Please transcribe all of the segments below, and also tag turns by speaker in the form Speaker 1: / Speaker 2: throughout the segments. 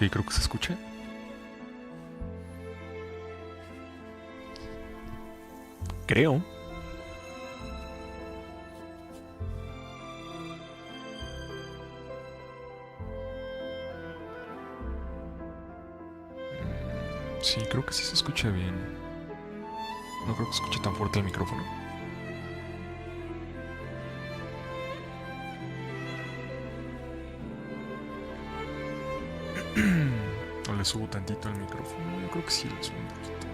Speaker 1: Ok, creo que se escucha. Creo. Sí, creo que sí se escucha bien. No creo que se escuche tan fuerte el micrófono. O le subo tantito el micrófono. Yo creo que sí le subo un poquito.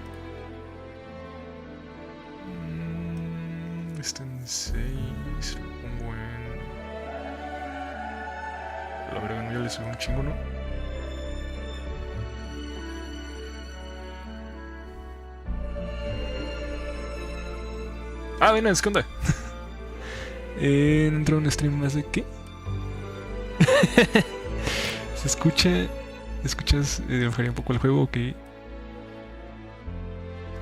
Speaker 1: Está en 6. Lo pongo en... La verdad, no, ya le subí un chingo, ¿no? Ah, bueno, ¿qué onda? Entró un stream más de qué. Se escucha. ¿Escuchas? Bajaría un poco el juego, ok.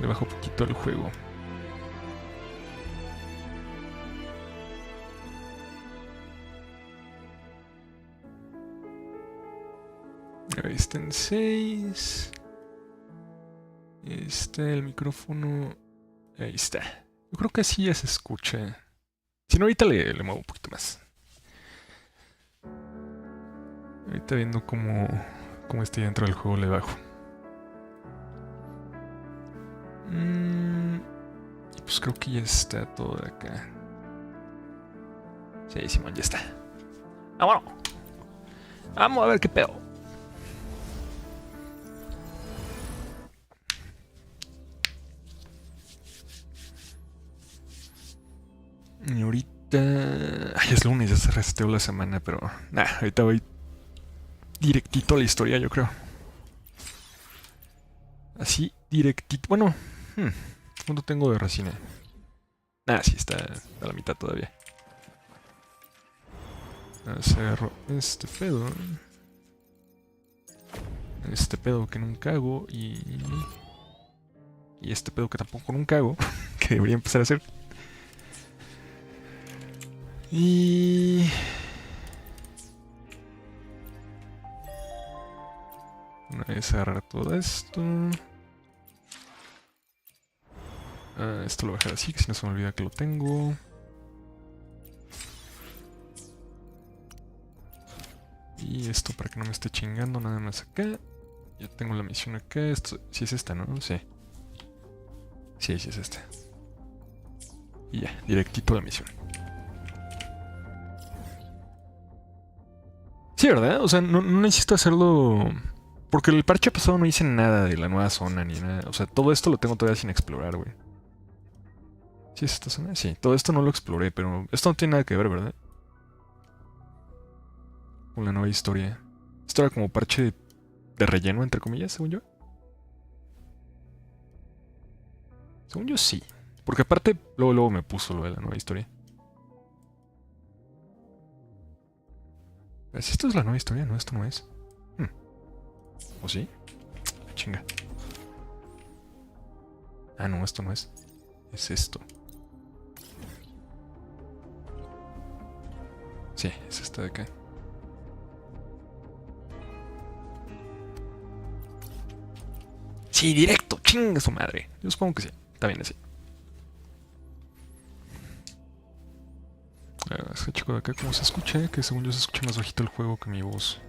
Speaker 1: Le bajo un poquito al juego. Ahí está en 6. Está el micrófono. Ahí está. Yo creo que así ya se escucha. Si no, ahorita le muevo un poquito más. Ahorita viendo cómo estoy dentro del juego le bajo. Y pues creo que ya está todo de acá. Sí, Simón, ya está. Ah, bueno. Vamos a ver qué pedo. Y ahorita... Ay, es lunes, ya se resteó la semana, pero... Nah, ahorita voy directito a la historia, yo creo. Así, directito... Bueno, ¿cuánto tengo de resina? Ah, sí, está a la mitad todavía. Agarro este pedo. Este pedo que nunca hago y este pedo que tampoco nunca hago. Que debería empezar a hacer. Y... Una vez agarrar todo esto. Esto lo voy a dejar así, que si no se me olvida que lo tengo. Y esto para que no me esté chingando nada más acá. Ya tengo la misión acá. Esto, sí es esta, ¿no? Sí. Sí, sí es esta. Y ya, directito a la misión. Sí, ¿verdad? O sea, no necesito hacerlo... Porque el parche pasado no hice nada de la nueva zona ni nada. O sea, todo esto lo tengo todavía sin explorar, güey. ¿Sí es esta zona? Sí, todo esto no lo exploré, pero esto no tiene nada que ver, ¿verdad? Con la nueva historia. Esto era como parche de relleno, entre comillas, según yo. Según yo sí. Porque aparte, luego me puso lo de la nueva historia. Si esto es la nueva historia, no, esto no es. ¿O sí? Chinga. Ah, no, esto no es. Es esto. Sí, es esta de acá. Sí, directo. Chinga su madre. Yo supongo que sí. Está bien así. A ver, este chico de acá, ¿cómo se escucha? Que según yo se escucha más bajito el juego que mi voz.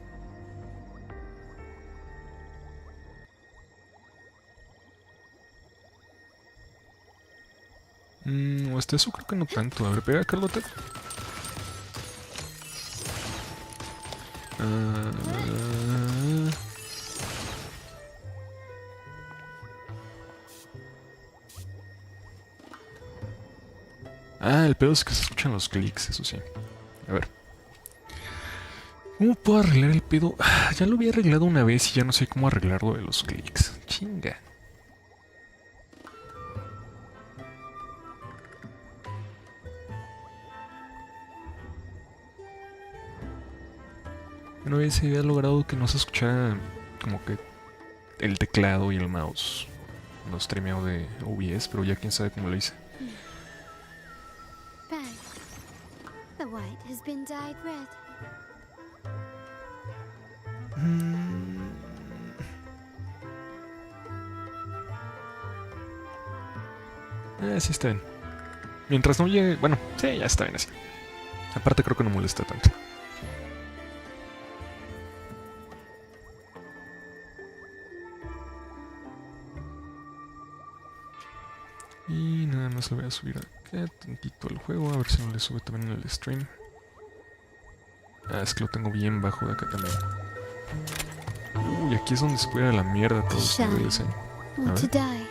Speaker 1: O hasta eso creo que no tanto. A ver, pega, Carlota. El pedo es que se escuchan los clics, eso sí. A ver. ¿Cómo puedo arreglar el pedo? Ya lo había arreglado una vez y ya no sé cómo arreglarlo de los clics. Chinga. Una vez se había logrado que no se escuchara como que el teclado y el mouse. No streameo de OBS, pero ya quién sabe cómo lo hice.
Speaker 2: The white has been dyed red.
Speaker 1: Sí está bien. Mientras no llegue... Bueno, sí, ya está bien así. Aparte creo que no molesta tanto. Y nada más le voy a subir acá tantito al juego. A ver si no le sube también en el stream. Es que lo tengo bien bajo de acá también. Uy, aquí es donde se puede ir a la mierda todos los niveles,
Speaker 2: or to die.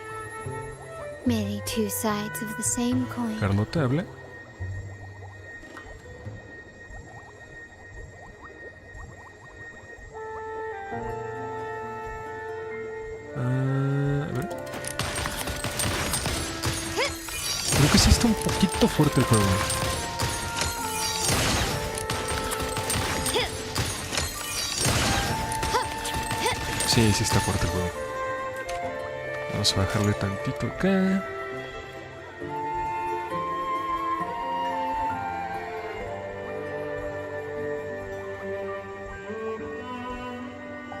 Speaker 2: Merely two sides of the same coin.
Speaker 1: Carlota habla. A ver. Creo que sí está un poquito fuerte el juego. Sí, sí está fuerte el juego. Vamos a bajarle tantito acá.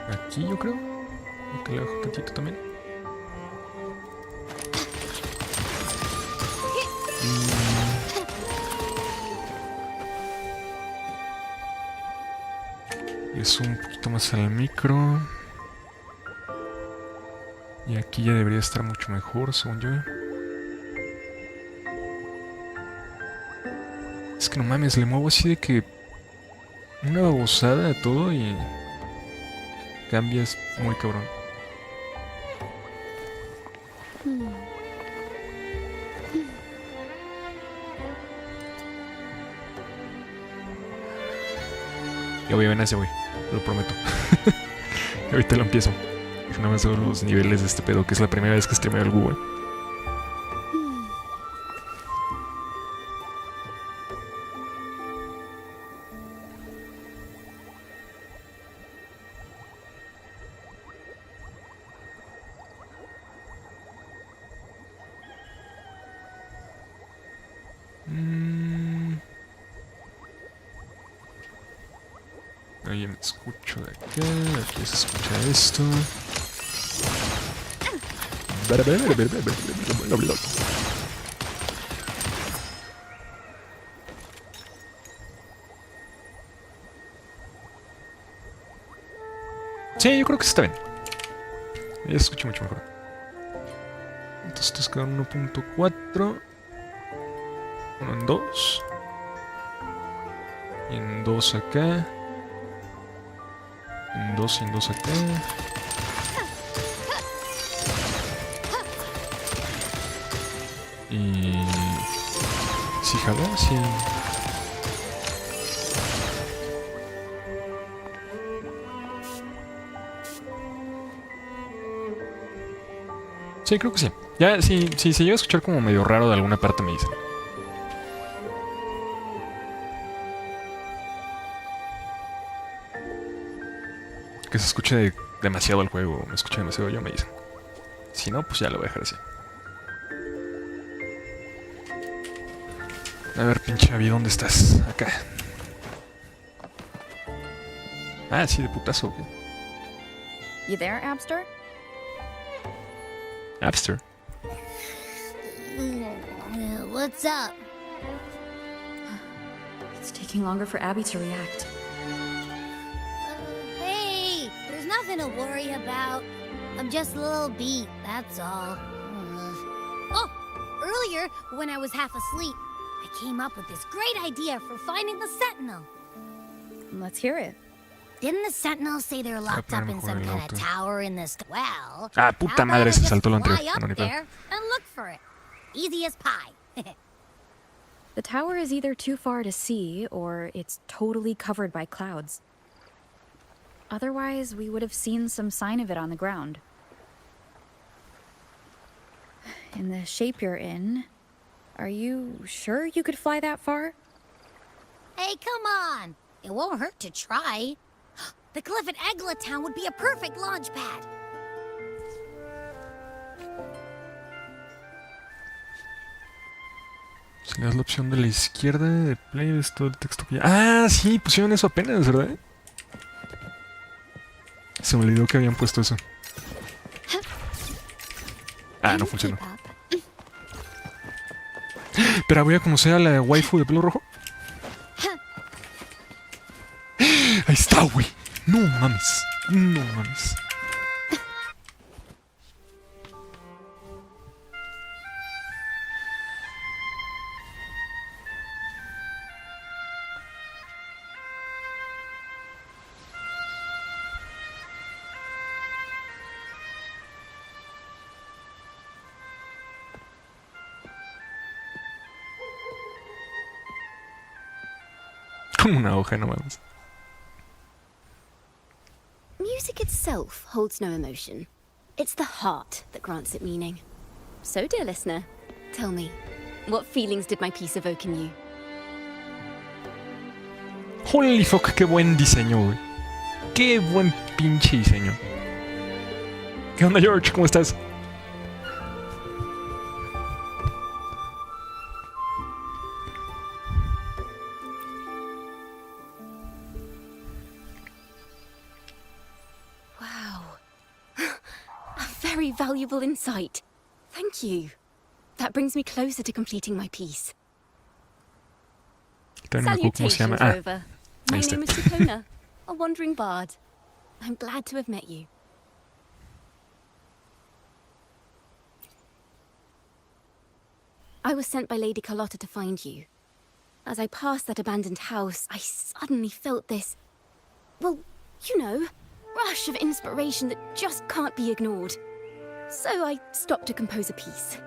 Speaker 1: Aquí yo creo. Acá le bajo tantito también. Y es un poquito más al micro. Y aquí ya debería estar mucho mejor, según yo. Es que no mames, le muevo así de que... Una babosada a todo y... Cambias muy cabrón. Ya voy a ver, voy. Lo prometo. Ahorita lo empiezo. Nada más veo los niveles de este pedo, que es la primera vez que streameo el Google. Ahí me escucho de acá, aquí se escucha esto. Sí, yo creo que sí está bien. Ya se escucha mucho mejor. Entonces estos quedan 1.4. Uno en 2. Y en 2 acá. En 2 y en 2 acá. Y... ¿Sí jala? Sí. Sí, creo que sí. Ya, si se llega a escuchar como medio raro de alguna parte me dicen. Que se escuche demasiado el juego, me escucha demasiado yo, me dicen. Si no, pues ya lo voy a dejar así. A ver, pinche Abby, ¿dónde estás? Acá. Ah, sí, de putazo. Okay.
Speaker 3: You there, Abster?
Speaker 1: Abster.
Speaker 2: What's up?
Speaker 3: It's taking longer for Abby to react.
Speaker 2: Hey, there's nothing to worry about. I'm just a little beat, that's all. Oh, earlier, when I was half asleep, I came up with this great idea for finding the Sentinel.
Speaker 3: Let's hear it.
Speaker 2: Didn't the Sentinel say they're locked up in some kind of tower in the sky? Well,
Speaker 1: Ah, puta madre, se saltó lo anterior.
Speaker 2: fly up there and look for it. Easy as pie.
Speaker 3: The tower is either too far to see, or it's totally covered by clouds. Otherwise, we would have seen some sign of it on the ground. In the shape you're in, are you sure you could fly that far?
Speaker 2: Hey, come on. It won't hurt to try. The cliff at Egla Town would be a perfect launch pad.
Speaker 1: Si le das la opción de la izquierda de play, ves todo el texto que ya... Ah, sí, pusieron eso apenas, ¿verdad? Se me olvidó que habían puesto eso. Ah, no funcionó. Espera, voy a conocer a la waifu de pelo rojo. Ahí está, güey. No mames. No mames. Como una hoja, no mames.
Speaker 4: Music itself holds no emotion. It's the heart that grants it meaning. So, dear listener, tell me, what feelings did my piece evoke in you?
Speaker 1: Holy fuck, qué buen diseño, güey. Qué buen pinche diseño. ¿Qué onda, George? ¿Cómo estás?
Speaker 4: Wow. A very valuable insight. Thank you. That brings me closer to completing my piece.
Speaker 1: También me acuerdo cómo se llama.
Speaker 4: Salutations, Rover. My
Speaker 1: ahí está.
Speaker 4: name is Tukona, a wandering bard. I'm glad to have met you. I was sent by Lady Carlotta to find you. As I passed that abandoned house, I suddenly felt this, well, you know, rush of inspiration that just can't be ignored. So I stopped to compose a piece.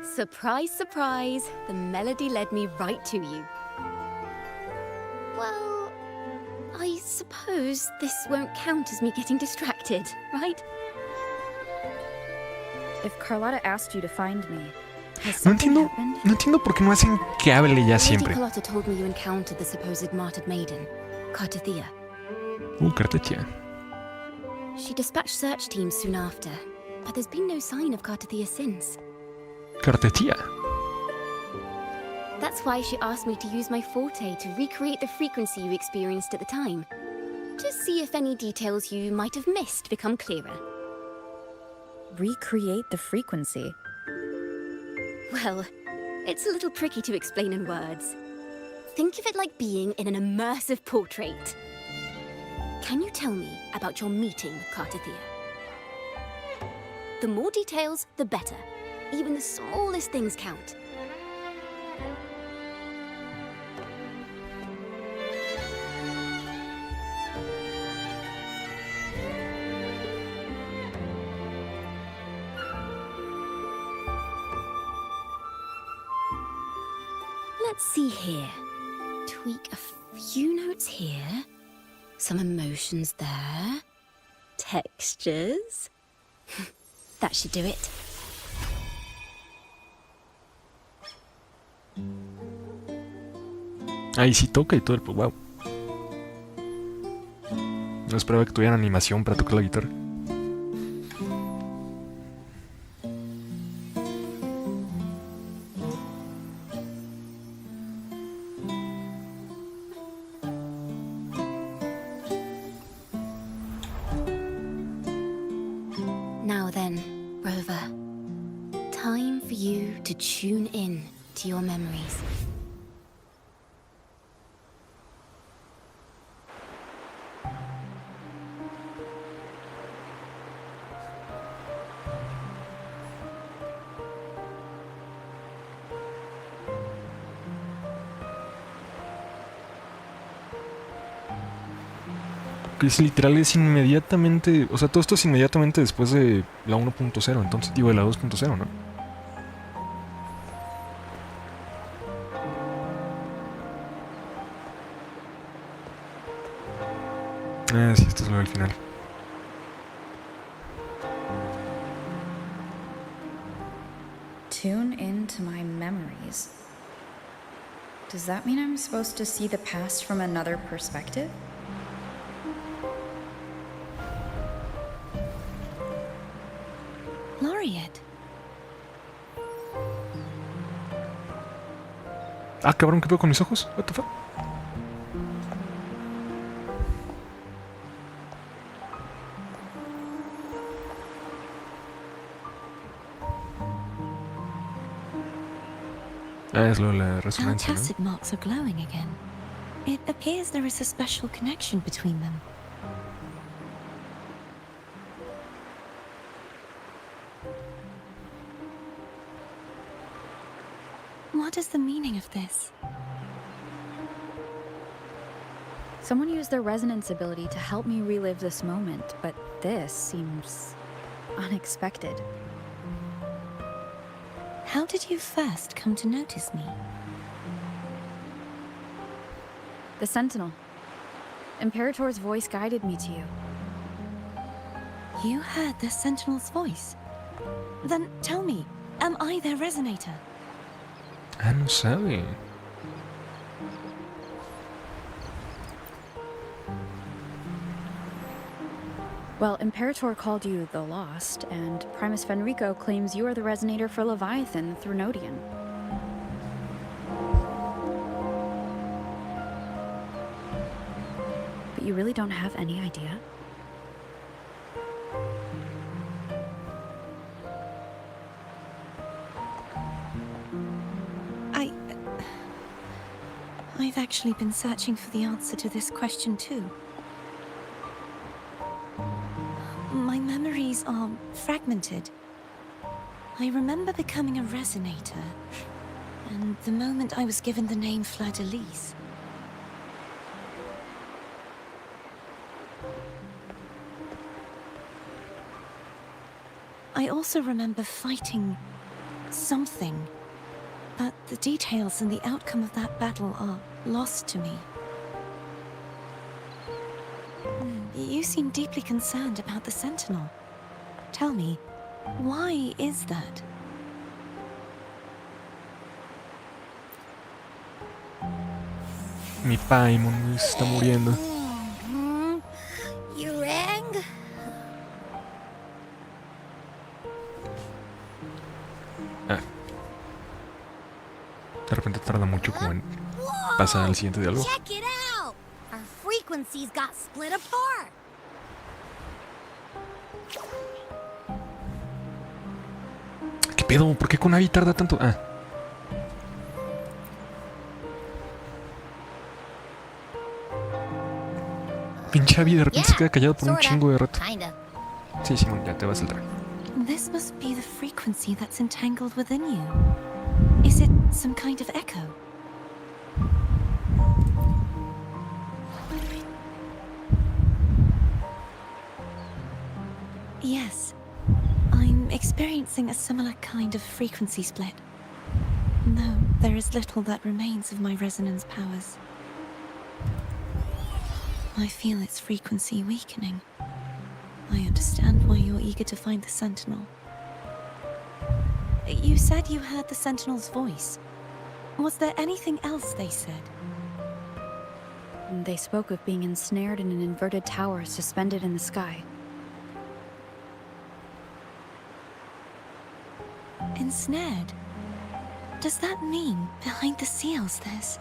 Speaker 4: Surprise, surprise, the melody led me right to you. Well, I suppose this won't count as me getting distracted, right?
Speaker 3: If Carlotta asked you to find me, has
Speaker 1: No
Speaker 3: something
Speaker 1: entiendo,
Speaker 3: happened?
Speaker 1: no entiendo por qué no hacen que hable ya
Speaker 4: Lady
Speaker 1: siempre.
Speaker 4: Carlotta told me you encountered the supposed martyred maiden, Cartathea.
Speaker 1: Cartetia.
Speaker 4: She dispatched search teams soon after, but there's been no sign of Cartathea since.
Speaker 1: Cartetia.
Speaker 4: That's why she asked me to use my forte to recreate the frequency you experienced at the time, to see if any details you might have missed become clearer.
Speaker 3: Recreate the frequency.
Speaker 4: Well, it's a little tricky to explain in words. Think of it like being in an immersive portrait. Can you tell me about your meeting with Cartathea? The more details, the better. Even the smallest things count. Let's see here. Tweak a few notes here. Some emotions there. Textures. That should do it.
Speaker 1: Ahí sí toca y todo el... Wow. No esperaba que tuvieran animación para tocar la guitarra.
Speaker 4: Now then, Rover. Time for you to tune in to your memories.
Speaker 1: Que es literal, es inmediatamente... O sea, todo esto es inmediatamente después de la 1.0, entonces, digo, de la 2.0, ¿no? Sí, esto es lo del final.
Speaker 3: Tune into my memories. Does that mean I'm supposed to see the past from another perspective?
Speaker 4: Laureate.
Speaker 1: Ah, cabrón, ¿qué pedo con mis ojos? What the fuck? Ah, es lo de la
Speaker 5: Our
Speaker 1: resonancia, ¿no?
Speaker 5: acid marks are glowing again. It appears there is a special connection between them. What is the meaning of this?
Speaker 3: Someone used their resonance ability to help me relive this moment, but this seems unexpected.
Speaker 5: How did you first come to notice me?
Speaker 3: The Sentinel. Imperator's voice guided me to you.
Speaker 5: You heard the Sentinel's voice? Then tell me, am I their resonator?
Speaker 1: Ah, no sabe.
Speaker 3: Well, Imperator called you the Lost, and Primus Fenrico claims you are the resonator for Leviathan, the Threnodian. But you really don't have any idea?
Speaker 5: I've actually been searching for the answer to this question too. My memories are fragmented. I remember becoming a resonator, and the moment I was given the name Fleur-de-Lis. I also remember fighting something, but the details and the outcome of that battle are lost to me. You seem deeply concerned about the Sentinel. Tell me, why is that?
Speaker 1: Mi Paimon está muriendo.
Speaker 2: You rang?
Speaker 1: Ah. De repente tarda mucho como en pasar al siguiente diálogo.
Speaker 2: Check it out! Our frequencies got split apart.
Speaker 1: ¿Qué pedo? ¿Por qué con Abby tarda tanto? Ah. Pinche Abby de repente se queda callado por un chingo de rato.
Speaker 2: Kinda.
Speaker 1: Sí, Simón, ya te vas a saltar.
Speaker 5: This must be the frequency that's entangled within you. Is it some kind of echo? Yes, I'm experiencing a similar kind of frequency split. Though there is little that remains of my resonance powers. I feel its frequency weakening. I understand why you're eager to find the Sentinel. You said you heard the Sentinel's voice. Was there anything else they said?
Speaker 3: They spoke of being ensnared in an inverted tower suspended in the sky.
Speaker 5: Ensnared? Does that mean behind the seals there's...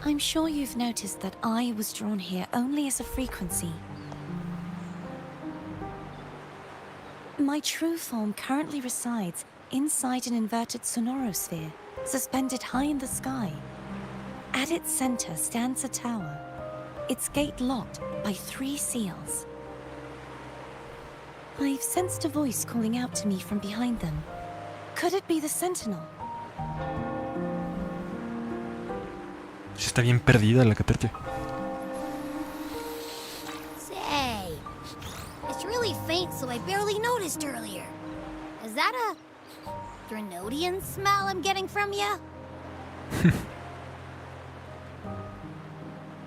Speaker 5: I'm sure you've noticed that I was drawn here only as a frequency. My true form currently resides inside an inverted sonorosphere, suspended high in the sky. At its center stands a tower, its gate locked by 3 seals. I've sensed a voice calling out to me from behind them. Could it be the Sentinel?
Speaker 1: Está bien perdida la Catertia.
Speaker 2: Say, it's really faint, so I barely noticed earlier. Is that a Threnodian smell I'm getting from you?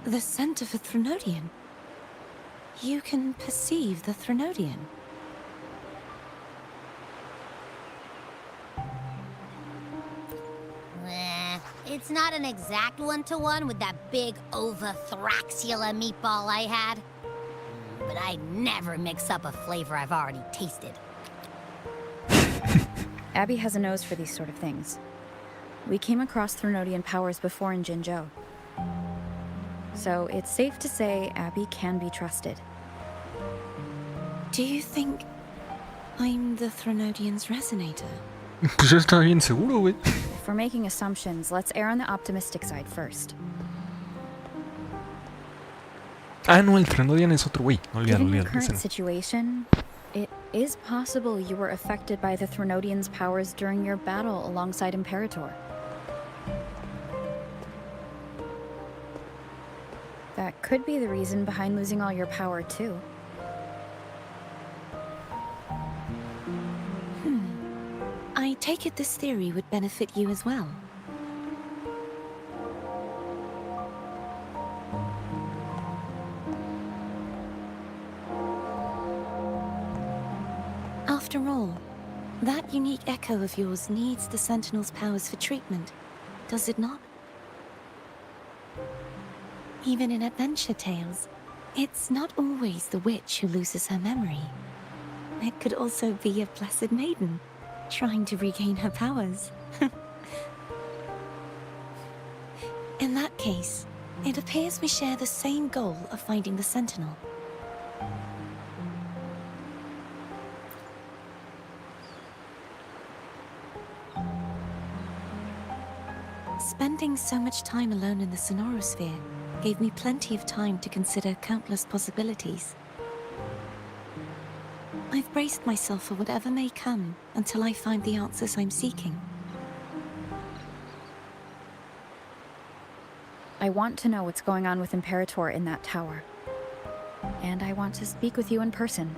Speaker 5: The scent of a Threnodian? You can perceive the Threnodian?
Speaker 2: It's not an exact one-to-one with that big Ovathraxula meatball I had. But I'd never mix up a flavor I've already tasted.
Speaker 3: Abby has a nose for these sort of things. We came across Threnodian powers before in Jinzhou. So it's safe to say Abby can be trusted.
Speaker 5: Do you think I'm the Threnodian's resonator.
Speaker 1: Pues yo estaba bien seguro, güey.
Speaker 3: If we're making assumptions, let's err on the optimistic side first.
Speaker 1: Ah, no, el Threnodian es otro güey.
Speaker 3: Given your
Speaker 1: Olvídalo.
Speaker 3: current
Speaker 1: Ese no.
Speaker 3: situation, it is possible you were affected by the Threnodian's powers during your battle alongside Imperator. That could be the reason behind losing all your power, too.
Speaker 5: I take it this theory would benefit you as well. After all, that unique echo of yours needs the Sentinel's powers for treatment, does it not? Even in adventure tales, it's not always the witch who loses her memory. It could also be a blessed maiden, trying to regain her powers. In that case, it appears we share the same goal of finding the Sentinel. Spending so much time alone in the Sonorosphere gave me plenty of time to consider countless possibilities. I've braced myself for whatever may come until I find the answers I'm seeking.
Speaker 3: I want to know what's going on with Imperator in that tower. And I want to speak with you in person.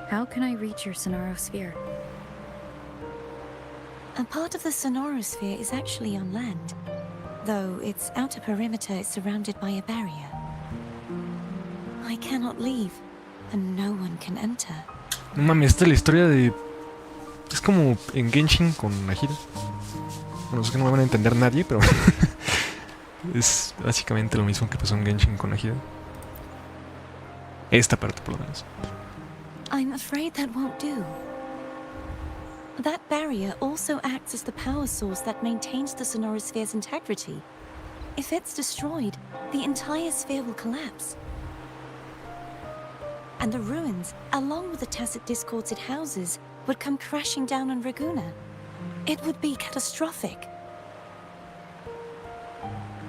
Speaker 3: How can I reach your Sonorosphere?
Speaker 5: A part of the Sonorosphere is actually on land, though its outer perimeter is surrounded by a barrier. I cannot leave, and no one can enter.
Speaker 1: No mames, esta es la historia de... Es como en Genshin con Nahida. Bueno, sé que no me van a entender nadie, pero... es básicamente lo mismo que pasó en Genshin con Nahida. Esta parte, por lo menos.
Speaker 5: I'm afraid that won't do. That barrier also acts as the power source that maintains the Sonorosphere's integrity. If it's destroyed, the entire sphere will collapse. And the ruins, along with the tacit discords it houses, would come crashing down on Raguna. It would be catastrophic.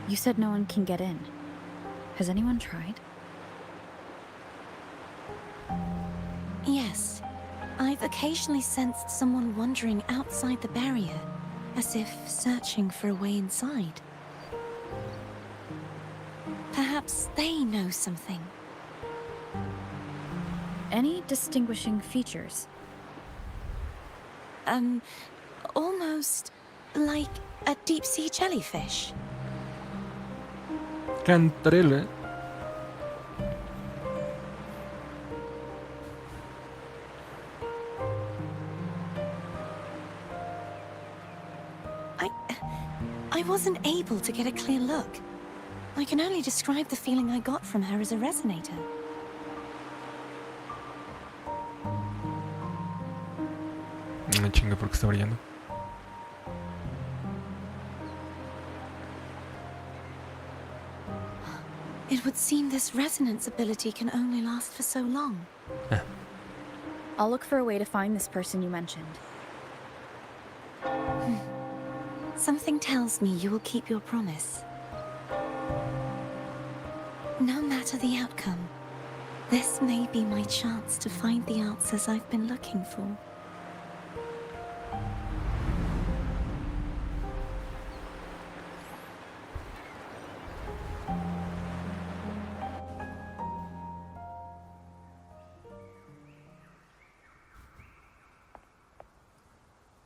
Speaker 3: You said no one can get in. Has anyone tried?
Speaker 5: Yes. I've occasionally sensed someone wandering outside the barrier, as if searching for a way inside. Perhaps they know something.
Speaker 3: Any distinguishing features?
Speaker 5: Almost like a deep-sea jellyfish.
Speaker 1: Cantarela.
Speaker 5: I wasn't able to get a clear look. I can only describe the feeling I got from her as a resonator.
Speaker 1: Me chinga porque está brillando.
Speaker 5: It would seem this resonance ability can only last for so long.
Speaker 3: I'll look for a way to find this person you mentioned.
Speaker 5: Something tells me you will keep your promise. No matter the outcome, this may be my chance to find the answers I've been looking for.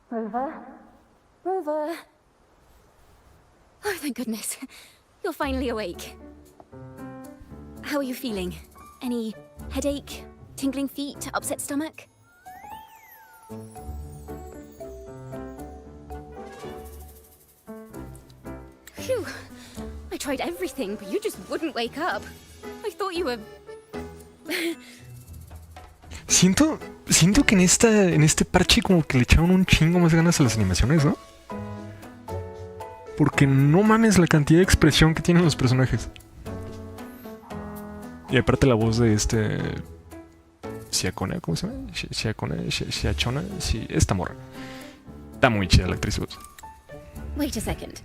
Speaker 4: Rover? Rover? Oh, thank goodness. You're finally awake. How are you feeling? Any headache, tingling feet, upset stomach? Phew. I tried everything, but you just wouldn't wake up. I thought you were...
Speaker 1: Siento que en este parche como que le echaron un chingo más ganas a las animaciones, ¿no? Porque no mames la cantidad de expresión que tienen los personajes. Y aparte la voz de Siakona, ¿cómo se llama? Siachona, sí, esta morra. Está muy chida la actriz.
Speaker 4: Wait a second.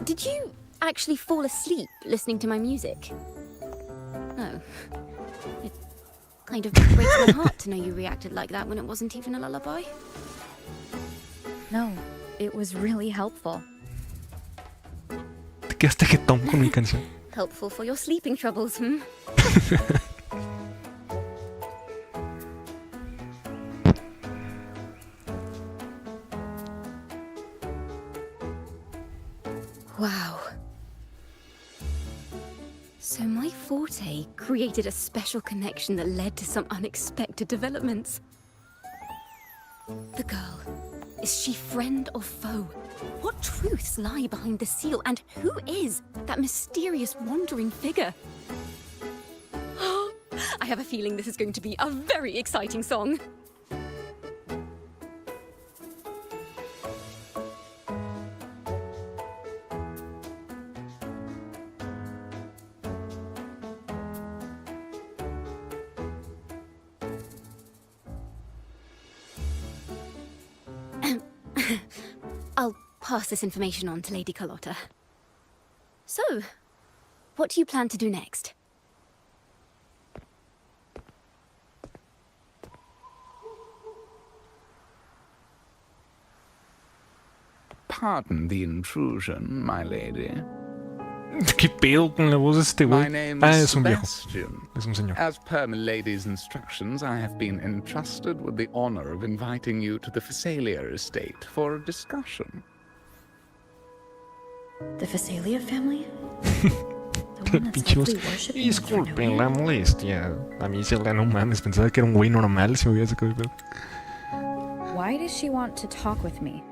Speaker 4: Did you actually fall asleep listening to my music? Oh. It kind of breaks my heart to know you reacted like that when it wasn't even a lullaby.
Speaker 3: No, it was really helpful.
Speaker 1: Te quedaste jetón con mi canción.
Speaker 4: Helpful for your sleeping troubles, hmm? Wow. So my forte created a special connection that led to some unexpected developments. The girl, is she friend or foe? What truths lie behind the seal, and who is that mysterious wandering figure? I have a feeling this is going to be a very exciting song. I'll pass this information on to Lady Carlotta. So, what do you plan to do next?
Speaker 6: Pardon the intrusion, my lady.
Speaker 1: ¿Qué pedo con la voz de este
Speaker 6: My
Speaker 1: güey?
Speaker 6: name
Speaker 1: Ah,
Speaker 6: is
Speaker 1: es un viejo.
Speaker 6: Sebastian.
Speaker 1: Es un señor.
Speaker 6: As per my lady's instructions, I have been entrusted with the honor of inviting you to the Phasalia estate for a discussion.
Speaker 3: The Phasalia family? The one that's
Speaker 1: Pinche voz.
Speaker 3: likely worshipping
Speaker 1: Disculpen
Speaker 3: Inferno?
Speaker 1: la molestia. A mí se le no mames. Pensaba que era un güey normal si me hubiera sacado el pedo.
Speaker 3: Why does she want to talk with me?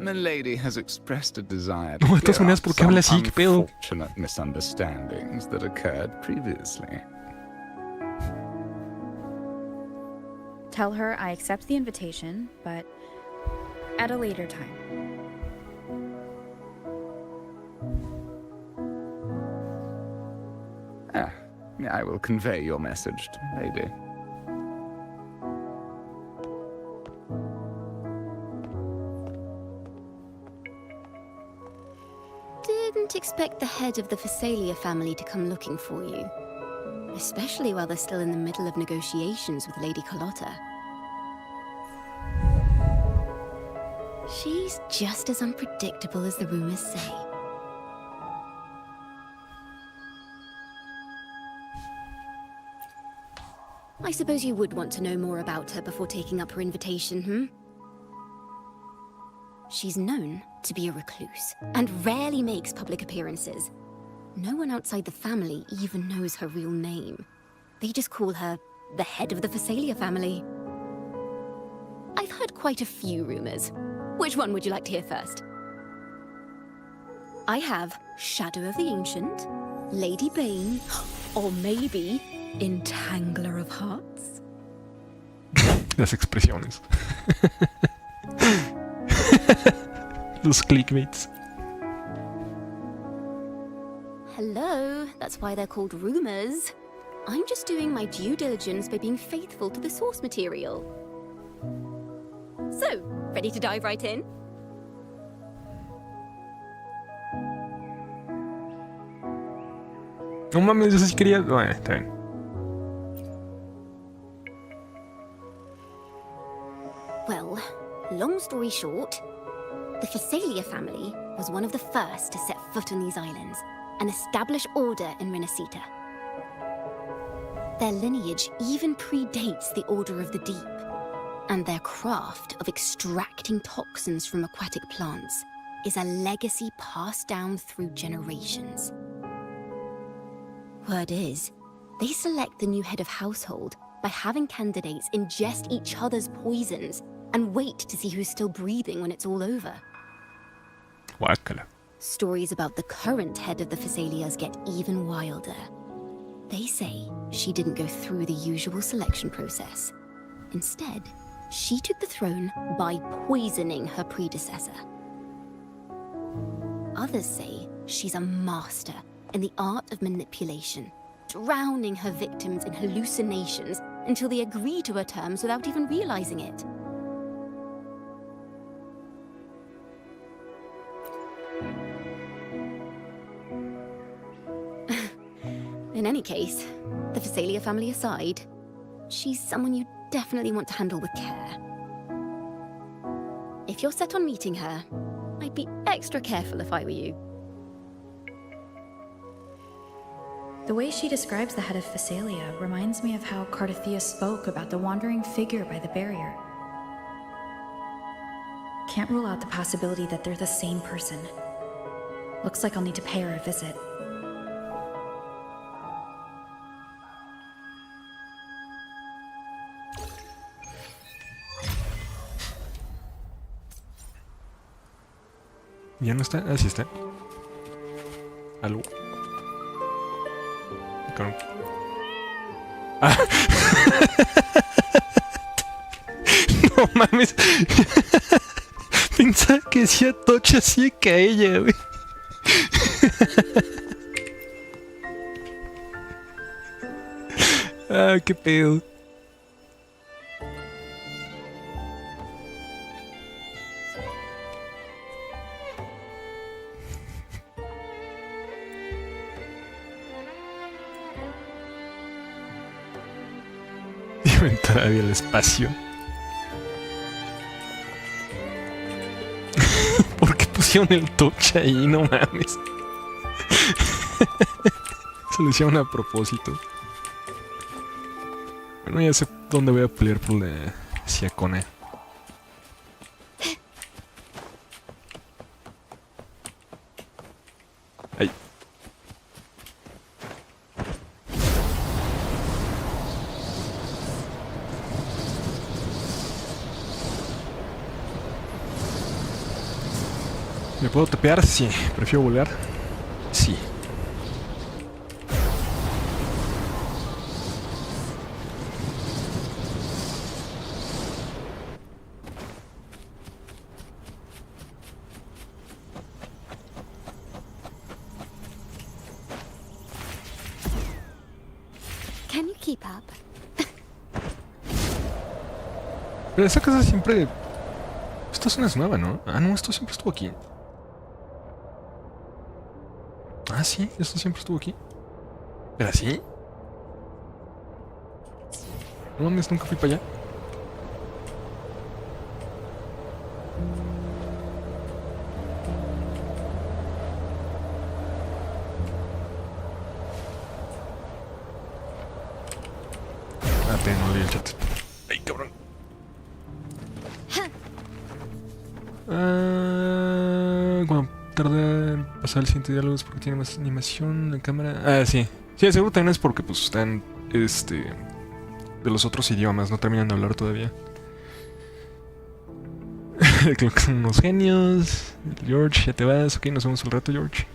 Speaker 6: My lady has expressed a desire
Speaker 1: No,
Speaker 6: to
Speaker 1: de todas
Speaker 6: clear
Speaker 1: maneras,
Speaker 6: up
Speaker 1: ¿por qué habla
Speaker 6: some
Speaker 1: así? ¿Qué pedo?
Speaker 6: unfortunate misunderstandings that occurred previously.
Speaker 3: Tell her I accept the invitation, but at a later time.
Speaker 6: I will convey your message to my lady.
Speaker 4: Didn't expect the head of the Phasalia family to come looking for you. Especially while they're still in the middle of negotiations with Lady Carlotta. She's just as unpredictable as the rumors say. I suppose you would want to know more about her before taking up her invitation, hmm? She's known to be a recluse, and rarely makes public appearances. No one outside the family even knows her real name. They just call her the head of the Phasalia family. I've heard quite a few rumors. Which one would you like to hear first? I have Shadow of the Ancient, Lady Bane, or maybe Entangler of Hearts?
Speaker 1: Las expresiones. Los clickbaits.
Speaker 4: Hello, that's why they're called rumors. I'm just doing my due diligence by being faithful to the source material. So, ready to dive right in?
Speaker 1: No mames, yo sí quería. Bueno, está bien.
Speaker 4: Well, long story short, the Phasalia family was one of the first to set foot on these islands and establish order in Renacita. Their lineage even predates the Order of the Deep, and their craft of extracting toxins from aquatic plants is a legacy passed down through generations. Word is, they select the new head of household by having candidates ingest each other's poisons and wait to see who's still breathing when it's all over.
Speaker 1: Guácala.
Speaker 4: Stories about the current head of the Phasalias get even wilder. They say she didn't go through the usual selection process. Instead, she took the throne by poisoning her predecessor. Others say she's a master in the art of manipulation, drowning her victims in hallucinations until they agree to her terms without even realizing it. In any case, the Phasalia family aside, she's someone you definitely want to handle with care. If you're set on meeting her, I'd be extra careful if I were you.
Speaker 3: The way she describes the head of Phasalia reminds me of how Cardathea spoke about the wandering figure by the barrier. Can't rule out the possibility that they're the same person. Looks like I'll need to pay her a visit.
Speaker 1: ¿Ya no está? Ah, sí está. ¿Aló? Cabrón. Ah. No mames. Pensaba que decía Tocha así que a ella, güey. Ah, qué pedo. Todavía el espacio. ¿Por qué pusieron el Tocha ahí? No mames. Se lo hicieron a propósito. Bueno, ya sé dónde voy a pelear por la Siacone. Ay. ¿Me puedo tapear? Sí. ¿Prefiero volar? Sí.
Speaker 4: Can you keep up?
Speaker 1: Pero esa casa siempre... Esta zona es nueva, ¿no? Ah, no, esto siempre estuvo aquí. Ah, sí, esto siempre estuvo aquí. ¿Era así? No mames, nunca fui para allá. Ah, pero no leí el chat. Ay, cabrón. Cuando tarda en pasar el siguiente diálogo es porque tiene más animación en cámara. Ah, sí. Sí, seguro también es porque pues están, de los otros idiomas, no terminan de hablar todavía. Creo que son unos genios. George, ya te vas. Ok, nos vemos al rato, George.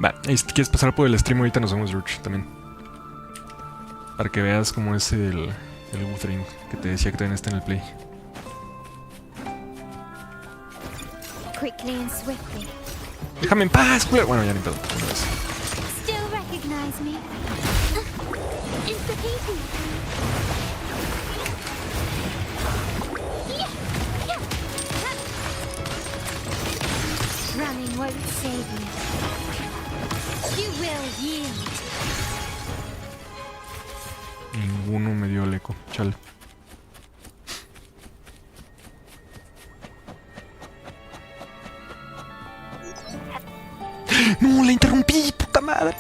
Speaker 1: Va, y si quieres pasar por el stream ahorita nos vemos, George, también. Para que veas cómo es el Wuthering que te decía que también está en el play.
Speaker 2: Quickly and swiftly.
Speaker 1: Déjame en paz, culero. Bueno, ya ni pedo. Una vez.
Speaker 2: Still recognize me? It's the people. Running won't save you. You will yield.
Speaker 1: Ninguno me dio el eco. Chale. ¡No! ¡La interrumpí! ¡Puta madre!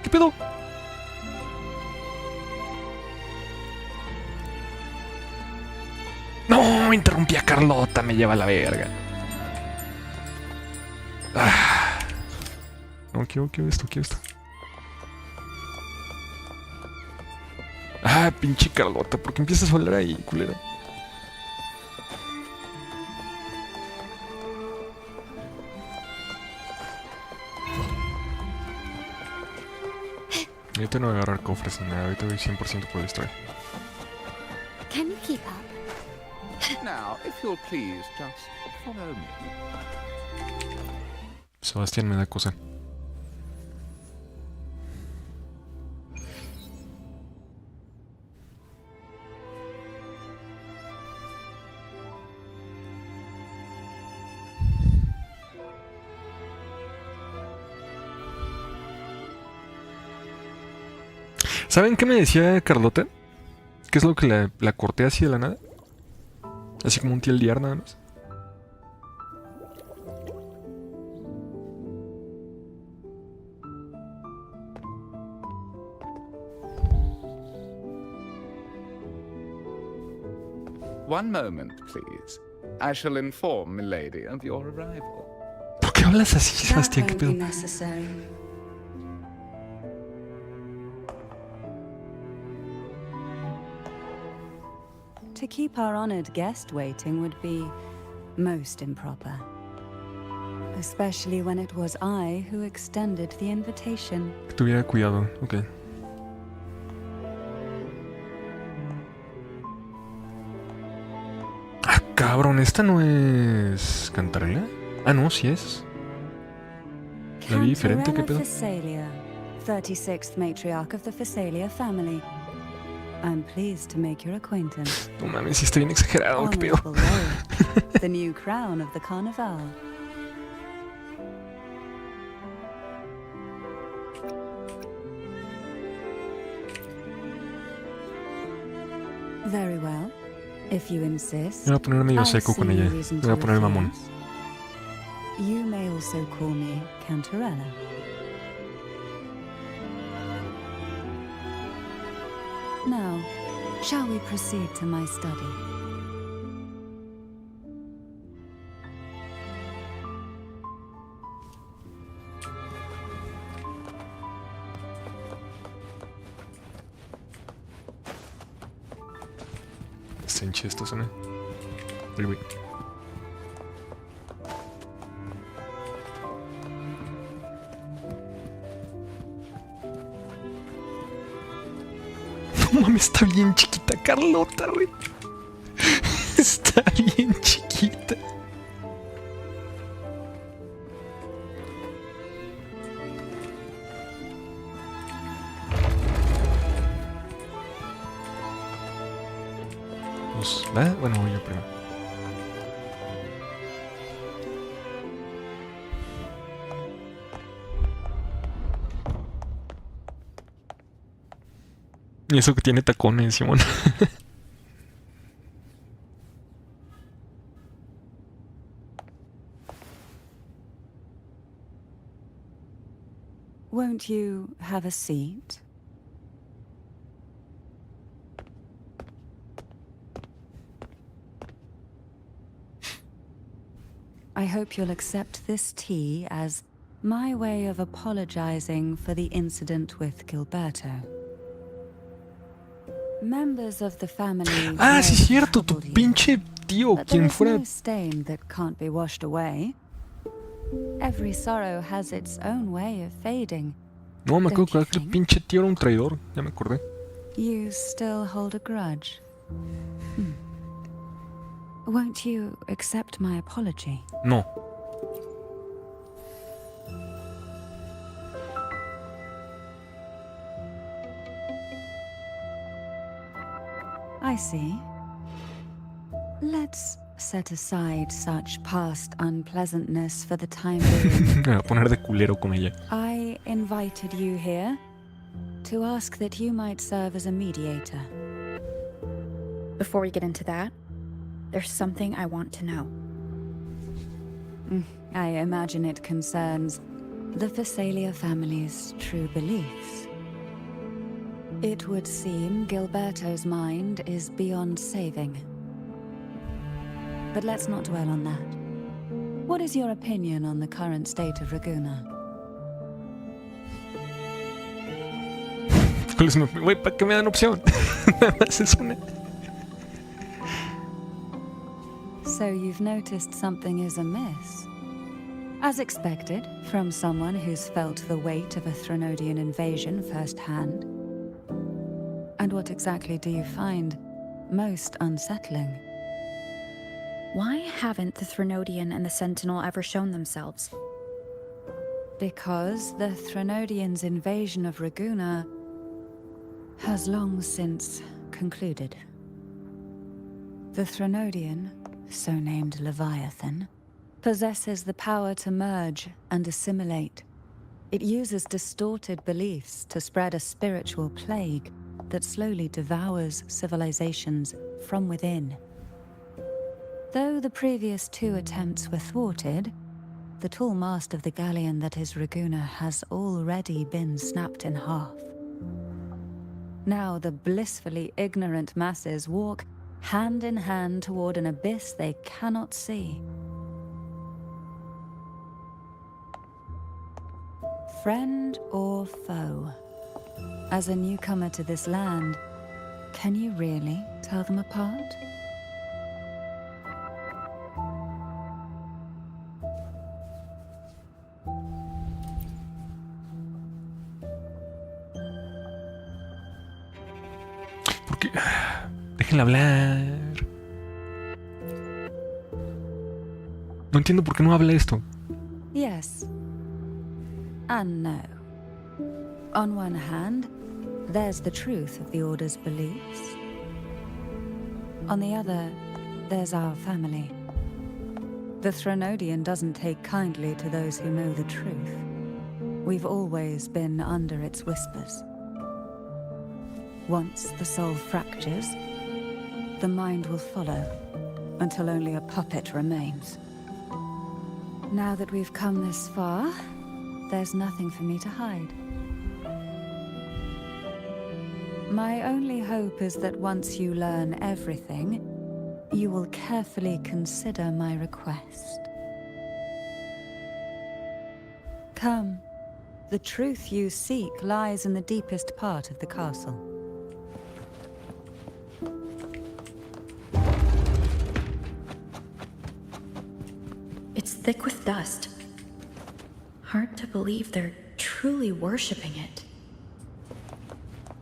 Speaker 1: ¿Qué pedo? ¡No! Interrumpí a Carlota. Me lleva a la verga. Ah. No, quiero esto, quiero esto. Ah, pinche Carlota, ¿por qué empiezas a hablar ahí, culera? Ahorita no voy a agarrar cofres ni nada, ahorita voy 100% por el destroy.
Speaker 4: Can you keep up?
Speaker 6: Now, if you'll please just follow me.
Speaker 1: Sebastián me da cosa. ¿Saben qué me decía Carlota? ¿Qué es lo que la corté así de la nada? Así como un TLDR nada más.
Speaker 6: One moment, please. I shall inform milady of your arrival.
Speaker 1: ¿Por qué hablas así, Sebastián? ¿Qué pedo?
Speaker 5: To keep our honored guest waiting would be most improper. Especially when it was I who extended the invitation.
Speaker 1: Que tuviera cuidado, ok. Ah, cabrón, ¿esta no es Cantarela? Ah, no, sí es. La vi diferente, ¿qué pedo?
Speaker 5: Phasalia, 36th matriarch of the Phasalia family. I'm pleased to make your acquaintance.
Speaker 1: No mames, sí está bien exagerado, qué pedo.
Speaker 5: Honorable Lord, the new crown of the Carnival. Very well. If you insist.
Speaker 1: Me voy a poner medio seco con ella. Me voy a poner mamón.
Speaker 5: You may also call me Cantarella. Now, shall we proceed to my study?
Speaker 1: Está hinche esta zona. Uy, uy. No mames, está bien chiquita Carlota, güey. Está bien chiquita. Pues, ¿va? Bueno, voy yo primero. Y eso que tiene tacones, Simón.
Speaker 5: Won't you have a seat? I hope you'll accept this tea as my way of apologizing for the incident with Gilberto. Members of the family.
Speaker 1: Ah, sí, es cierto, tu pinche tío, quien fuera.
Speaker 5: No stain that can't be washed away. Every sorrow has its own way of fading.
Speaker 1: No, me acuerdo que el pinche tío era un traidor, ya me acordé.
Speaker 5: You still hold a grudge. Won't you accept my apology?
Speaker 1: No.
Speaker 5: I see. Let's set aside such past unpleasantness for the time being.
Speaker 1: Me voy a poner de culero con ella.
Speaker 5: I invited you here to ask that you might serve as a mediator.
Speaker 3: Before we get into that, there's something I want to know.
Speaker 5: I imagine it concerns the Phasalia family's true beliefs. It would seem Gilberto's mind is beyond saving. But let's not dwell on that. What is your opinion on the current state of Raguna?
Speaker 1: Güey, ¿para qué me dan opción? Nada más es una.
Speaker 5: So you've noticed something is amiss. As expected, from someone who's felt the weight of a Threnodian invasion firsthand. And what exactly do you find
Speaker 3: most unsettling. Why haven't the Threnodian and the Sentinel ever shown themselves? Because the Threnodian's invasion of Raguna has long since concluded. The Threnodian, so named Leviathan, possesses the power to merge and assimilate. It uses distorted beliefs to spread a spiritual plague that slowly devours civilizations from within. Though the previous 2 attempts were thwarted, the tall mast of the galleon that is Raguna has already been snapped in half. Now the blissfully ignorant masses walk hand in hand toward an abyss they cannot see. Friend or foe? As a newcomer to this land, can you really tell them apart?
Speaker 1: ¿Por qué? Déjenla hablar. No entiendo por qué no habla esto.
Speaker 3: Yes. And no. On one hand, there's the truth of the Order's beliefs. On the other, there's our family. The Threnodian doesn't take kindly to those who know the truth. We've always been under its whispers. Once the soul fractures, the mind will follow, until only a puppet remains. Now that we've come this far, there's nothing for me to hide. My only hope is that once you learn everything, you will carefully consider my request. Come. The truth you seek lies in the deepest part of the castle.
Speaker 7: It's thick with dust. Hard to believe they're truly worshipping it.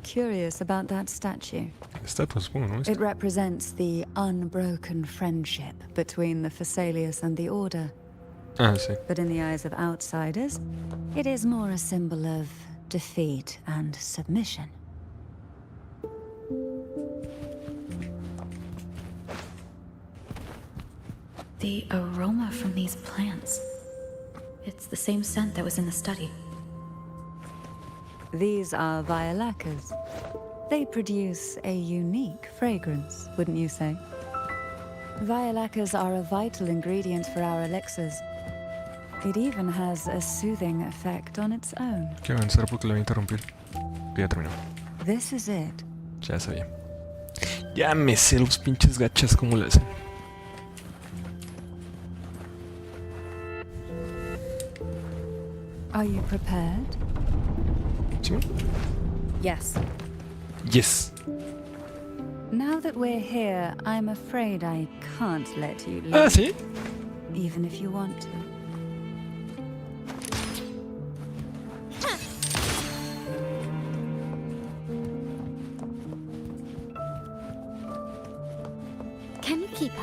Speaker 3: Curious about that statue.
Speaker 1: Estatua, supongo, ¿no?
Speaker 3: It represents the unbroken friendship between the Phasaelius and the Order.
Speaker 1: Ah, sí.
Speaker 3: But in the eyes of outsiders, it is more a symbol of defeat and submission.
Speaker 7: The aroma from these plants. It's the same scent that was in the study.
Speaker 3: These are violacas. They produce a unique fragrance, wouldn't you say? Violacas are a vital ingredient for our elixirs. It even has a soothing effect on its own.
Speaker 1: Quiero avanzar porque la voy a interrumpir. Ya terminó.
Speaker 3: This is it.
Speaker 1: Ya sabía. Ya me sé los pinches gachas como le hacen.
Speaker 3: Are you prepared?
Speaker 1: ¿Sí?
Speaker 3: Yes.
Speaker 1: Yes.
Speaker 3: Now that we're here, I'm afraid I can't let you leave.
Speaker 1: Ah, ¿sí?
Speaker 3: Even if you want to.
Speaker 4: Can you keep up?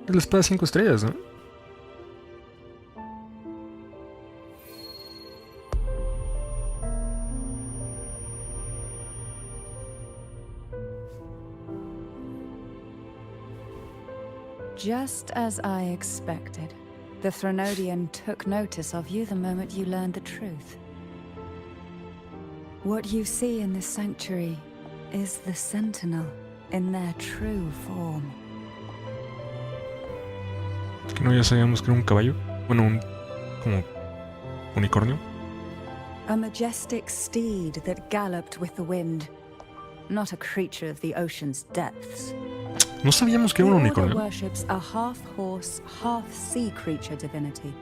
Speaker 1: Es la espada 5 estrellas, ¿no?
Speaker 3: Just as I expected. The Threnodian took notice of you the moment you learned the truth. What you see in this sanctuary is the Sentinel in their true form.
Speaker 1: Que no, ya sabíamos que era un caballo. Bueno, un... como... unicornio.
Speaker 3: A majestic steed that galloped with the wind. Not a creature of the ocean's depths.
Speaker 1: No sabíamos que era un
Speaker 3: The Order
Speaker 1: unicornio.
Speaker 3: worships a half-horse, half-sea creature divinity.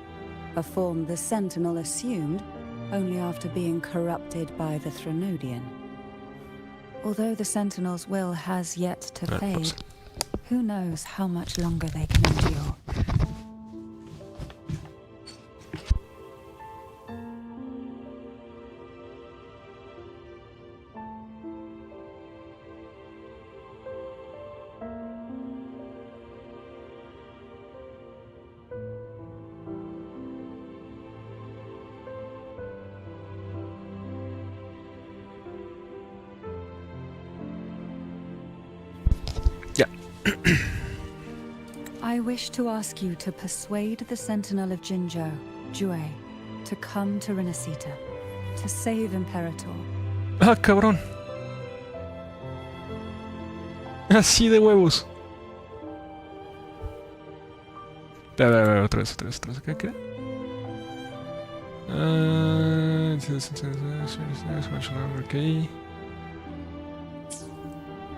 Speaker 3: A form the Sentinel assumed only after being corrupted by the Threnodian. Although the Sentinel's will has yet to
Speaker 1: Claro,
Speaker 3: fade,
Speaker 1: pues.
Speaker 3: who knows how much longer they can endure.
Speaker 1: Ya.
Speaker 3: I wish to ask you to persuade the Sentinel of Jinzhou, Jue, to come to Renacita, to save Imperator.
Speaker 1: Ah, cabrón. Así de huevos. A ver, otra vez. ¿Qué queda? Ok.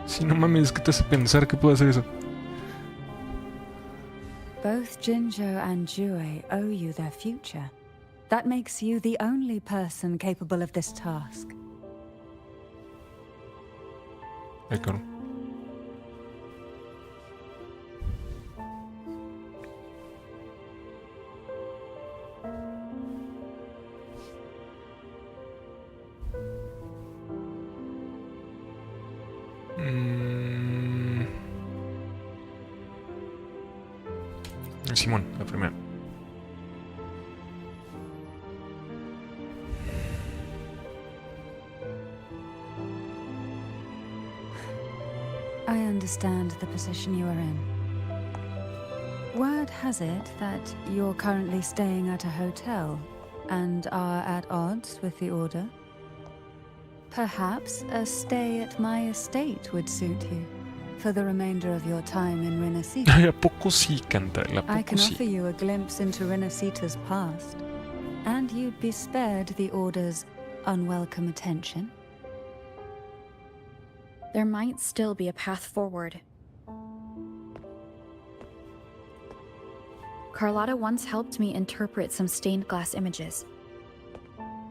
Speaker 1: Si no mames, ¿qué te hace pensar que puedo hacer eso?
Speaker 3: Both Jinzhou and Jue owe you their future. That makes you the only person capable of this task.
Speaker 1: Ay, cabrón. Simón, la primera.
Speaker 3: I understand the position you are in. Word has it that you're currently staying at a hotel and are at odds with the Order. Perhaps a stay at my estate would suit you for the remainder of your time in Renacita.
Speaker 1: Ay, ¿a poco sí, Cantarell? ¿A
Speaker 3: I
Speaker 1: poco
Speaker 3: can offer
Speaker 1: sí?
Speaker 3: you a glimpse into Renacita's past, and you'd be spared the Order's unwelcome attention.
Speaker 7: There might still be a path forward. Carlotta once helped me interpret some stained glass images.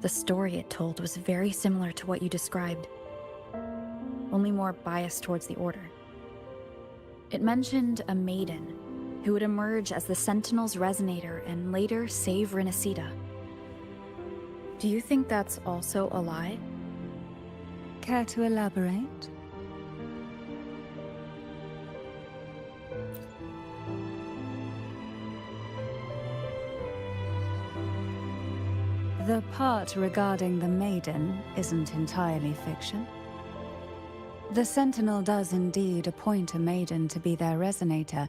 Speaker 7: The story it told was very similar to what you described, only more biased towards the Order. It mentioned a maiden who would emerge as the Sentinel's resonator and later save Renacita. Do you think that's also a lie?
Speaker 3: Care to elaborate? The part regarding the maiden isn't entirely fiction. The Sentinel does indeed appoint a maiden to be their resonator,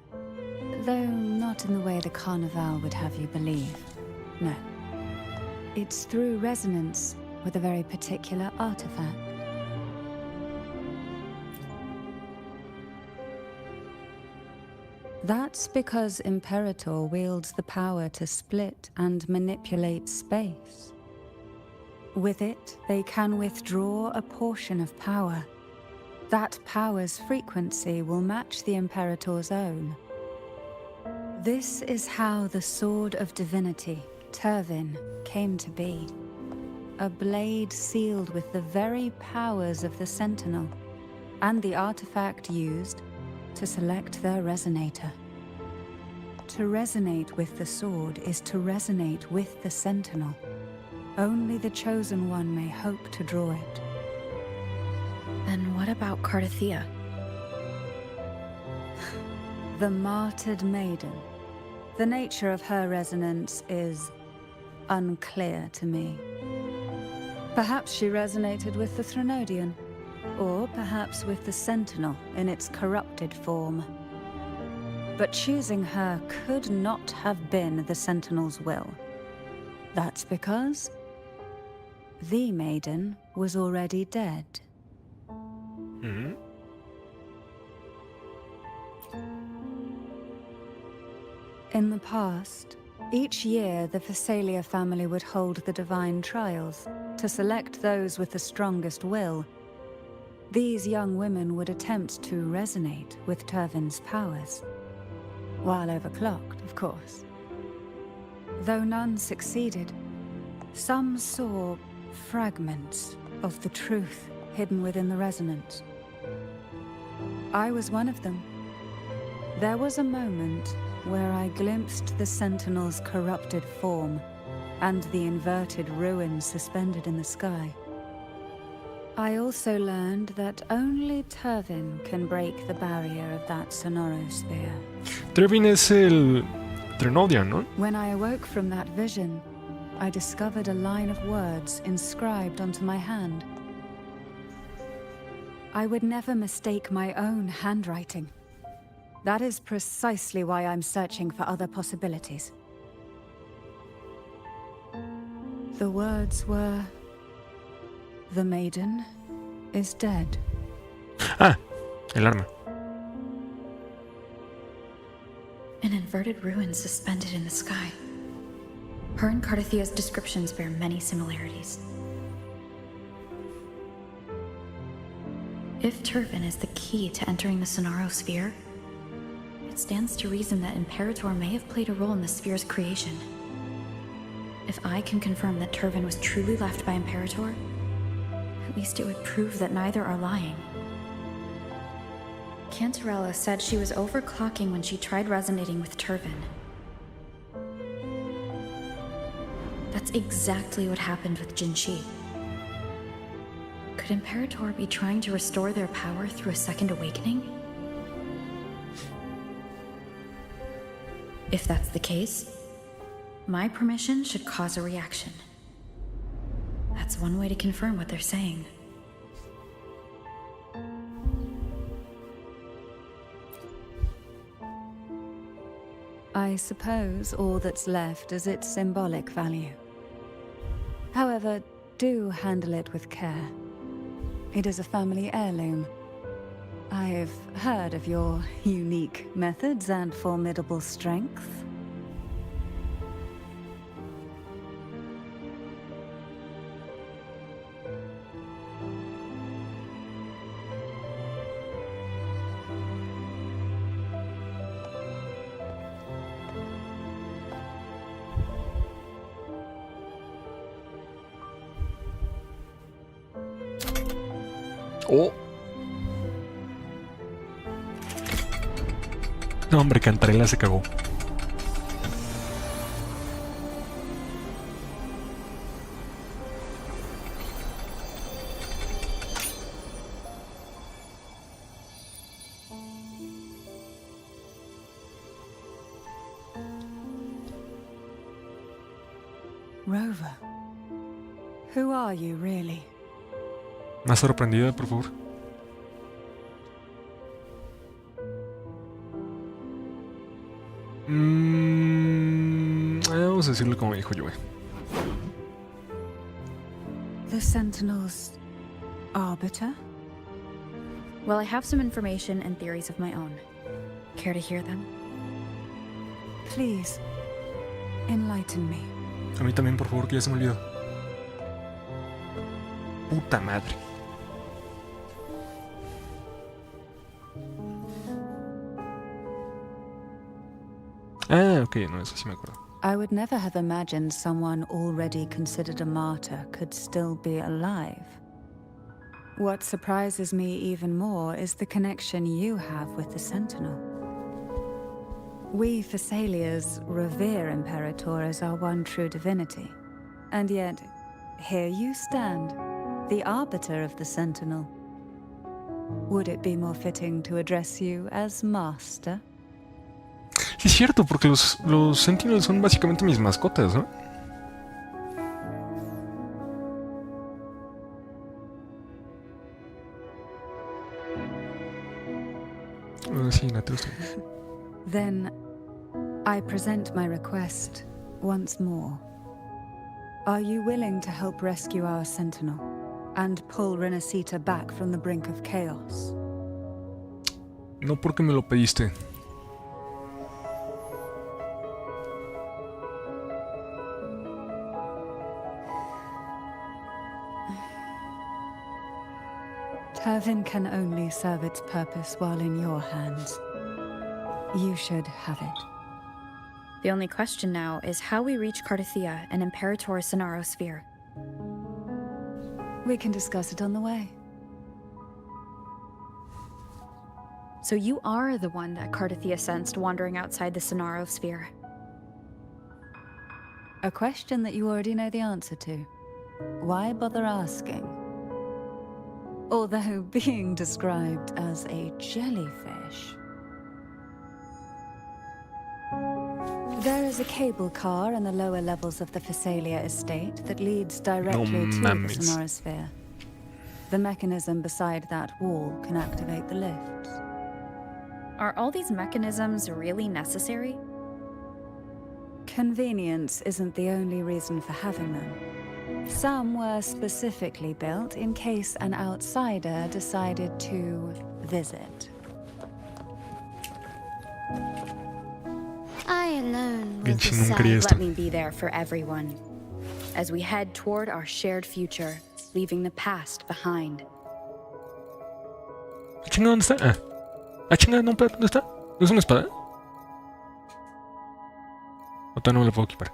Speaker 3: though not in the way the Carnival would have you believe. No. It's through resonance with a very particular artifact. That's because Imperator wields the power to split and manipulate space. With it, they can withdraw a portion of power. That power's frequency will match the Imperator's own. This is how the Sword of Divinity, Turvin, came to be. A blade sealed with the very powers of the Sentinel, and the artifact used to select their resonator. To resonate with the sword is to resonate with the Sentinel. Only the Chosen One may hope to draw it.
Speaker 7: Then what about Cardothea?
Speaker 3: The martyred maiden. The nature of her resonance is unclear to me. Perhaps she resonated with the Threnodian, or perhaps with the Sentinel in its corrupted form. But choosing her could not have been the Sentinel's will. That's because the maiden was already dead.
Speaker 1: Mm-hmm.
Speaker 3: In the past, each year the Phasalia family would hold the divine trials to select those with the strongest will. These young women would attempt to resonate with Turvin's powers, while overclocked, of course. Though none succeeded, some saw fragments of the truth hidden within the resonance. I was one of them. There was a moment where I glimpsed the Sentinel's corrupted form and the inverted ruins suspended in the sky. I also learned that only Turvin can break the barrier of that sonorosphere.
Speaker 1: Turvin es el Trenodian, ¿no?
Speaker 3: When I awoke from that vision, I discovered a line of words inscribed onto my hand. I would never mistake my own handwriting. That is precisely why I'm searching for other possibilities. The words were, "The maiden is dead."
Speaker 1: Ah, el arma.
Speaker 7: An inverted ruin suspended in the sky. Her and Cardathia's descriptions bear many similarities. If Turvin is the key to entering the Sonorosphere, it stands to reason that Imperator may have played a role in the sphere's creation. If I can confirm that Turvin was truly left by Imperator, at least it would prove that neither are lying. Cantarella said she was overclocking when she tried resonating with Turvin. That's exactly what happened with Jinshi. Could Imperator be trying to restore their power through a second awakening? If that's the case, my permission should cause a reaction. That's one way to confirm what they're saying.
Speaker 3: I suppose all that's left is its symbolic value. However, do handle it with care. It is a family heirloom. I've heard of your unique methods and formidable strength.
Speaker 1: Oh. No, hombre, Cantarella se cagó.
Speaker 3: Rover, who are you really?
Speaker 1: Más sorprendida, por favor. Vamos a decirlo como dijo Joey.
Speaker 3: The Sentinel's arbiter?
Speaker 7: Well, I have some information and theories of my own. Care to hear them?
Speaker 3: Please, enlighten me.
Speaker 1: A mí también, por favor, que ya se me olvidó. Puta madre. Ah, ok, no, eso sí me acuerdo.
Speaker 3: I would never have imagined someone already considered a martyr could still be alive. What surprises me even more is the connection you have with the Sentinel. We Thessalians revere Imperator as our one true divinity. And yet, here you stand, the arbiter of the Sentinel. Would it be more fitting to address you as Master?
Speaker 1: Sí, es cierto, porque los Sentinels son básicamente mis mascotas, ¿no? Sí, no te gusta.
Speaker 3: Then, I present my request once more. Are you willing to help rescue our Sentinel and pull Renacita back from the brink of chaos?
Speaker 1: No porque me lo pediste.
Speaker 3: Turvin can only serve its purpose while in your hands. You should have it.
Speaker 7: The only question now is how we reach Cardathia and Imperator Sonorosphere.
Speaker 3: We can discuss it on the way.
Speaker 7: So you are the one that Cardathia sensed wandering outside the Sonaro sphere.
Speaker 3: A question that you already know the answer to. Why bother asking? Although being described as a jellyfish. There is a cable car in the lower levels of the Phasalia estate that leads directly to the Sonorosphere. The mechanism beside that wall can activate the lifts.
Speaker 7: Are all these mechanisms really necessary?
Speaker 3: Convenience isn't the only reason for having them. Some were specifically built in case an outsider decided to visit.
Speaker 2: I alone will
Speaker 1: Genshin nunca
Speaker 2: decide.
Speaker 1: haría esto.
Speaker 7: Let me be there for everyone. As we head toward our shared future, leaving the past behind.
Speaker 1: ¿Ah, chinga, dónde está? Ah, chinga, no, ¿dónde está? ¿No es una espada? O todavía no me la puedo equipar.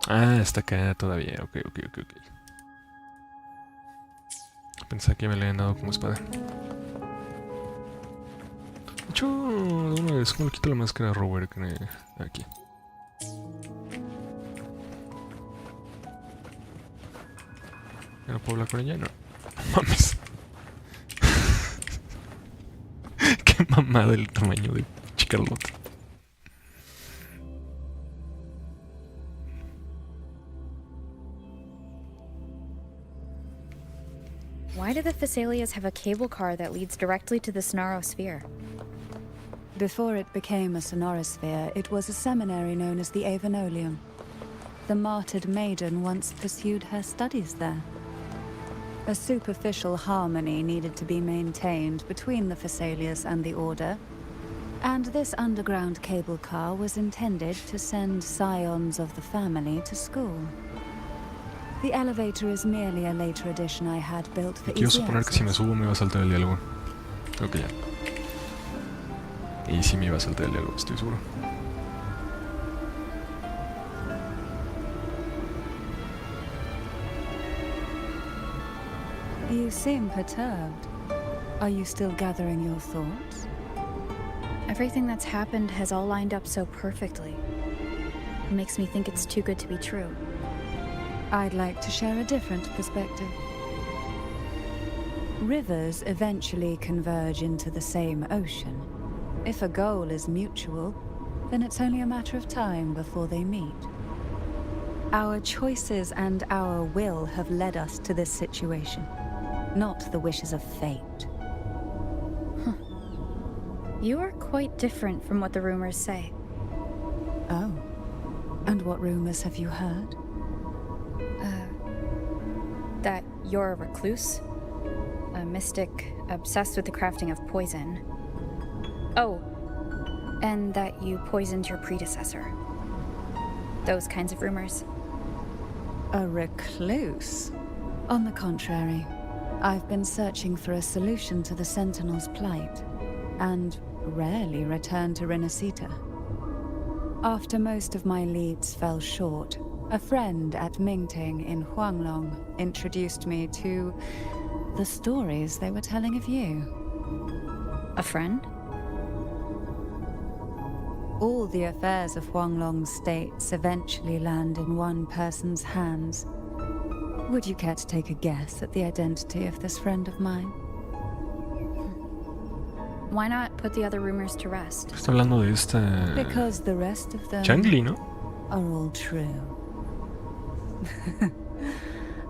Speaker 1: Ah, está acá todavía. Ok. Pensaba que me la habían dado como espada. De hecho, de una vez, ¿cómo le quito la máscara a Robert? Aquí. ¿Ya no puedo hablar con ella? No. Mames. Qué mamada el tamaño de Carlota.
Speaker 7: Why do the Phasalias have a cable car that leads directly to the Sonaro sphere?
Speaker 3: Before it became a Sonorosphere, it was a seminary known as the Avenolium. The martyred maiden once pursued her studies there. A superficial harmony needed to be maintained between the Phasalias and the Order, and this underground cable car was intended to send scions of the family to school. The elevator is merely a later addition I had built for
Speaker 1: Quiero
Speaker 3: easy
Speaker 1: suponer que si me
Speaker 3: access.
Speaker 1: subo me va a saltar el diálogo. Creo que ya. Y sí me iba a saltar el diálogo, estoy seguro.
Speaker 3: You seem perturbed. Are you still gathering your thoughts?
Speaker 7: Everything that's happened has all lined up so perfectly. It makes me think it's too good to be true.
Speaker 3: I'd like to share a different perspective. Rivers eventually converge into the same ocean. If a goal is mutual, then it's only a matter of time before they meet. Our choices and our will have led us to this situation, not the wishes of fate.
Speaker 7: You are quite different from what the rumors say.
Speaker 3: Oh. And what rumors have you heard?
Speaker 7: That you're a recluse, a mystic obsessed with the crafting of poison. Oh, and that you poisoned your predecessor. Those kinds of rumors.
Speaker 3: A recluse? On the contrary, I've been searching for a solution to the Sentinel's plight, and rarely return to Renacita. After most of my leads fell short, a friend at Mingting in Huanglong introduced me to the stories they were telling of you.
Speaker 7: A friend?
Speaker 3: All the affairs of Huanglong's states eventually land in one person's hands. Would you care to take a guess at the identity of this friend of mine?
Speaker 7: Why not put the other rumors to rest?
Speaker 1: Está hablando de esta...
Speaker 3: Because the rest of them
Speaker 1: Changli, ¿no?
Speaker 3: are all true.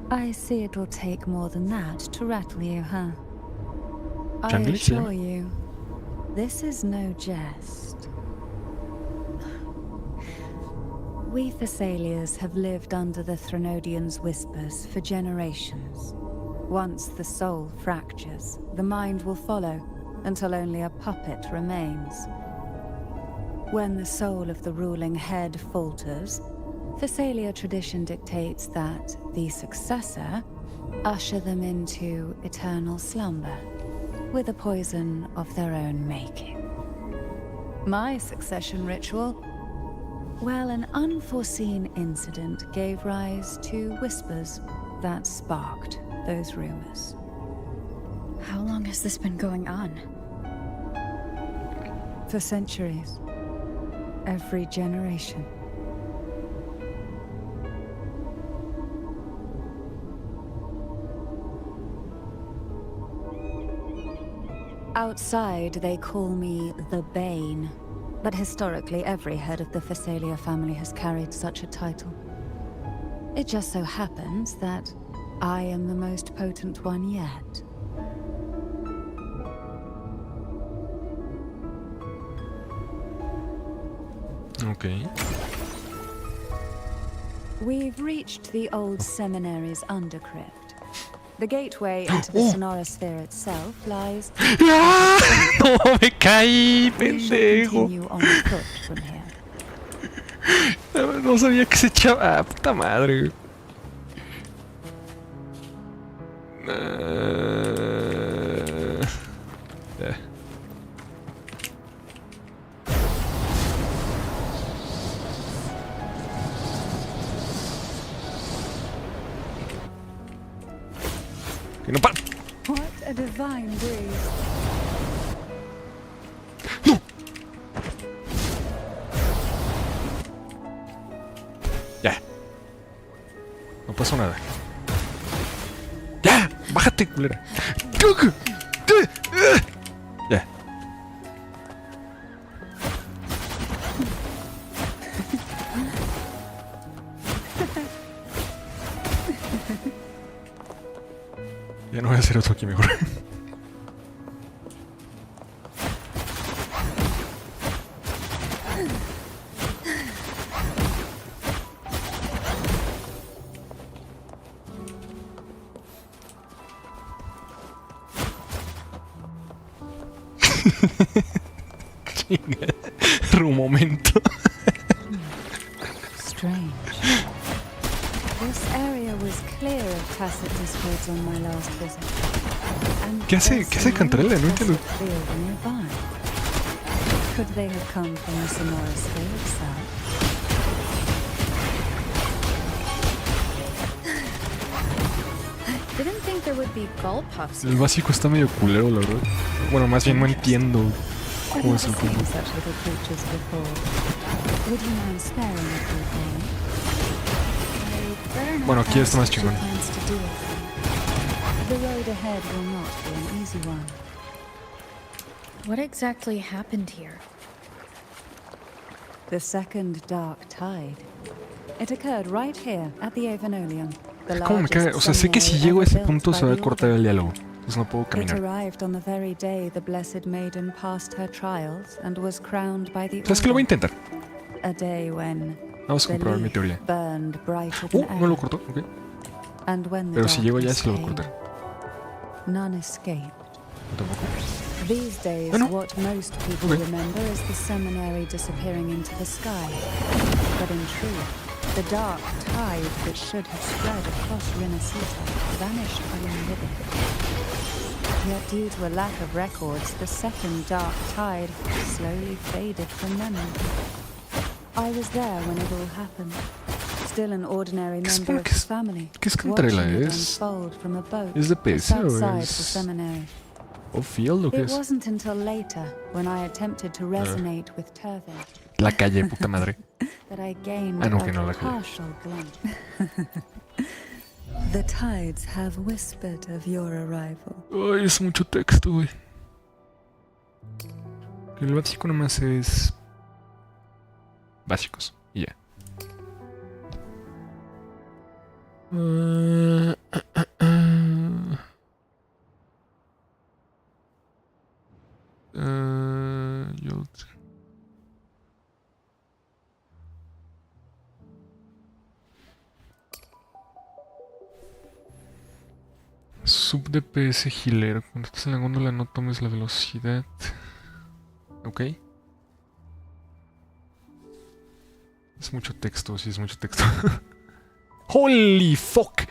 Speaker 3: I see it'll take more than that to rattle you, huh? I
Speaker 1: Changli,
Speaker 3: assure
Speaker 1: yeah.
Speaker 3: you, this is no jest. We Thessalians have lived under the Threnodians' whispers for generations. Once the soul fractures, the mind will follow, until only a puppet remains. When the soul of the ruling head falters, Thessalia tradition dictates that the successor usher them into eternal slumber, with a poison of their own making. My succession ritual? Well, an unforeseen incident gave rise to whispers, that sparked those rumors.
Speaker 7: How long has this been going on?
Speaker 3: For centuries. Every generation. Outside, they call me the Bane. But historically, every head of the Phasalia family has carried such a title. It just so happens that I am the most potent one yet.
Speaker 1: Ok.
Speaker 3: We've reached the old seminary's undercrypt. The gateway into the Sonorosphere itself lies...
Speaker 1: ¡Ah! ¡No, me caí,
Speaker 3: We shall
Speaker 1: pendejo!
Speaker 3: continue on foot from here.
Speaker 1: No sabía que se echaba. ¡Ah, puta madre! Ya. Que no para.
Speaker 3: What a divine breeze.
Speaker 1: Ya. No pasó nada. ¡Ya! ¡Bájate, culera! Ya. Ya no voy a hacer otro aquí mejor. Chinga. Un momento.
Speaker 3: Strange. This area was clear of tacit discords on my last visit. And
Speaker 1: ¿Qué hace
Speaker 3: there's
Speaker 1: Cantarella? No entiendo.
Speaker 3: tacit field nearby. Could they have come from the Sonorosphere itself?
Speaker 7: Didn't think there would be gull puffs.
Speaker 1: El básico está medio culero, la verdad. Bueno, más bien no entiendo
Speaker 3: I've
Speaker 1: cómo
Speaker 3: never
Speaker 1: es el
Speaker 3: seen
Speaker 1: combo.
Speaker 3: such little creatures before. Would you mind sparing a few for me?
Speaker 7: I'd better not
Speaker 1: Bueno, aquí está
Speaker 7: ask
Speaker 1: más
Speaker 7: what she
Speaker 1: chingón.
Speaker 7: plans to do with them.
Speaker 3: The road ahead will not be an easy one.
Speaker 7: What exactly happened here?
Speaker 3: The second dark tide. It occurred right here at the Avenolium. The
Speaker 1: ¿Cómo me caga? O sea, sé que si
Speaker 3: seminary
Speaker 1: llego a ese
Speaker 3: ever
Speaker 1: punto
Speaker 3: built
Speaker 1: se va a
Speaker 3: by the
Speaker 1: cortar el
Speaker 3: Order.
Speaker 1: diálogo. Entonces no puedo
Speaker 3: It
Speaker 1: caminar.
Speaker 3: arrived on the very day the Blessed Maiden passed her trials and was crowned by the
Speaker 1: ¿Sabes qué? Lo voy a
Speaker 3: Order.
Speaker 1: intentar.
Speaker 3: A day when
Speaker 1: Vamos a
Speaker 3: the
Speaker 1: comprobar mi
Speaker 3: leaf
Speaker 1: teoría.
Speaker 3: burned brighter than
Speaker 1: No lo
Speaker 3: ever.
Speaker 1: cortó, ok.
Speaker 3: And when the
Speaker 1: Pero si llego ya
Speaker 3: darkness
Speaker 1: sí lo voy a
Speaker 3: came,
Speaker 1: cortar.
Speaker 3: none escaped.
Speaker 1: No, tampoco.
Speaker 3: These days,
Speaker 1: Ah, no.
Speaker 3: what most people
Speaker 1: Okay.
Speaker 3: remember is the seminary disappearing into the sky. But in truth, the dark tide that should have spread across Rinasita vanished unliving. Yet due to a lack of records, the second dark tide slowly faded from memory. I was there when it all happened. Still an ordinary
Speaker 1: ¿Qué
Speaker 3: member
Speaker 1: supone
Speaker 3: of
Speaker 1: que
Speaker 3: the
Speaker 1: es-
Speaker 3: family,
Speaker 1: qué es Cantarella?
Speaker 3: watching it
Speaker 1: ¿Es-
Speaker 3: unfold from a boat
Speaker 1: ¿Es de
Speaker 3: just
Speaker 1: PS o
Speaker 3: outside the
Speaker 1: es
Speaker 3: seminary.
Speaker 1: Off-field o qué
Speaker 3: It
Speaker 1: es?
Speaker 3: wasn't until later, when I attempted to resonate with Turvin,
Speaker 1: La calle, puta madre.
Speaker 3: that I gained
Speaker 1: Ah, no,
Speaker 3: a
Speaker 1: que no, la calle.
Speaker 3: partial glimpse. The tides have whispered of your arrival.
Speaker 1: Ay, es mucho texto, güey. El básico nomás es... Básicos. Y ya. Yo... Sub DPS healer. Cuando estás en la góndola no tomes la velocidad. Ok. Es mucho texto, sí, es mucho texto. ¡Holy fuck!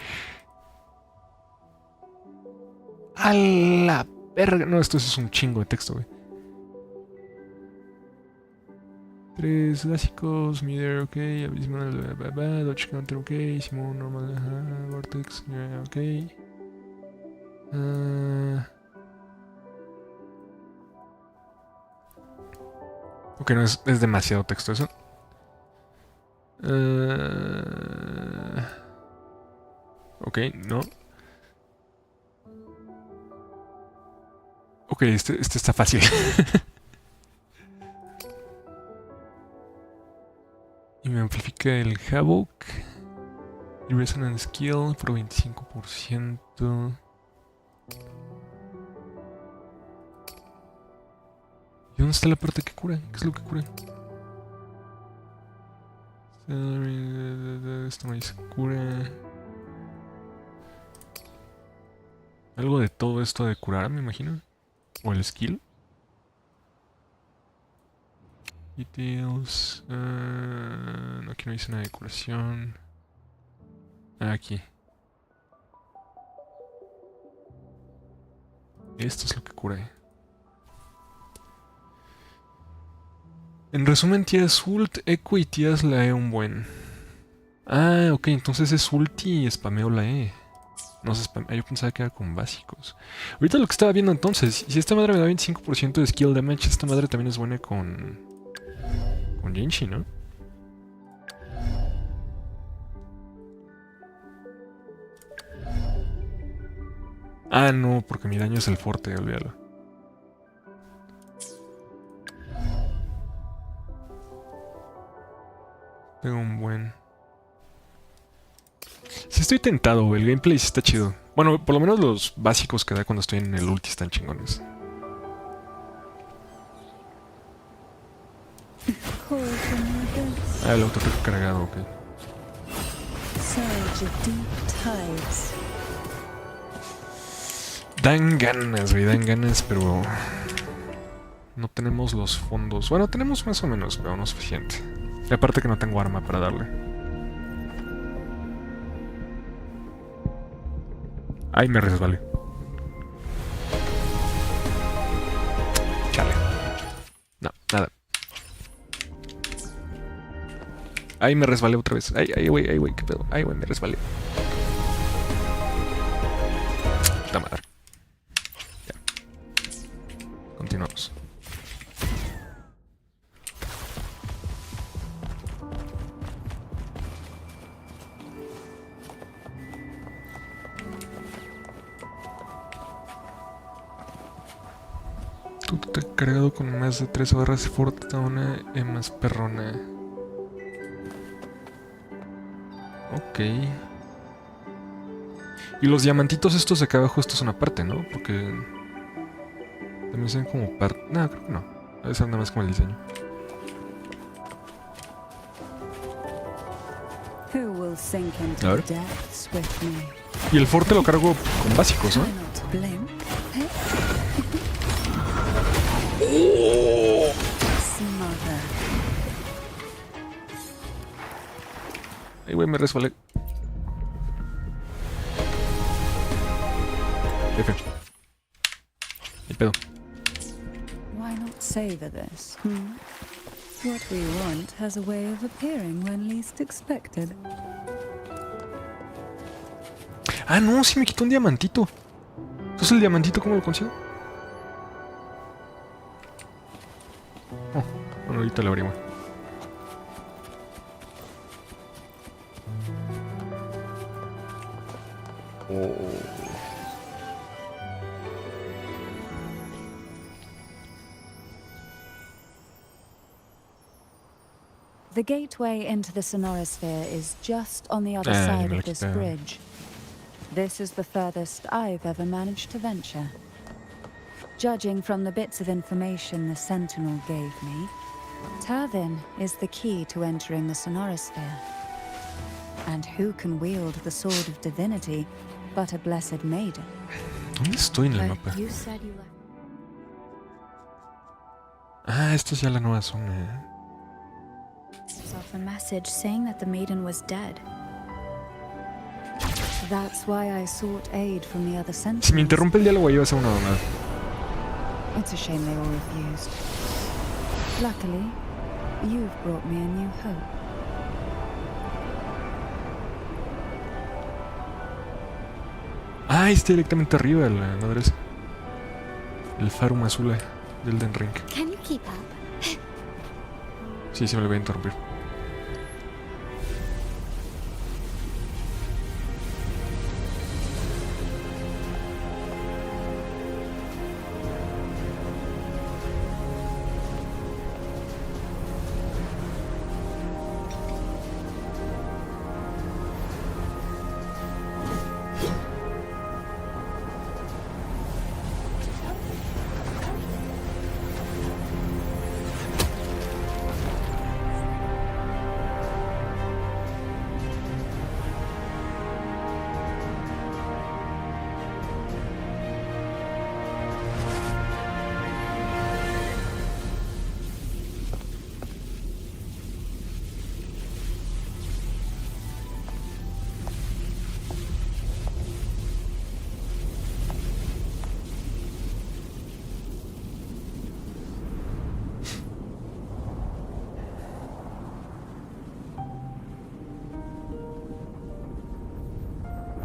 Speaker 1: ¡A la verga! No, esto sí es un chingo de texto, güey. 3 básicos, Mider, ok, abismal, Dodge Counter, ok, Simón, normal, ajá, Vortex, ok. Ok, no es demasiado texto eso. Ok, no. Ok, este está fácil. Y me amplifica el Havoc. Y Resonance Skill por 25%. ¿Y dónde está la parte que cura? ¿Qué es lo que cura? Esto no dice cura. Algo de todo esto de curar, me imagino. O el skill. Details. No, aquí no dice nada de curación. Aquí. Esto es lo que cura. En resumen, tías ult, eco y tías la E un buen. Ah, ok, entonces es ulti y spameo la E. No se spamea, yo pensaba que era con básicos. Ahorita lo que estaba viendo entonces, si esta madre me da 25% de skill damage, esta madre también es buena con Genshi, ¿no? Ah, no, porque mi daño es el fuerte, olvídalo. Pego un buen. Sí estoy tentado, güey. El gameplay sí está chido. Bueno, por lo menos los básicos que da cuando estoy en el ulti están chingones. Ah, el autoataque cargado, ok. Dan ganas, güey, dan ganas, pero... no tenemos los fondos. Bueno, tenemos más o menos, pero no suficiente. Y aparte que no tengo arma para darle. Ay, me resbalé. Chale. No, nada. Ay, me resbalé otra vez. Ay, güey, qué pedo. Ay, güey, me resbalé. Puta madre. Ya. Continuamos. Tú te has cargado con más de 3 barras de fortuna y más perrona. Ok. Y los diamantitos estos de acá abajo, estos son aparte, ¿no? Porque... también son como parte... no, creo que no. Debe ser nada más como el diseño. A ver. Y el forte lo cargo con básicos, ¿no? ¡Oh! Ay, güey, me resbalé. F. El pedo.
Speaker 3: Why not savor this? What we want has a way of appearing when least expected.
Speaker 1: Ah, no, sí me quitó un diamantito. Entonces el diamantito, ¿cómo lo consigo? Oh, bueno, ahorita lo abrimos.
Speaker 3: The gateway into the Sonorosphere is just on the other side of this bridge. This is the furthest I've ever managed to venture. Judging from the bits of information the Sentinel gave me, Tavin is the key to entering the Sonorosphere. And who can wield the Sword of Divinity but a blessed maiden?
Speaker 1: ¿Dónde estoy en el mapa?
Speaker 4: You said you left.
Speaker 1: Ah, esta es ya la nueva zona.
Speaker 7: Off a message saying that the maiden was dead.
Speaker 3: That's why I sought aid from the other Sentinels.
Speaker 1: Si me interrumpe el diálogo, yo voy a hacer una mamada.
Speaker 3: It's a shame they all refused. Luckily, You've brought me a new hope.
Speaker 1: Ah, está directamente arriba la madre esa. El Farum azul del Elden Ring.
Speaker 4: Can you keep up?
Speaker 1: Sí, me lo voy a interrumpir.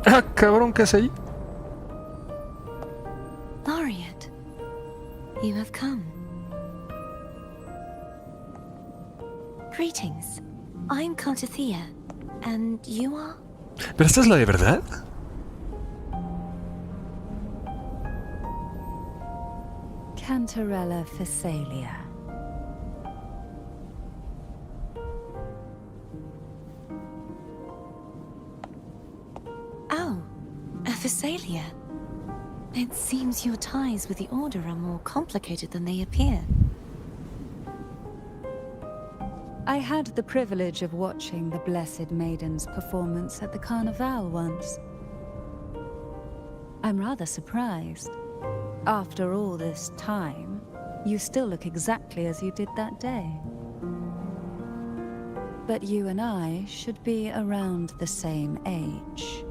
Speaker 1: Ah, cabrón, ¿qué hace ahí?
Speaker 5: Laureate, you have come. Greetings. I'm Contathea, and you are?
Speaker 1: ¿Pero esta es la de verdad?
Speaker 3: Cantarella Phasalia.
Speaker 5: Oh, a Phasalia. It seems your ties with the Order are more complicated than they appear.
Speaker 3: I had the privilege of watching the Blessed Maiden's performance at the Carnival once. I'm rather surprised. After all this time, you still look exactly as you did that day. But you and I should be around the same age.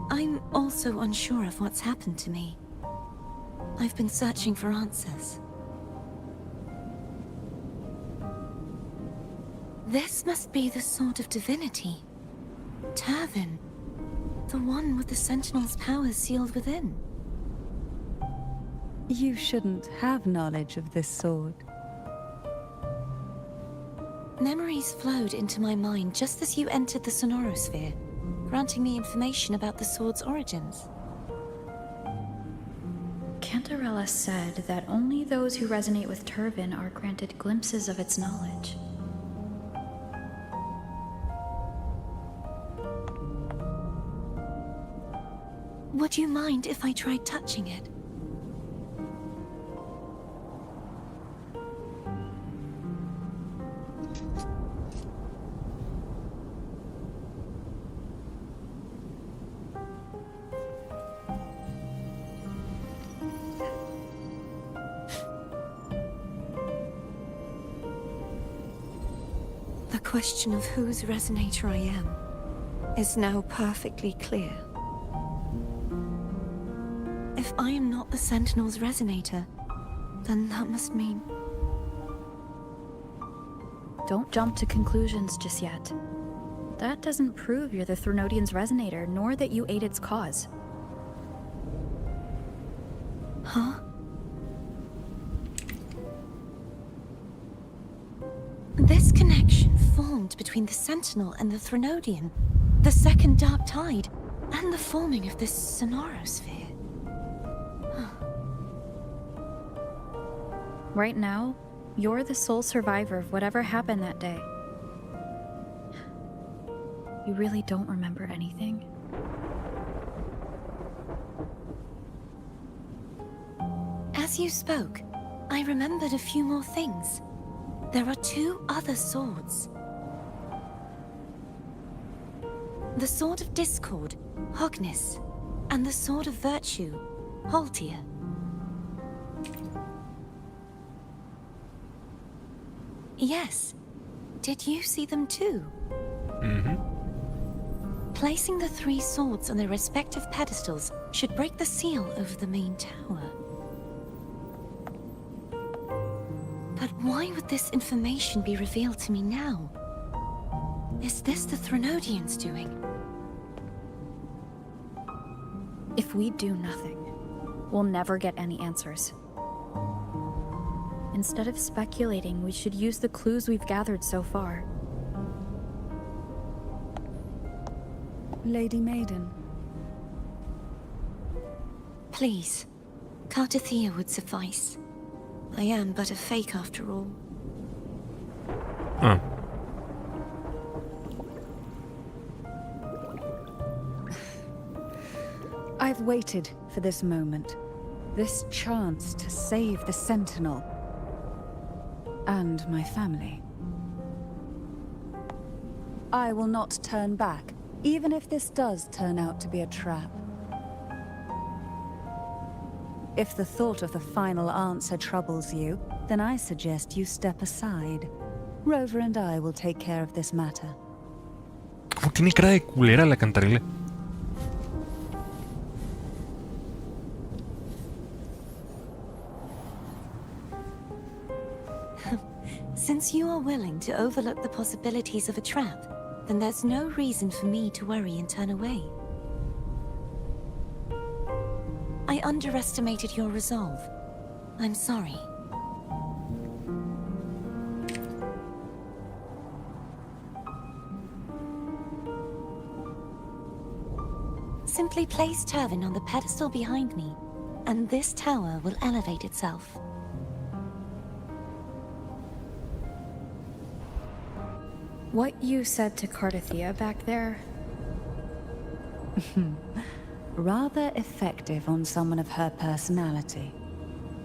Speaker 5: I'm also unsure of what's happened to me. I've been searching for answers. This must be the sword of divinity. Turvin. The one with the Sentinel's powers sealed within.
Speaker 3: You shouldn't have knowledge of this sword.
Speaker 5: Memories flowed into my mind just as you entered the Sonorosphere, granting me information about the sword's origins.
Speaker 7: Cantarella said that only those who resonate with Turvin are granted glimpses of its knowledge.
Speaker 5: Would you mind if I tried touching it? The question of whose resonator I am is now perfectly clear. If I am not the Sentinel's resonator, then that must mean...
Speaker 7: Don't jump to conclusions just yet. That doesn't prove you're the Threnodian's resonator, nor that you aid its cause.
Speaker 5: Huh? This connection formed between the Sentinel and the Threnodian, the second Dark Tide, and the forming of this Sonorosphere.
Speaker 7: Right now, you're the sole survivor of whatever happened that day. You really don't remember anything?
Speaker 5: As you spoke, I remembered a few more things. There are two other swords. The Sword of Discord, Hognis, and the Sword of Virtue, Haltia. Yes. Did you see them too?
Speaker 1: Mm-hmm.
Speaker 5: Placing the three swords on their respective pedestals should break the seal over the main tower. Why would this information be revealed to me now? Is this the Threnodians' doing?
Speaker 7: If we do nothing, we'll never get any answers. Instead of speculating, we should use the clues we've gathered so far.
Speaker 3: Lady Maiden.
Speaker 5: Please, Cardathia would suffice. I am but a fake after all.
Speaker 1: Ah.
Speaker 3: I've waited for this moment. This chance to save the Sentinel. And my family. I will not turn back, even if this does turn out to be a trap. If the thought of the final answer troubles you, then I suggest you step aside. Rover and I will take care of this matter.
Speaker 1: ¿Cómo tiene cara de culera la cantarela?
Speaker 5: Since you are willing to overlook the possibilities of a trap, then there's no reason for me to worry and turn away. I underestimated your resolve. I'm sorry. Simply place Turvin on the pedestal behind me, and this tower will elevate itself.
Speaker 7: What you said to Cardathia back there?
Speaker 3: Rather effective on someone of her personality.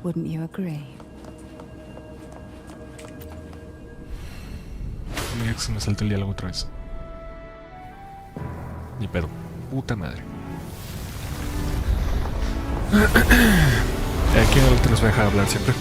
Speaker 3: Wouldn't you agree?
Speaker 1: Mira que se me salta el diálogo otra vez. Ni pedo. Puta madre. Aquí no te los voy a dejar hablar siempre.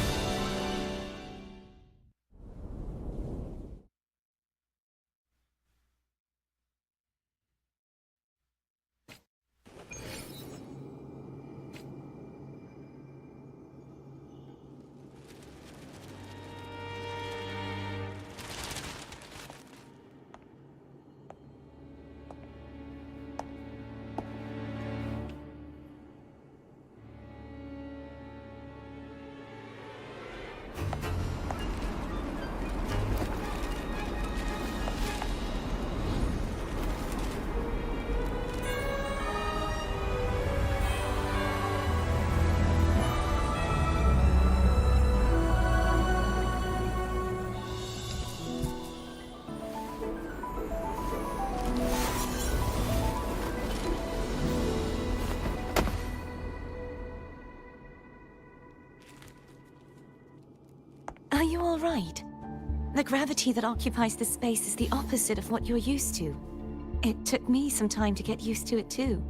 Speaker 5: Are you all right? The gravity that occupies this space is the opposite of what you're used to. It took me some time to get used to it too.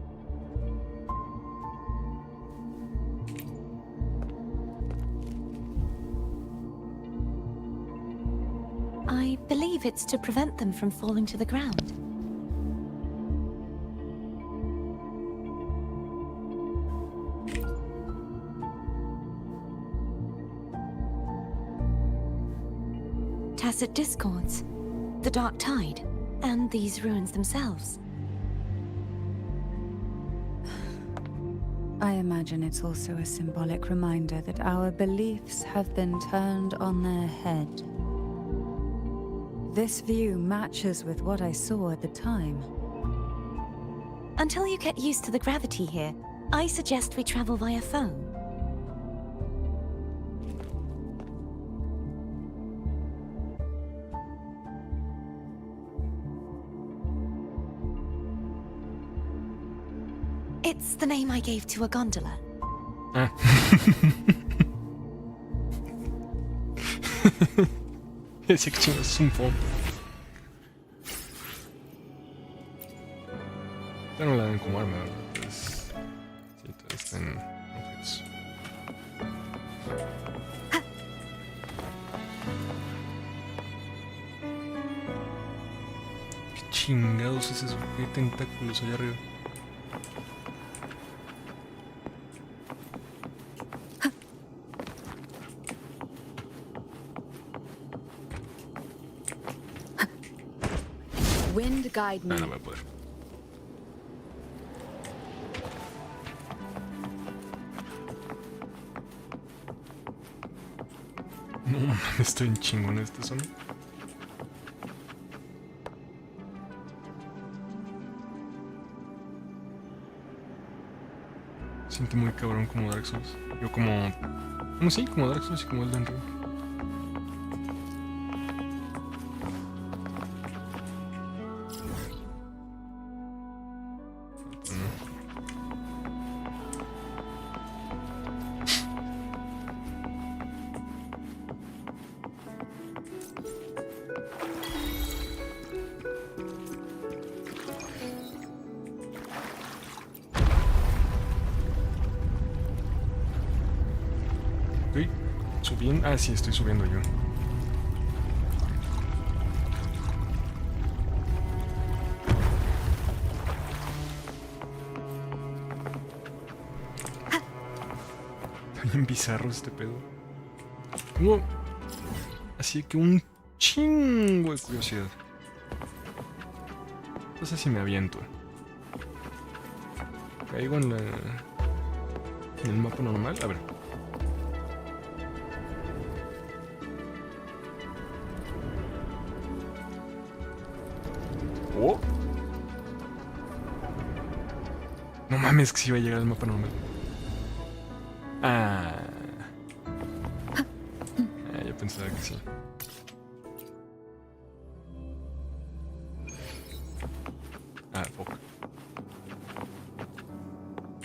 Speaker 5: I believe it's to prevent them from falling to the ground. Tacit discords, the dark tide, and these ruins themselves.
Speaker 3: I imagine it's also a symbolic reminder that our beliefs have been turned on their head. This view matches with what I saw at the time.
Speaker 5: Until you get used to the gravity here, I suggest we travel via phone. It's the name I gave to a gondola.
Speaker 1: Ah. Ese que es un fondo. Ya no la deben como arma, ¿verdad? Pues, sí, todos están objetos. ¿Qué chingados es eso? ¿Qué tentáculos allá arriba?
Speaker 3: Wind guide me.
Speaker 1: Ah, no voy a poder. No mames, estoy en chingón en esta zona. Siento muy cabrón como Dark Souls. Yo como... No, sí, como Dark Souls y como Elden Ring. Estoy subiendo... Ah, sí, estoy subiendo yo. Está bien bizarro este pedo. Como... Así que un chingo de curiosidad. No sé si me aviento. Caigo en la... En el mapa normal. A ver. Oh. No mames, que si iba a llegar al mapa normal. Ah, yo pensaba que sí. Ah, fuck.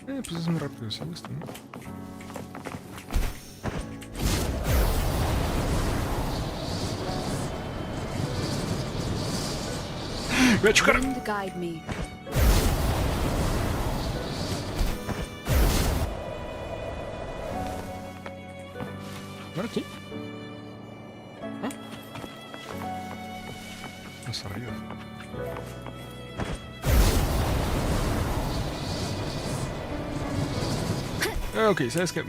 Speaker 1: Pues es muy rápido, sí, esto, ¿no? Voy a chocar.
Speaker 3: Wind guide me.
Speaker 1: ¿Ahora aquí? ¿Ah? Más arriba. Ah, ok, ¿sabes qué?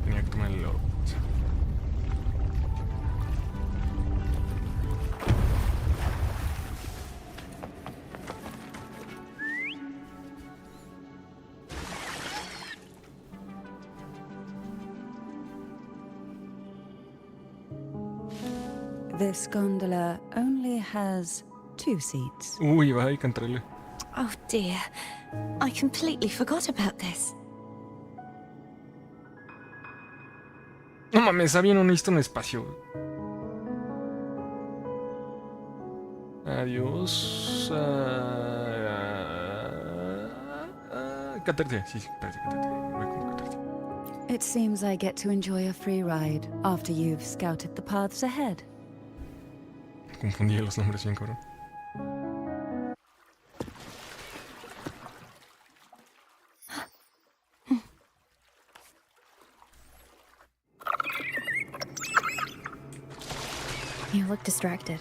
Speaker 1: Tenía que tomar el oro.
Speaker 3: This gondola only has 2 seats.
Speaker 1: Uy, va a cantarle.
Speaker 5: Oh dear. I completely forgot about this.
Speaker 1: No mames, está bien, no necesito un espacio. Adiós. Catarte, sí, catarte. Voy con catarte.
Speaker 3: It seems I get to enjoy a free ride after you've scouted the paths ahead.
Speaker 1: Confundí los nombres bien, cabrón.
Speaker 7: You look distracted.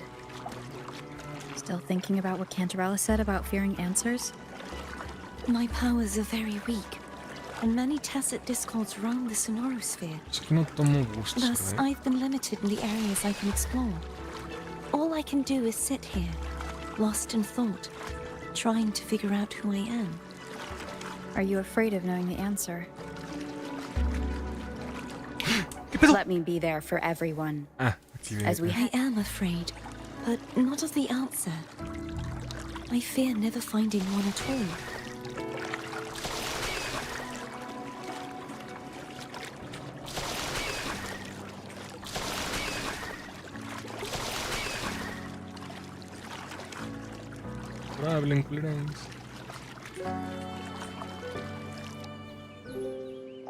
Speaker 7: Still thinking about what Cantarella said about fearing answers?
Speaker 5: My powers are very weak, and many tacit discords roam the sonorosphere.
Speaker 1: Es que no tomo gustos,
Speaker 5: Thus,
Speaker 1: ¿verdad?
Speaker 5: I've been limited in the areas I can explore. All I can do is sit here, lost in thought, trying to figure out who I am.
Speaker 7: Are you afraid of knowing the answer?
Speaker 1: ¿Qué pedo?
Speaker 7: Let me be there for everyone.
Speaker 1: Ah, activé.
Speaker 7: As we
Speaker 5: I am afraid, but not of the answer. I fear never finding one at all.
Speaker 1: Hablen, culeras.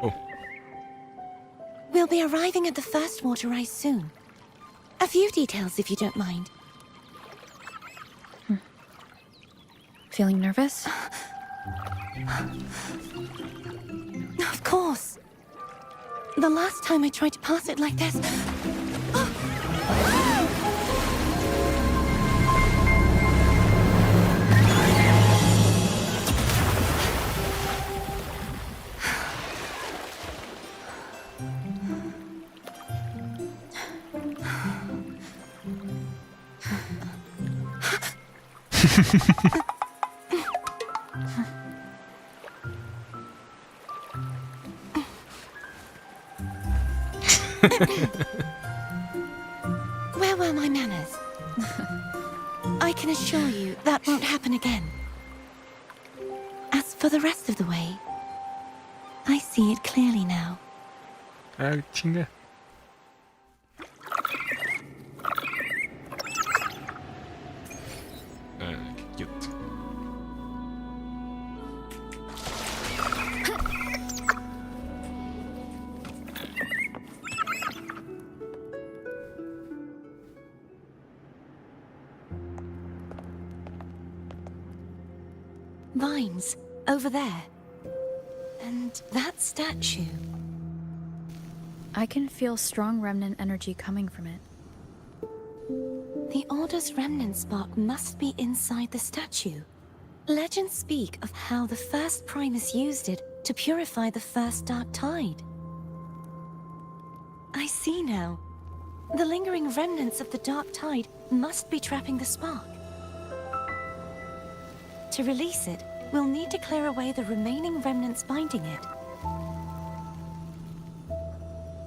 Speaker 1: Oh,
Speaker 5: We'll be arriving at the first water rise soon. A few details, if you don't mind.
Speaker 7: feeling nervous?
Speaker 5: Of course. The last time I tried to pass it like this... Where were my manners? I can assure you that won't happen again. As for the rest of the way, I see it clearly now.
Speaker 1: Ah, chinga. Cute.
Speaker 5: Vines, over there. And that statue.
Speaker 7: I can feel strong remnant energy coming from it.
Speaker 5: The Order's remnant spark must be inside the statue. Legends speak of how the first Primus used it to purify the first Dark Tide. I see now. The lingering remnants of the Dark Tide must be trapping the spark. To release it, we'll need to clear away the remaining remnants binding it.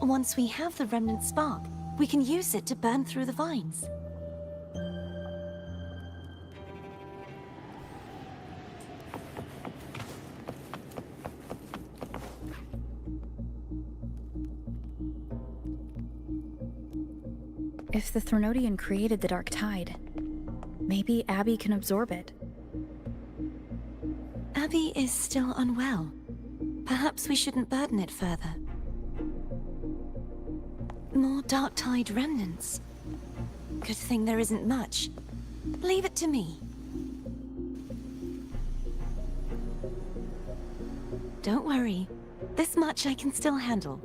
Speaker 5: Once we have the remnant spark, we can use it to burn through the vines.
Speaker 7: If the Threnodian created the Dark Tide, maybe Abby can absorb it.
Speaker 5: Abby is still unwell. Perhaps we shouldn't burden it further. More Dark Tide remnants. Good thing there isn't much. Leave it to me. Don't worry. This much I can still handle.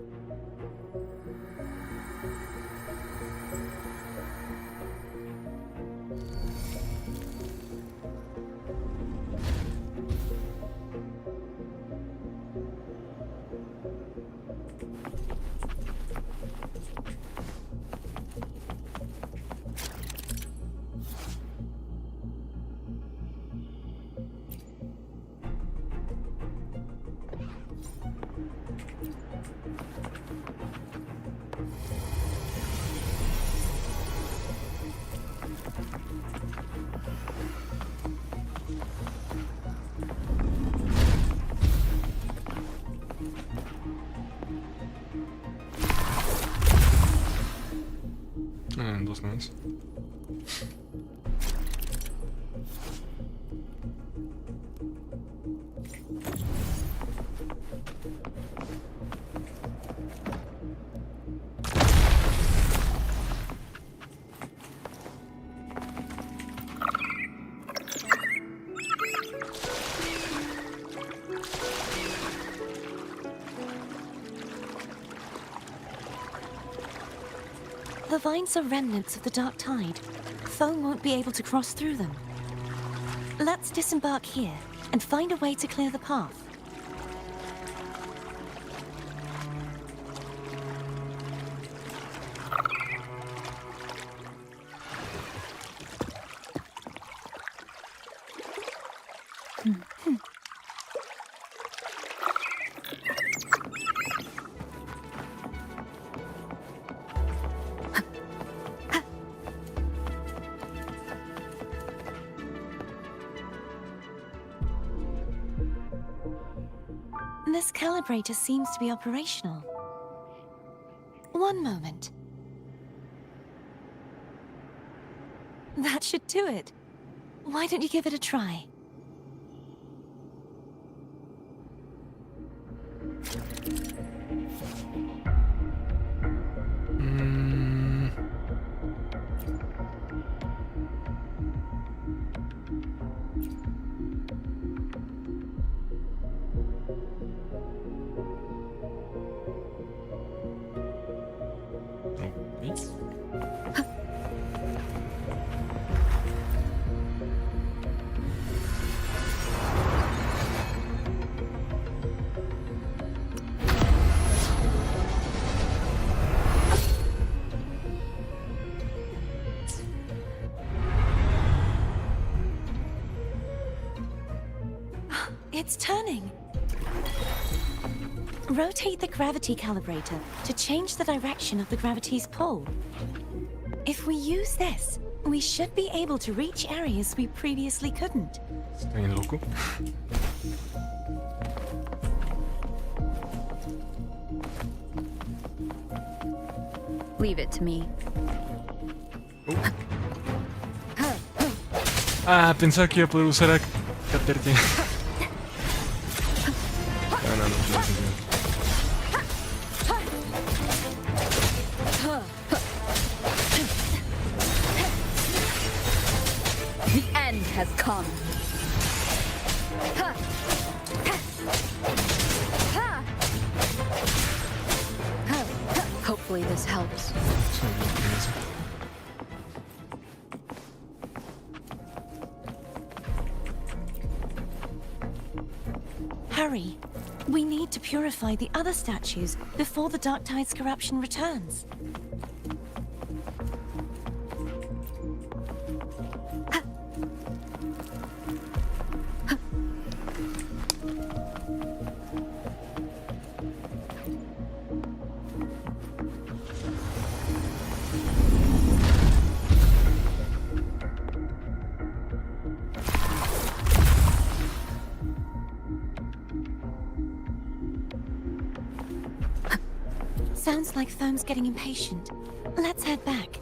Speaker 1: Dos más.
Speaker 5: The vines are remnants of the Dark Tide. Foam won't be able to cross through them. Let's disembark here and find a way to clear the path. This calibrator seems to be operational. One moment. That should do it. Why don't you give it a try? It's turning. Rotate the gravity calibrator to change the direction of the gravity's pull. If we use this, we should be able to reach areas we previously couldn't.
Speaker 1: Estoy bien loco.
Speaker 7: Leave it to me.
Speaker 1: Ah, pensaba que iba a poder usar a Caterti. No, no, no tiene sentido.
Speaker 7: The end has come. Hopefully this helps.
Speaker 1: Soy bien curioso.
Speaker 5: Hurry. We need to purify the other statues before the Dark Tide's corruption returns. Sounds like Foam's getting impatient. Let's head back.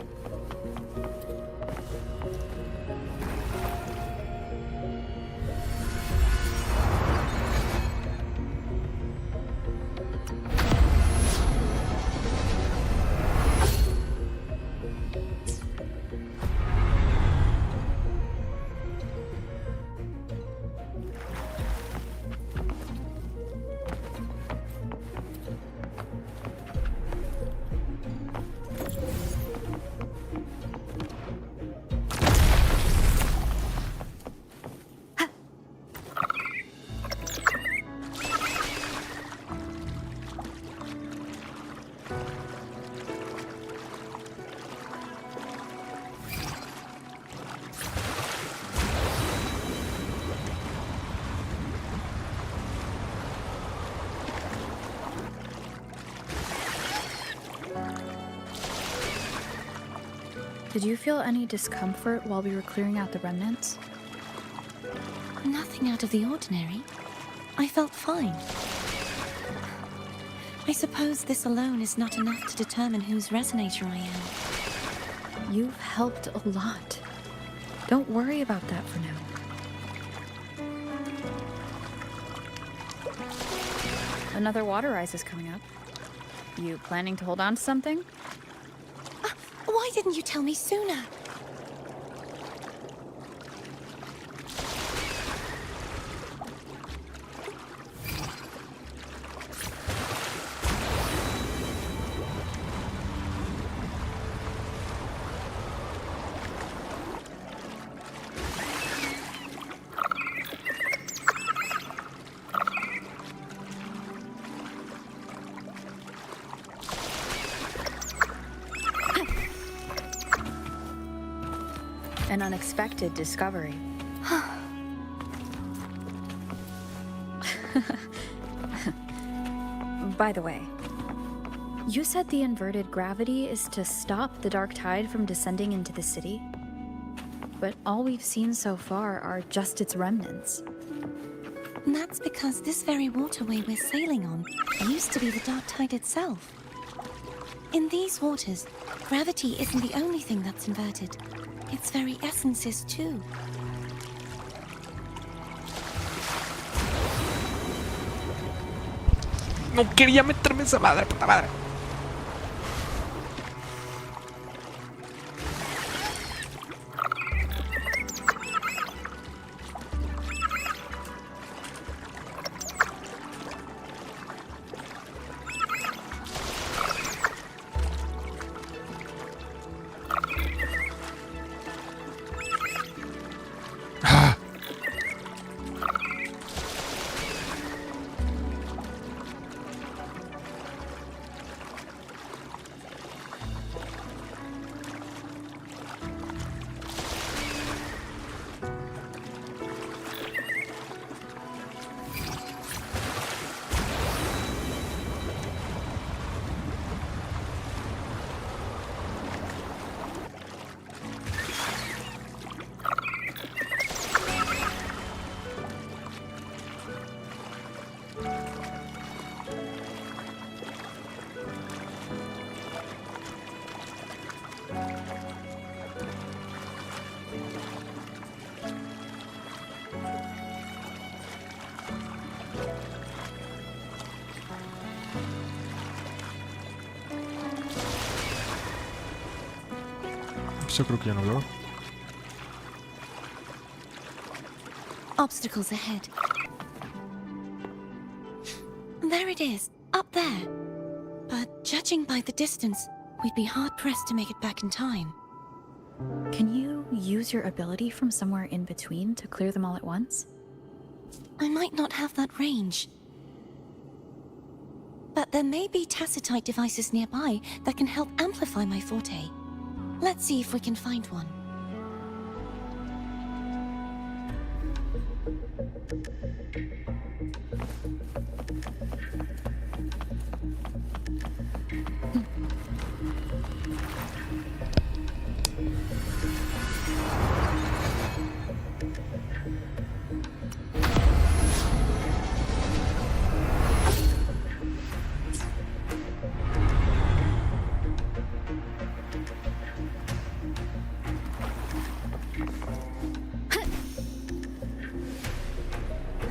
Speaker 7: Did you feel any discomfort while we were clearing out the remnants?
Speaker 5: Nothing out of the ordinary. I felt fine. I suppose this alone is not enough to determine whose resonator I am.
Speaker 7: You've helped a lot. Don't worry about that for now. Another water rise is coming up. You planning to hold on to something?
Speaker 5: Why didn't you tell me sooner?
Speaker 7: An unexpected discovery. By the way, you said the inverted gravity is to stop the dark tide from descending into the city? But all we've seen so far are just its remnants.
Speaker 5: And that's because this very waterway we're sailing on used to be the Dark Tide itself. In these waters, gravity isn't the only thing that's inverted. Its very essence is too.
Speaker 1: No quería meterme esa madre, puta madre. Pues yo creo que ya no veo.
Speaker 5: Obstacles ahead. There it is, up there. But judging by the distance, we'd be hard-pressed to make it back in time.
Speaker 7: Can you use your ability from somewhere in between to clear them all at once?
Speaker 5: I might not have that range. But there may be tacitite devices nearby that can help amplify my forte. Let's see if we can find one.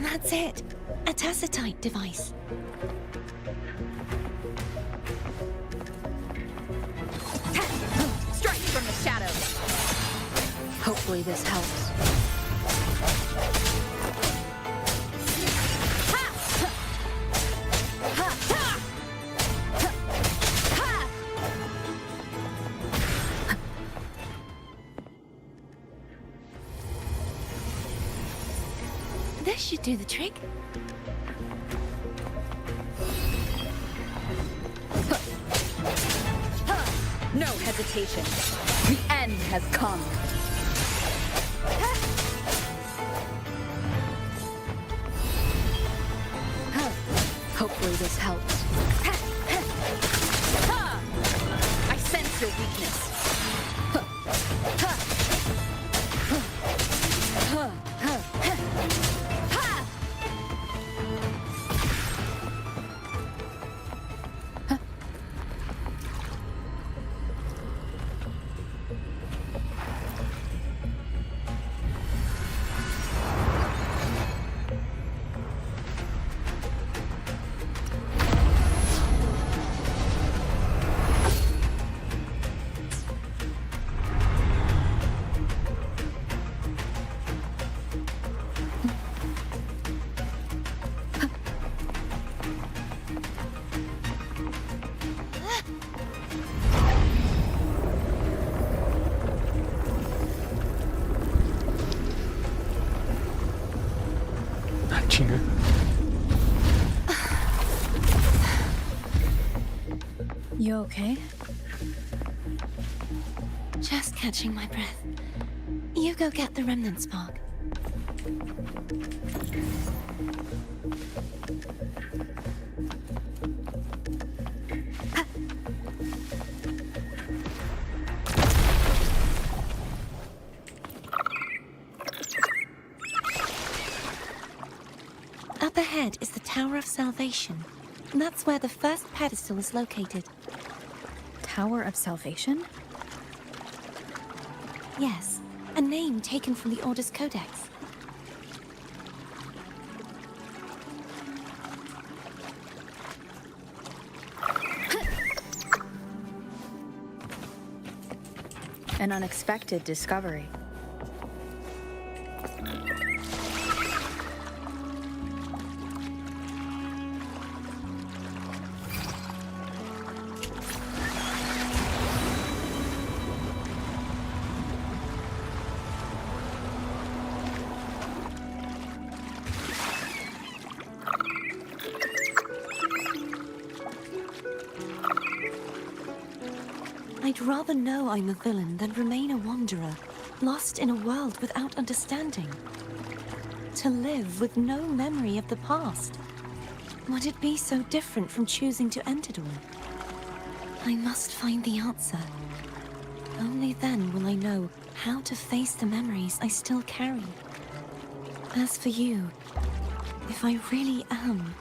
Speaker 5: That's it. A tacitite device.
Speaker 7: Strike from the shadows! Hopefully this helps.
Speaker 5: This should do the trick.
Speaker 7: No hesitation. The end has come. Hopefully this helps. I sense your weakness.
Speaker 1: Chinga.
Speaker 7: You okay?
Speaker 5: Just catching my breath. You go get the remnant spark. Up ahead is the Tower of Salvation. That's where the first pedestal is located.
Speaker 7: Tower of Salvation?
Speaker 5: Yes, a name taken from the Order's Codex.
Speaker 7: An unexpected discovery.
Speaker 5: I'd rather know I'm a villain than remain a wanderer, lost in a world without understanding. To live with no memory of the past. Would it be so different from choosing to end it all? I must find the answer. Only then will I know how to face the memories I still carry. As for you, if I really am...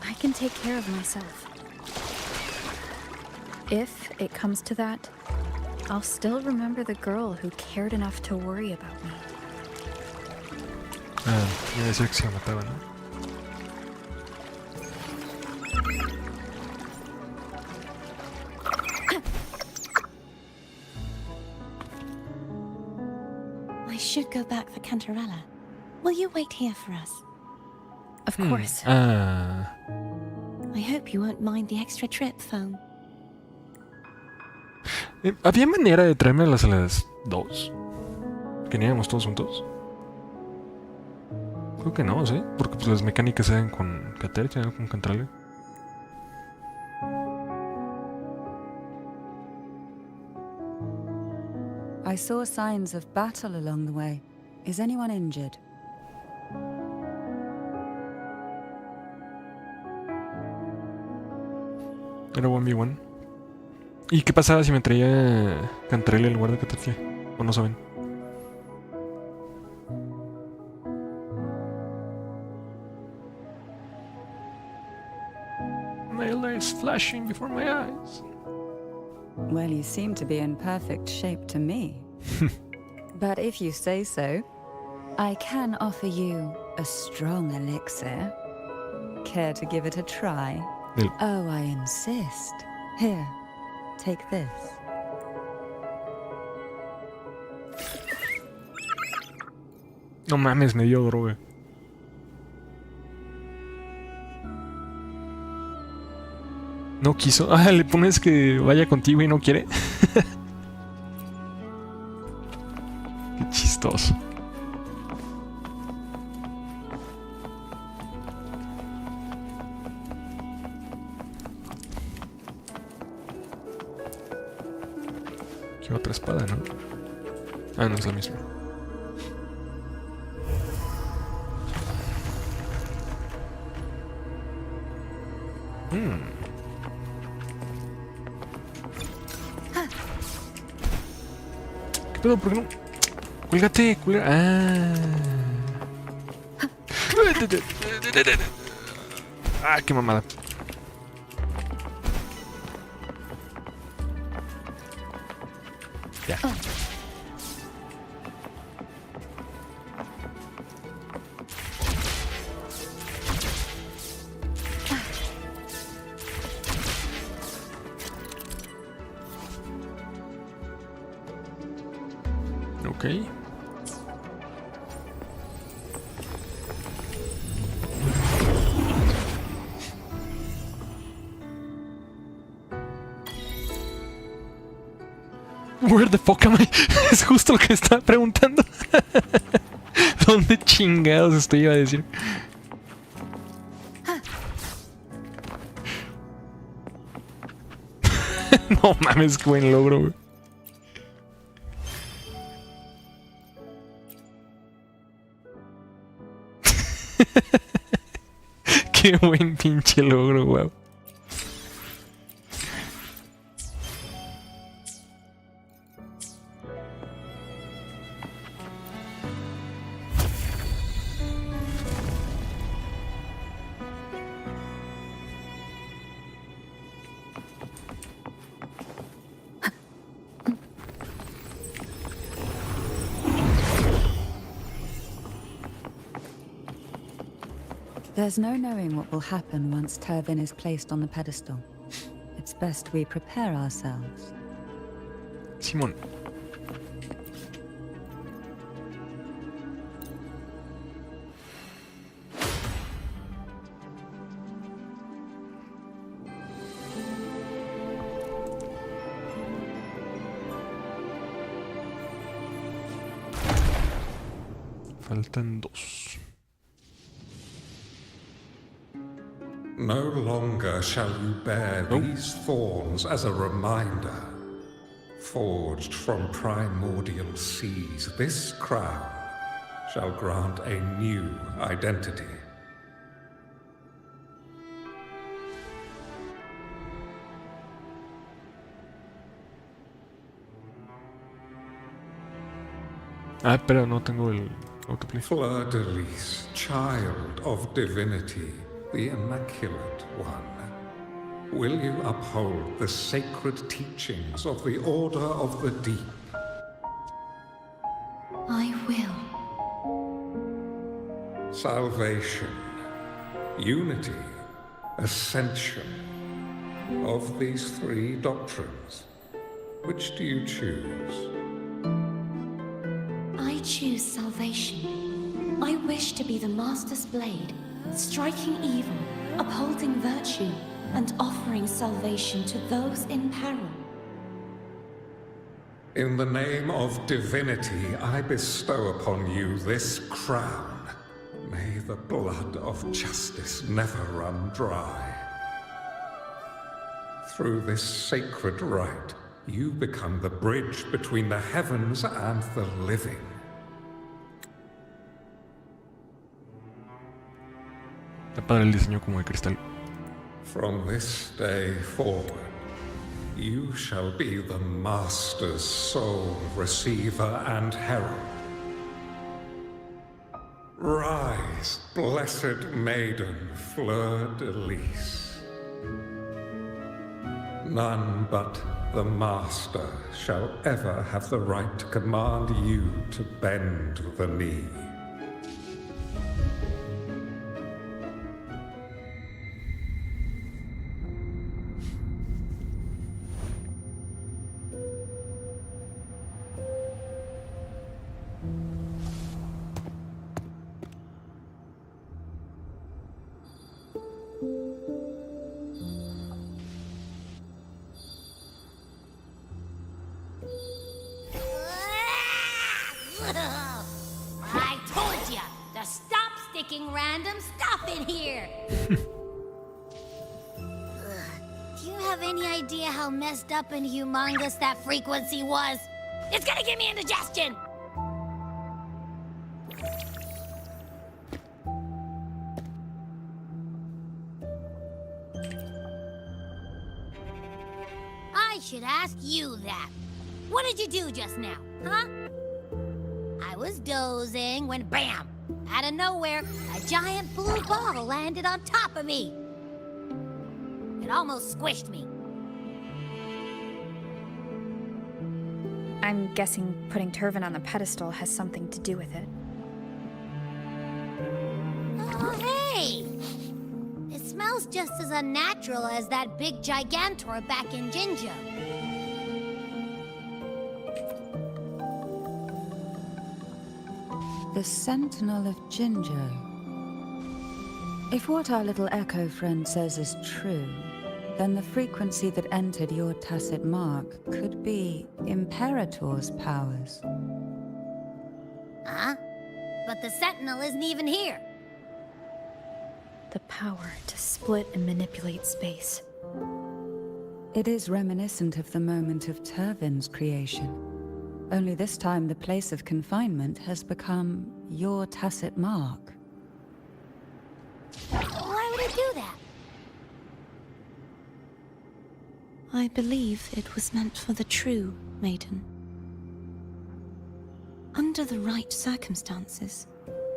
Speaker 7: I can take care of myself. If it comes to that, I'll still remember the girl who cared enough to worry about me.
Speaker 1: Ah, iba a decir que se mataba, ¿no?
Speaker 5: should go back for Cantarella. Will you wait here for us?
Speaker 7: Of course.
Speaker 1: Ah.
Speaker 5: I hope you won't mind the extra trip, Foam.
Speaker 1: ¿Había manera de traérmelas a las 2? ¿Que no íbamos todos juntos? Creo que no, ¿sí? Porque pues las mecánicas se dan con Caterina, no con Cantrale.
Speaker 3: I saw signs of battle along the way. Is anyone injured?
Speaker 1: Era 1v1. ¿Y qué pasaba si me traía Cantrale en lugar de Caterina? ¿O no saben? My lights flashing before my eyes.
Speaker 3: Well, you seem to be in perfect shape to me. But if you say so, I can offer you a strong elixir. Care to give it a try? Oh, I insist. Here, take this.
Speaker 1: No mames, me dio droga. No quiso. Ah, le pones que vaya contigo y no quiere. Qué chistoso. Qué otra espada, ¿no? Ah, no es la misma. ¿Qué pedo? ¿Por qué no? Cuélgate, culera. Ah. Ah, qué mamada. Ya. Ok. Where the fuck am I? Es justo lo que estaba preguntando. ¿Dónde chingados estoy? Iba a decir. No mames, qué buen logro, güey. Qué buen pinche logro, wow.
Speaker 3: There's no knowing what will happen once Turvin is placed on the pedestal. It's best we prepare ourselves.
Speaker 1: Simón. Faltan 2.
Speaker 8: No longer shall you bear these thorns as a reminder. Forged from primordial seas, this crown shall grant a new identity.
Speaker 1: Ah, pero no tengo el autoplay.
Speaker 8: Fleur de Lis, child of divinity, the Immaculate One, will you uphold the sacred teachings of the Order of the Deep?
Speaker 5: I will.
Speaker 8: Salvation, unity, ascension. Of these three doctrines, which do you choose?
Speaker 5: I choose salvation. I wish to be the Master's blade, striking evil, upholding virtue, and offering salvation to those in peril.
Speaker 8: In the name of divinity, I bestow upon you this crown. May the blood of justice never run dry. Through this sacred rite, you become the bridge between the heavens and the living.
Speaker 1: Está padre el diseño como de cristal.
Speaker 8: From this day forward, you shall be the Master's sole receiver and herald. Rise, blessed maiden, fleur-de-lis. None but the Master shall ever have the right to command you to bend the knee.
Speaker 2: I told ya to stop sticking random stuff in here. Do you have any idea how messed up and humongous that frequency was? It's gonna give me indigestion. I should ask you that. What did you do just now, huh? I was dozing when bam! Out of nowhere, a giant blue ball landed on top of me. It almost squished me.
Speaker 7: I'm guessing putting Turvin on the pedestal has something to do with it.
Speaker 2: Oh, hey! It smells just as unnatural as that big gigantor back in Jinjo.
Speaker 3: The Sentinel of Jinjo. If what our little echo friend says is true, then the frequency that entered your tacit mark could be Imperator's powers.
Speaker 2: Huh? But the Sentinel isn't even here.
Speaker 7: The power to split and manipulate space.
Speaker 3: It is reminiscent of the moment of Turvin's creation. Only this time the place of confinement has become your tacit mark.
Speaker 2: Why would it do that?
Speaker 5: I believe it was meant for the true maiden. Under the right circumstances,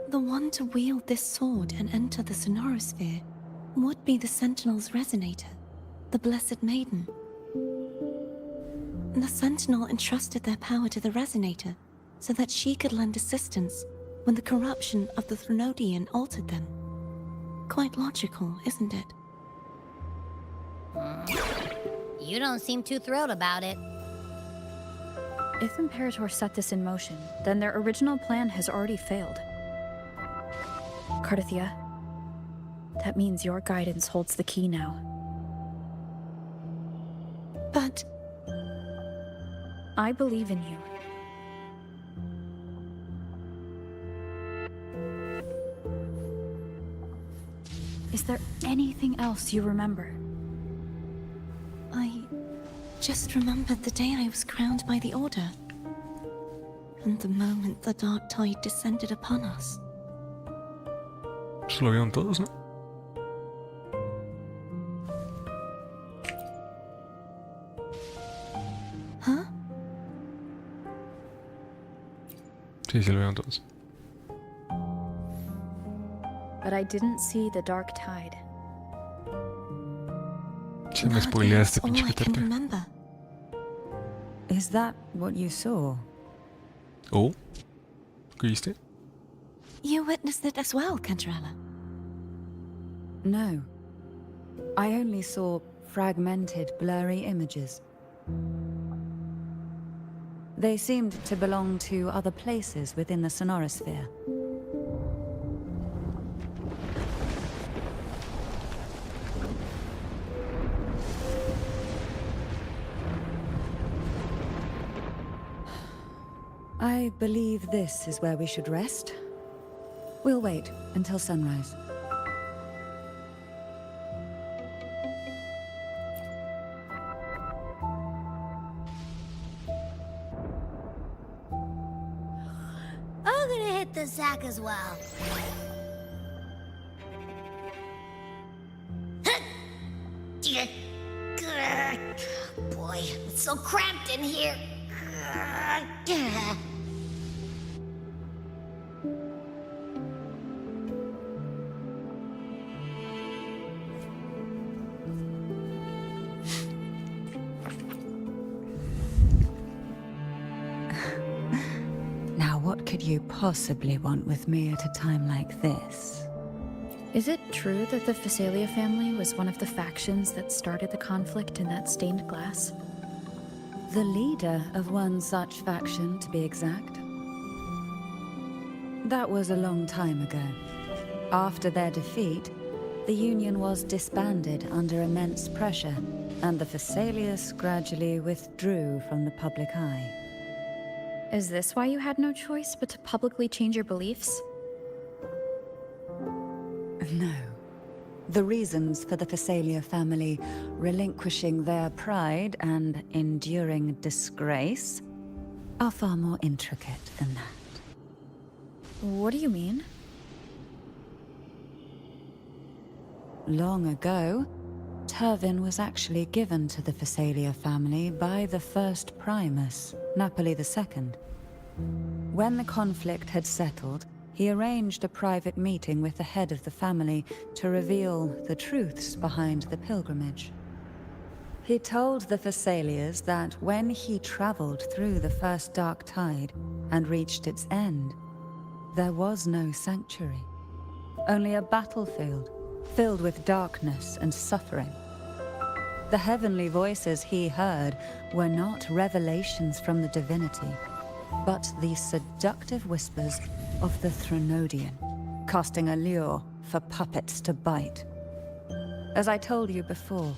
Speaker 5: the one to wield this sword and enter the Sonorosphere would be the Sentinel's resonator, the Blessed Maiden. The Sentinel entrusted their power to the Resonator so that she could lend assistance when the corruption of the Threnodian altered them. Quite logical, isn't it?
Speaker 2: You don't seem too thrilled about it.
Speaker 7: If Imperator set this in motion, then their original plan has already failed. Cardathia, that means your guidance holds the key now.
Speaker 5: But
Speaker 7: I believe in you. Is there anything else you remember?
Speaker 5: I just remembered the day I was crowned by the Order. And the moment the dark tide descended upon us.
Speaker 1: Eso lo vieron todos, ¿no?
Speaker 5: Huh?
Speaker 1: Sí, sí lo vieron todos.
Speaker 7: But I didn't see the dark tide.
Speaker 1: Se me
Speaker 5: That
Speaker 1: spoileaste,
Speaker 5: is all
Speaker 1: pinche
Speaker 5: I can
Speaker 1: Peter.
Speaker 5: remember.
Speaker 3: Is that what you saw?
Speaker 1: Oh, ¿qué viste?
Speaker 5: You witnessed it as well, Cantarella.
Speaker 3: No. I only saw fragmented, blurry images. They seemed to belong to other places within the Sonorosphere. I believe this is where we should rest. We'll wait until sunrise.
Speaker 2: I'm gonna hit the sack as well. Boy, it's so cramped in here.
Speaker 3: Now, what could you possibly want with me at a time like this?
Speaker 7: Is it true that the Phasalia family was one of the factions that started the conflict in that stained glass?
Speaker 3: The leader of one such faction, to be exact. That was a long time ago. After their defeat, the Union was disbanded under immense pressure, and the Phasalius gradually withdrew from the public eye.
Speaker 7: Is this why you had no choice but to publicly change your beliefs?
Speaker 3: No. The reasons for the Phasalia family relinquishing their pride and enduring disgrace are far more intricate than that.
Speaker 7: What do you mean?
Speaker 3: Long ago, Turvin was actually given to the Phasalia family by the first Primus, Napoli II. When the conflict had settled, he arranged a private meeting with the head of the family to reveal the truths behind the pilgrimage. He told the Phasalias that when he traveled through the first dark tide and reached its end, there was no sanctuary, only a battlefield filled with darkness and suffering. The heavenly voices he heard were not revelations from the divinity, but the seductive whispers of the Threnodian, casting a lure for puppets to bite. As I told you before,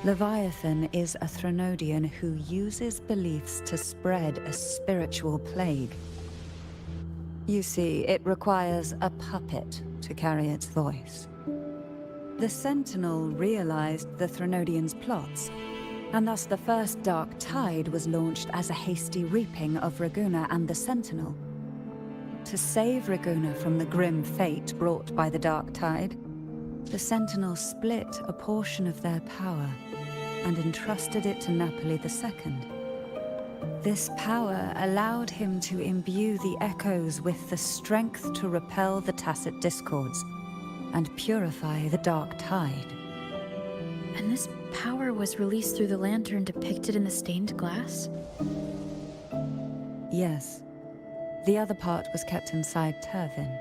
Speaker 3: Leviathan is a Threnodian who uses beliefs to spread a spiritual plague. You see, it requires a puppet to carry its voice. The Sentinel realized the Threnodian's plots, and thus the first Dark Tide was launched as a hasty reaping of Raguna and the Sentinel. To save Raguna from the grim fate brought by the Dark Tide, the Sentinel split a portion of their power and entrusted it to Napoli II. This power allowed him to imbue the Echoes with the strength to repel the Tacit Discords and purify the Dark Tide.
Speaker 7: And this power was released through the lantern depicted in the stained glass?
Speaker 3: Yes. The other part was kept inside Turvin.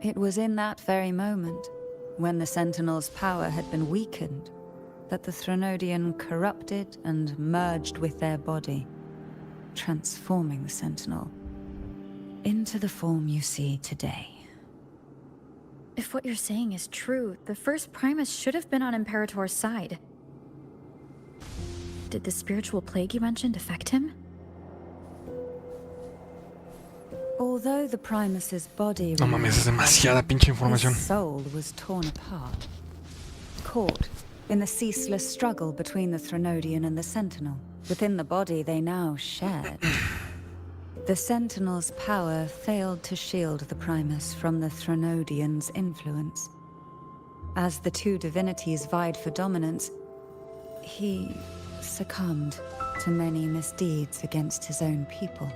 Speaker 3: It was in that very moment, when the Sentinel's power had been weakened, that the Threnodian corrupted and merged with their body, transforming the Sentinel into the form you see today.
Speaker 7: If what you're saying is true, the first Primus should have been on Imperator's side. Did the spiritual plague you mentioned affect him?
Speaker 3: Although the Primus's body
Speaker 1: No mames, es demasiada pinche información.
Speaker 3: his soul was torn apart, caught in the ceaseless struggle between the Threnodian and the Sentinel. Within the body they now shared. The Sentinel's power failed to shield the Primus from the Threnodian's influence. As the two divinities vied for dominance, he succumbed to many misdeeds against his own people.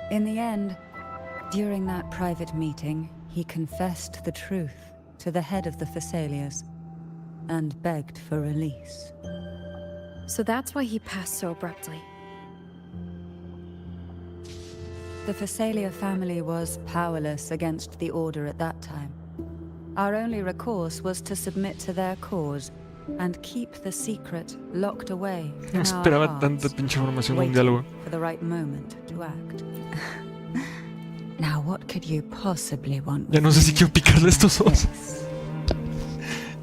Speaker 3: In the end, during that private meeting, he confessed the truth to the head of the Phasalias and begged for release.
Speaker 7: So that's why he passed so abruptly.
Speaker 3: The Phasalia family was powerless against the Order at that time. Our only recourse was to submit to their cause and keep the secret locked away in
Speaker 1: No
Speaker 3: our
Speaker 1: esperaba
Speaker 3: hearts,
Speaker 1: tanta pinche información de un
Speaker 3: waiting
Speaker 1: diálogo.
Speaker 3: for the right moment to act. Now what could you possibly want?
Speaker 1: Ya no sé si quiero picarle estos dos.
Speaker 3: Yes.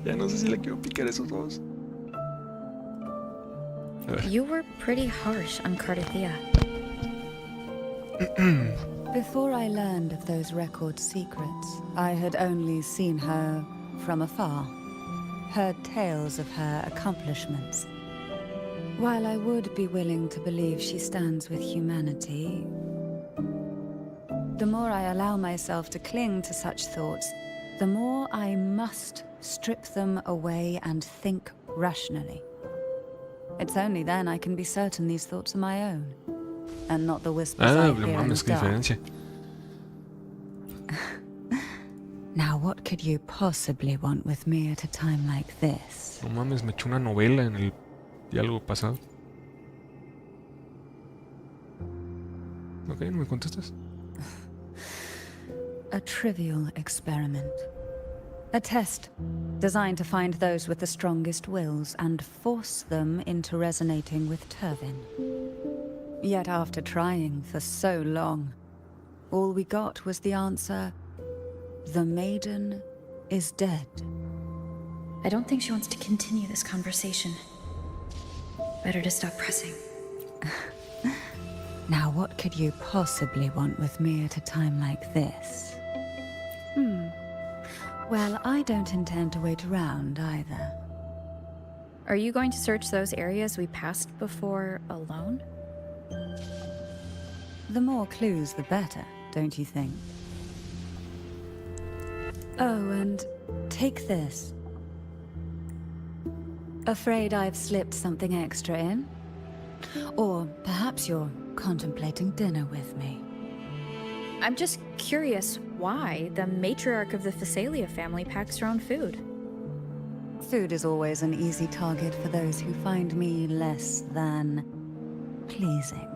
Speaker 1: Ya no sé si le quiero picar esos dos. A ver.
Speaker 7: You were pretty harsh on Cardathea.
Speaker 3: Before I learned of those record secrets, I had only seen her from afar, heard tales of her accomplishments. While I would be willing to believe she stands with humanity, the more I allow myself to cling to such thoughts, the more I must strip them away and think rationally. It's only then I can be certain these thoughts are my own, and not the whispers I
Speaker 1: No
Speaker 3: hear in
Speaker 1: mames,
Speaker 3: the
Speaker 1: qué
Speaker 3: dark.
Speaker 1: diferencia.
Speaker 3: Now what could you possibly want with me at a time like this?
Speaker 1: No mames, me echó una novela en el diálogo pasado. Ok, no me contestas.
Speaker 3: A trivial experiment. A test designed to find those with the strongest wills and force them into resonating with Turvin. Yet after trying for so long, all we got was the answer, the maiden is dead.
Speaker 7: I don't think she wants to continue this conversation. Better to stop pressing.
Speaker 3: Now what could you possibly want with me at a time like this? Well, I don't intend to wait around either.
Speaker 7: Are you going to search those areas we passed before alone?
Speaker 3: The more clues, the better, don't you think? Oh, and take this. Afraid I've slipped something extra in? Or perhaps you're contemplating dinner with me.
Speaker 7: I'm just curious why the matriarch of the Thessalia family packs her own food.
Speaker 3: Food is always an easy target for those who find me less than pleasing.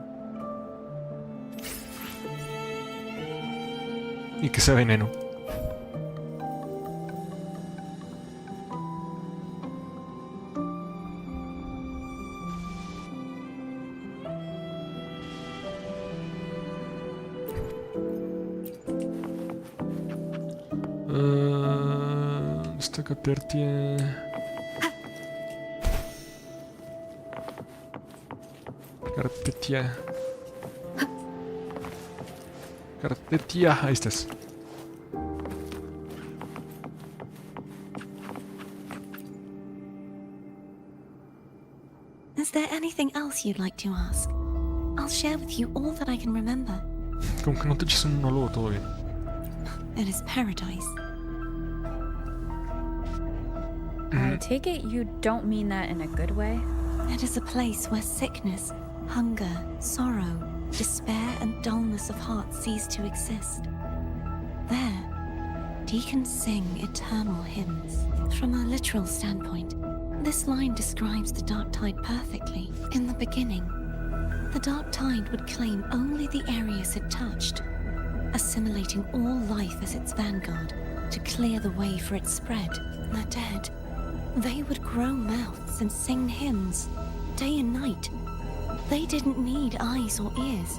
Speaker 1: Y que sea veneno. ¿Dónde está Catertia? Cartetia. Cartetia, ahí estás.
Speaker 5: Is there anything else you'd like to ask? I'll share with you all that I can remember.
Speaker 1: Como que no te eches un monólogo todo bien.
Speaker 5: It is paradise.
Speaker 7: I take it you don't mean that in a good way?
Speaker 5: It is a place where sickness, hunger, sorrow, despair, and dullness of heart cease to exist. There, deacons sing eternal hymns. From a literal standpoint, this line describes the dark tide perfectly. In the beginning, the dark tide would claim only the areas it touched, assimilating all life as its vanguard to clear the way for its spread. The dead, they would grow mouths and sing hymns, day and night. They didn't need eyes or ears,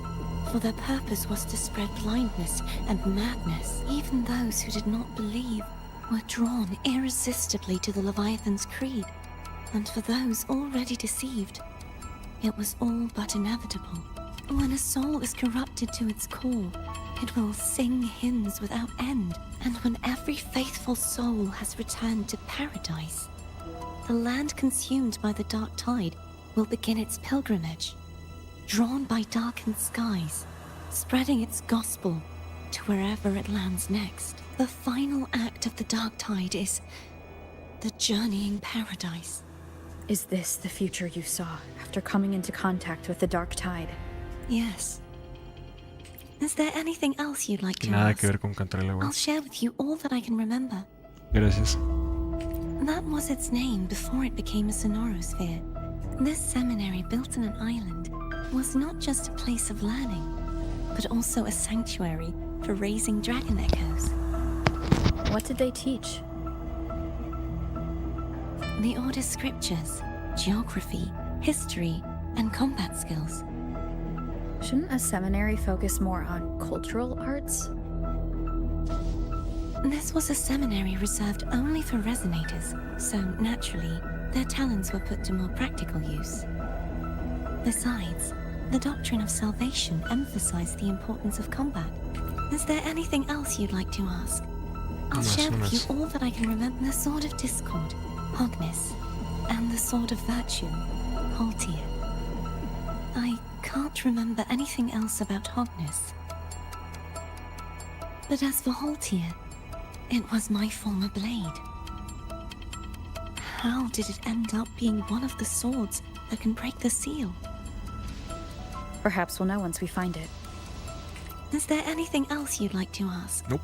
Speaker 5: for their purpose was to spread blindness and madness. Even those who did not believe were drawn irresistibly to the Leviathan's creed. And for those already deceived, it was all but inevitable. When a soul is corrupted to its core, it will sing hymns without end. And when every faithful soul has returned to paradise, the land consumed by the dark tide will begin its pilgrimage, drawn by darkened skies, spreading its gospel to wherever it lands next. The final act of the dark tide is the journeying paradise.
Speaker 7: Is this the future you saw after coming into contact with the dark tide?
Speaker 5: Yes. Is there anything else you'd like to
Speaker 1: Nada
Speaker 5: ask?
Speaker 1: que ver con cantar el agua.
Speaker 5: I'll share with you all that I can remember.
Speaker 1: Gracias.
Speaker 5: That was its name before it became a sonorosphere. This seminary, built on an island, was not just a place of learning, but also a sanctuary for raising dragon echoes.
Speaker 7: What did they teach?
Speaker 5: the Order's scriptures, geography, history, and combat skills.
Speaker 7: Shouldn't a seminary focus more on cultural arts?
Speaker 5: This was a seminary reserved only for resonators, so naturally, their talents were put to more practical use. Besides, the doctrine of salvation emphasized the importance of combat. Is there anything else you'd like to ask? I'll share with you all that I can remember. The Sword of Discord, Hogness, and the Sword of Virtue, Haltier. I can't remember anything else about Hogness. But as for Haltier, it was my former blade. How did it end up being one of the swords that can break the seal?
Speaker 7: Perhaps we'll know once we find it.
Speaker 5: Is there anything else you'd like to ask?
Speaker 1: Nope.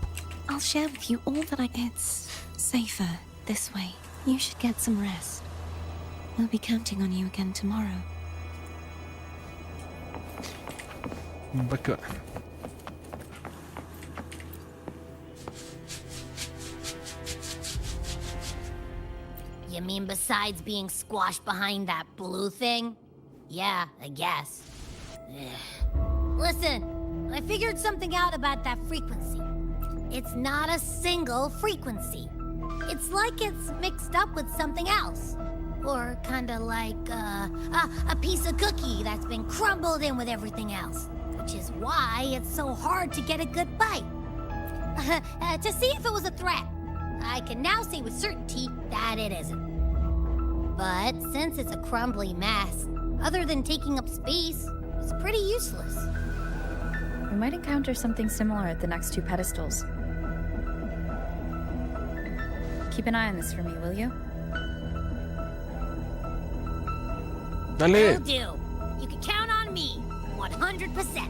Speaker 5: I'll share with you all that I... It's safer this way. You should get some rest. We'll be counting on you again tomorrow.
Speaker 1: Baka.
Speaker 2: You mean besides being squashed behind that blue thing? Yeah, I guess. Listen, I figured something out about that frequency. It's not a single frequency. It's like it's mixed up with something else. Or kinda like a piece of cookie that's been crumbled in with everything else. Which is why it's so hard to get a good bite. To see if it was a threat. I can now say with certainty that it isn't. But since it's a crumbly mess, other than taking up space, it's pretty useless.
Speaker 7: We might encounter something similar at the next two pedestals. Keep an eye on this for me, will you?
Speaker 2: Will
Speaker 1: Dale.
Speaker 2: do. You can count on me, 100%.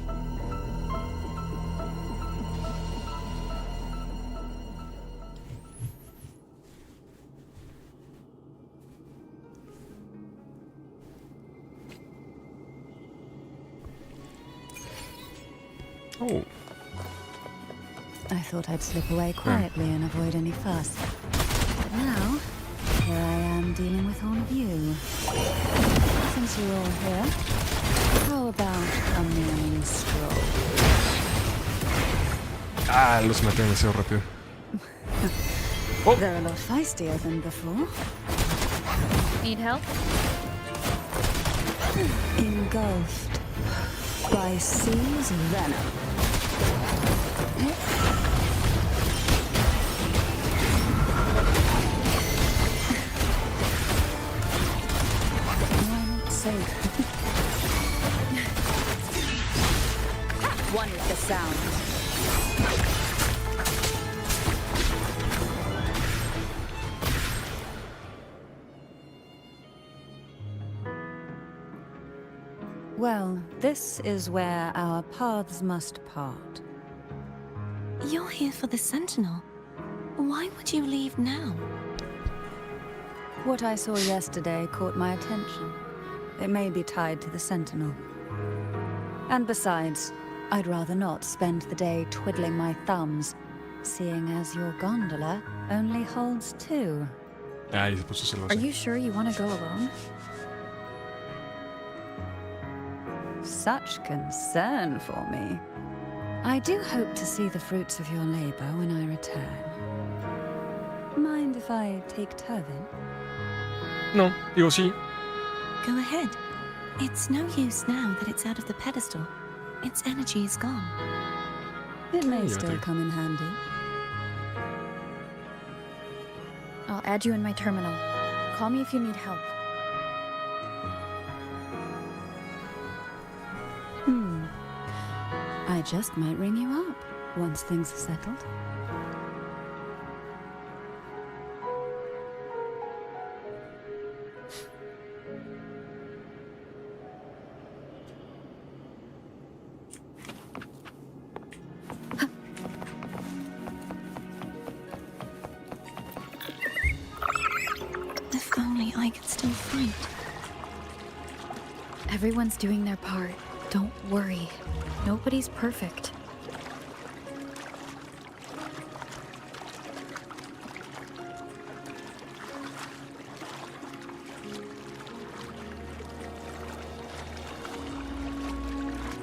Speaker 1: Oh.
Speaker 3: I thought I'd slip away quietly and avoid any fuss. But now, here I am dealing with all of you. Since you're all here, how about a morning stroll?
Speaker 1: Ah, los maté demasiado rápido.
Speaker 3: They're a lot feistier than before.
Speaker 7: Need help?
Speaker 3: Engulfed by C's venom. Why not safe? One with the sound. Well, this is where our paths must part.
Speaker 5: You're here for the Sentinel. Why would you leave now?
Speaker 3: What I saw yesterday caught my attention. It may be tied to the Sentinel. And besides, I'd rather not spend the day twiddling my thumbs, seeing as your gondola only holds two.
Speaker 1: Ay, se puso
Speaker 7: Are
Speaker 1: celosa.
Speaker 7: you sure you want to go alone?
Speaker 3: Such concern for me. I do hope to see the fruits of your labor when I return. Mind if I take Turvin?
Speaker 1: No, digo sí.
Speaker 5: Go ahead. It's no use now that it's out of the pedestal. Its energy is gone.
Speaker 3: It may
Speaker 1: Yeah,
Speaker 3: still
Speaker 1: take-
Speaker 3: come in handy.
Speaker 7: I'll add you in my terminal. Call me if you need help.
Speaker 3: I just might ring you up once things are settled.
Speaker 5: If only I could still fight.
Speaker 7: Everyone's doing their part. Don't worry. Nobody's perfect.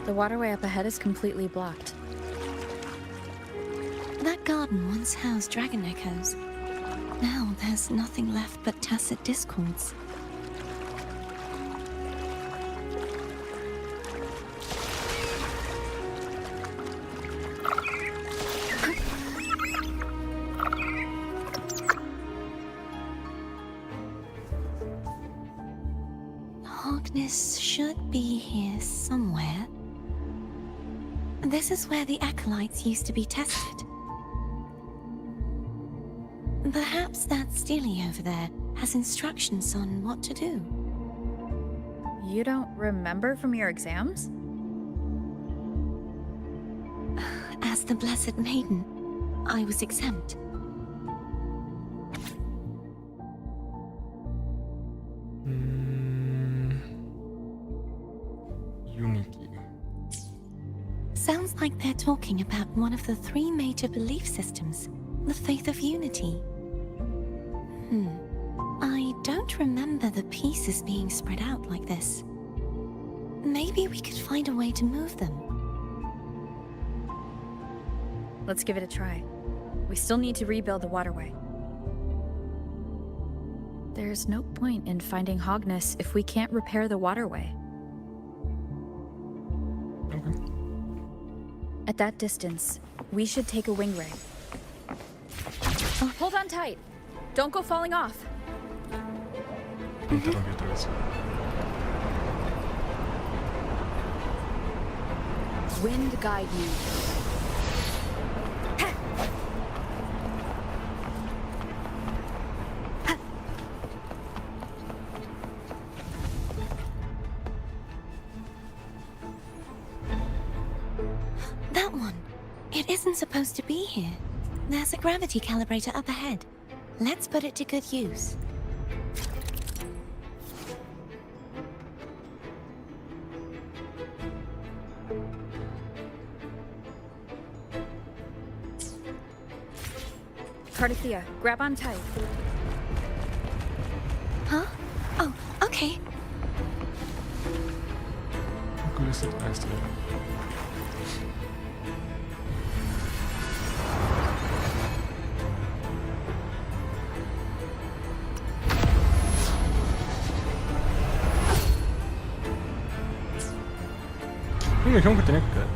Speaker 7: The waterway up ahead is completely blocked.
Speaker 5: That garden once housed dragon echoes. Now there's nothing left but tacit discords. Hogness should be here somewhere. This is where the acolytes used to be tested. Perhaps that Steely over there has instructions on what to do.
Speaker 7: You don't remember from your exams?
Speaker 5: As the Blessed Maiden, I was exempt.
Speaker 1: Unity.
Speaker 5: Sounds like they're talking about one of the 3 major belief systems, the faith of unity. I don't remember the pieces being spread out like this. Maybe we could find a way to move them.
Speaker 7: Let's give it a try. We still need to rebuild the waterway. There's no point in finding Hogness if we can't repair the waterway.
Speaker 1: Okay.
Speaker 7: At that distance, we should take a wing ray. Hold on tight. Don't go falling off.
Speaker 1: Interrumpí otra vez.
Speaker 7: Wind guide me.
Speaker 5: That one. It isn't supposed to be here. There's a gravity calibrator up ahead. Let's put it to good use.
Speaker 7: Cardathea, grab on tight.
Speaker 5: Huh? Oh, okay.
Speaker 1: ¿Cuál es el este? Me dijeron que tenía que caer.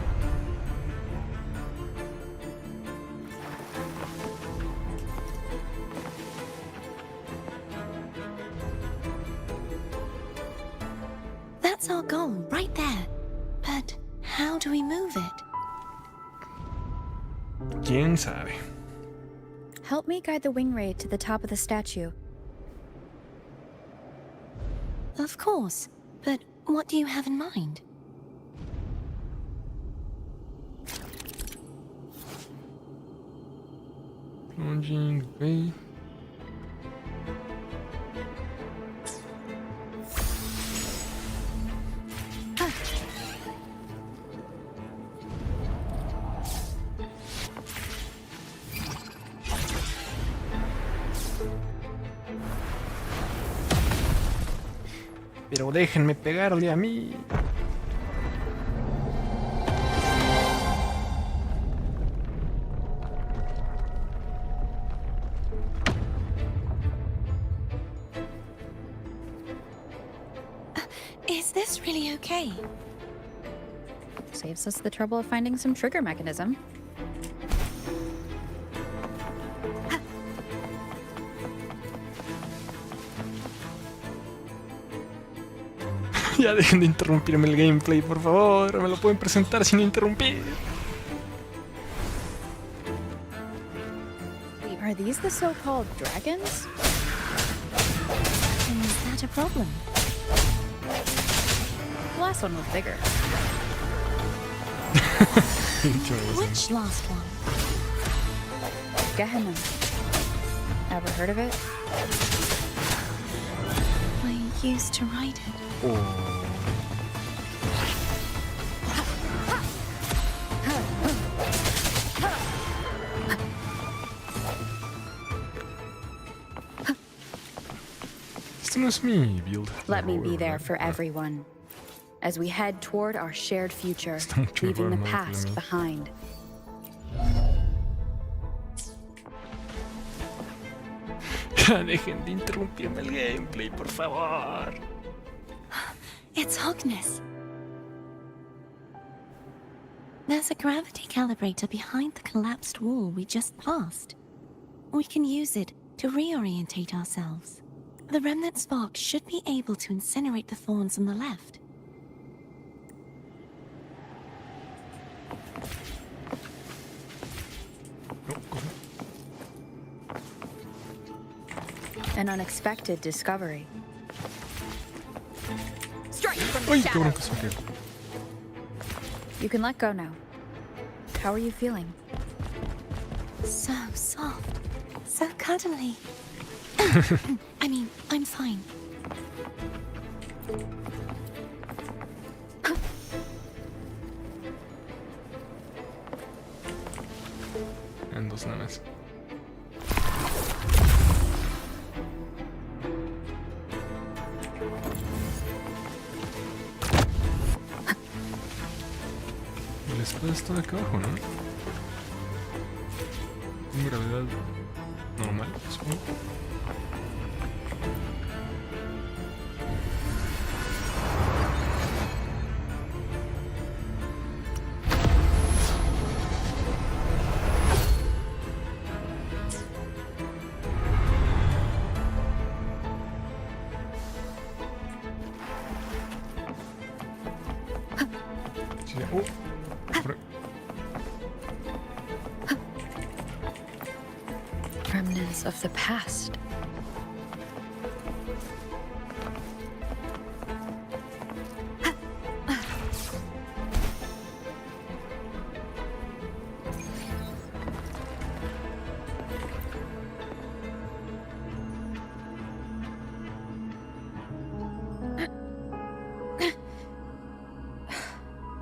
Speaker 5: That's our goal, right there. But how do we move it?
Speaker 1: ¿Quién sabe?
Speaker 7: Help me guide the wing ray to the top of the statue.
Speaker 5: Of course. But what do you have in mind?
Speaker 1: Plunging way. Pero déjenme pegarle a mí.
Speaker 5: Is this really okay?
Speaker 7: Saves us the trouble of finding some trigger mechanism.
Speaker 1: Ya dejen de interrumpirme el gameplay, por favor. Me lo pueden presentar sin interrumpir.
Speaker 7: Are these the so-called dragons?
Speaker 5: Is that a problem?
Speaker 7: The last one was bigger.
Speaker 5: Which last one?
Speaker 7: Gehenna. Ever heard of it?
Speaker 5: I used to write it.
Speaker 1: Oh. Este no es mi build.
Speaker 7: Let me be there for everyone. as we head toward our shared future,
Speaker 1: Está mucho
Speaker 7: leaving the
Speaker 1: mejor, ¿no?
Speaker 7: past
Speaker 1: Que lo mío.
Speaker 7: behind.
Speaker 1: Ya dejen de interrumpirme el gameplay, por favor.
Speaker 5: It's Hogness. There's a gravity calibrator behind the collapsed wall we just passed. We can use it to reorientate ourselves. The remnant spark should be able to incinerate the thorns on the left.
Speaker 1: No, ¿cómo?
Speaker 7: An unexpected discovery. Strike from the
Speaker 1: Ay, qué bueno
Speaker 7: shadows.
Speaker 1: que se me quedó.
Speaker 7: You can let go now. How are you feeling?
Speaker 5: So soft. So cuddly. I mean, I'm fine.
Speaker 1: En dos nada más. El escudo está de acá abajo, ¿no? En gravedad normal, supongo. Sí, por-
Speaker 7: Remnants of the past.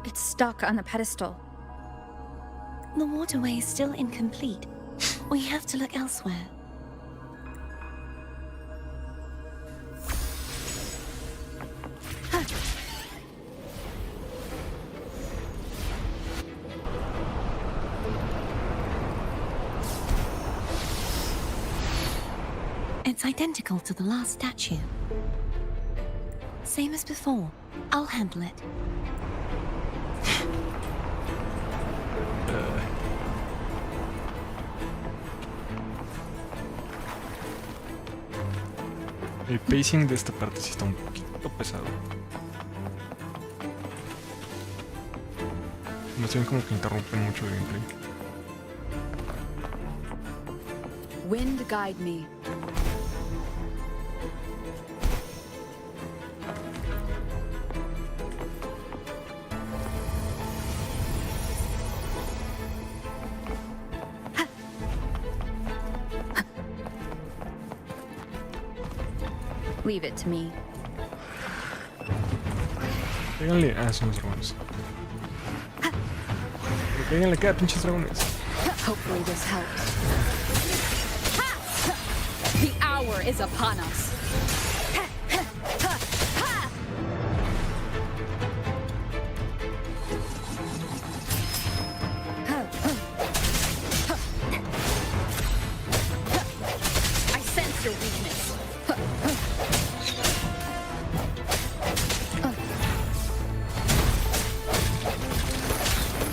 Speaker 7: It's stuck on the pedestal.
Speaker 5: The waterway is still incomplete. We have to look elsewhere. It's identical to the last statue. Same as before. I'll handle it.
Speaker 1: El pacing de esta parte sí está un poquito pesado. No sé, como que interrumpen mucho el gameplay.
Speaker 7: Wind guide me. Leave it to me.
Speaker 1: Péganle. Ah, son los dragones. Pero péganle acá, pinches dragones.
Speaker 7: Hopefully this helps. The hour is upon us. I sense your weakness.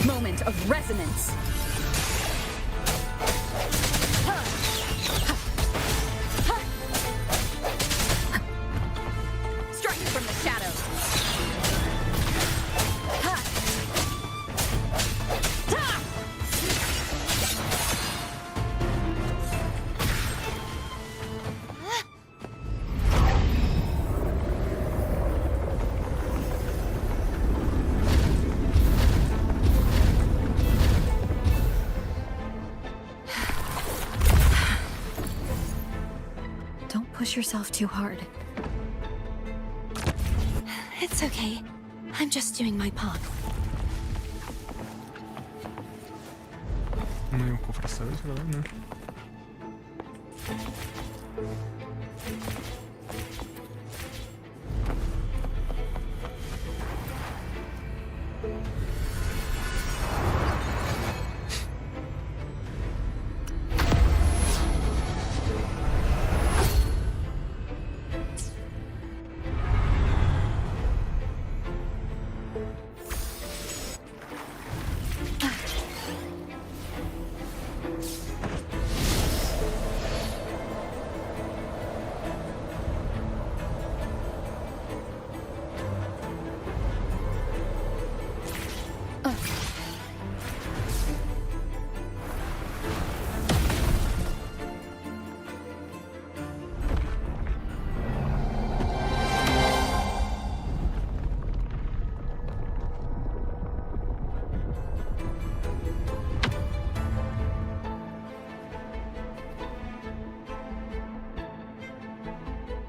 Speaker 7: Moment of resonance. Strike from the shadows. Don't push yourself too hard.
Speaker 5: It's okay. I'm just doing my part.
Speaker 1: No hay un cofre esta vez, ¿verdad? No.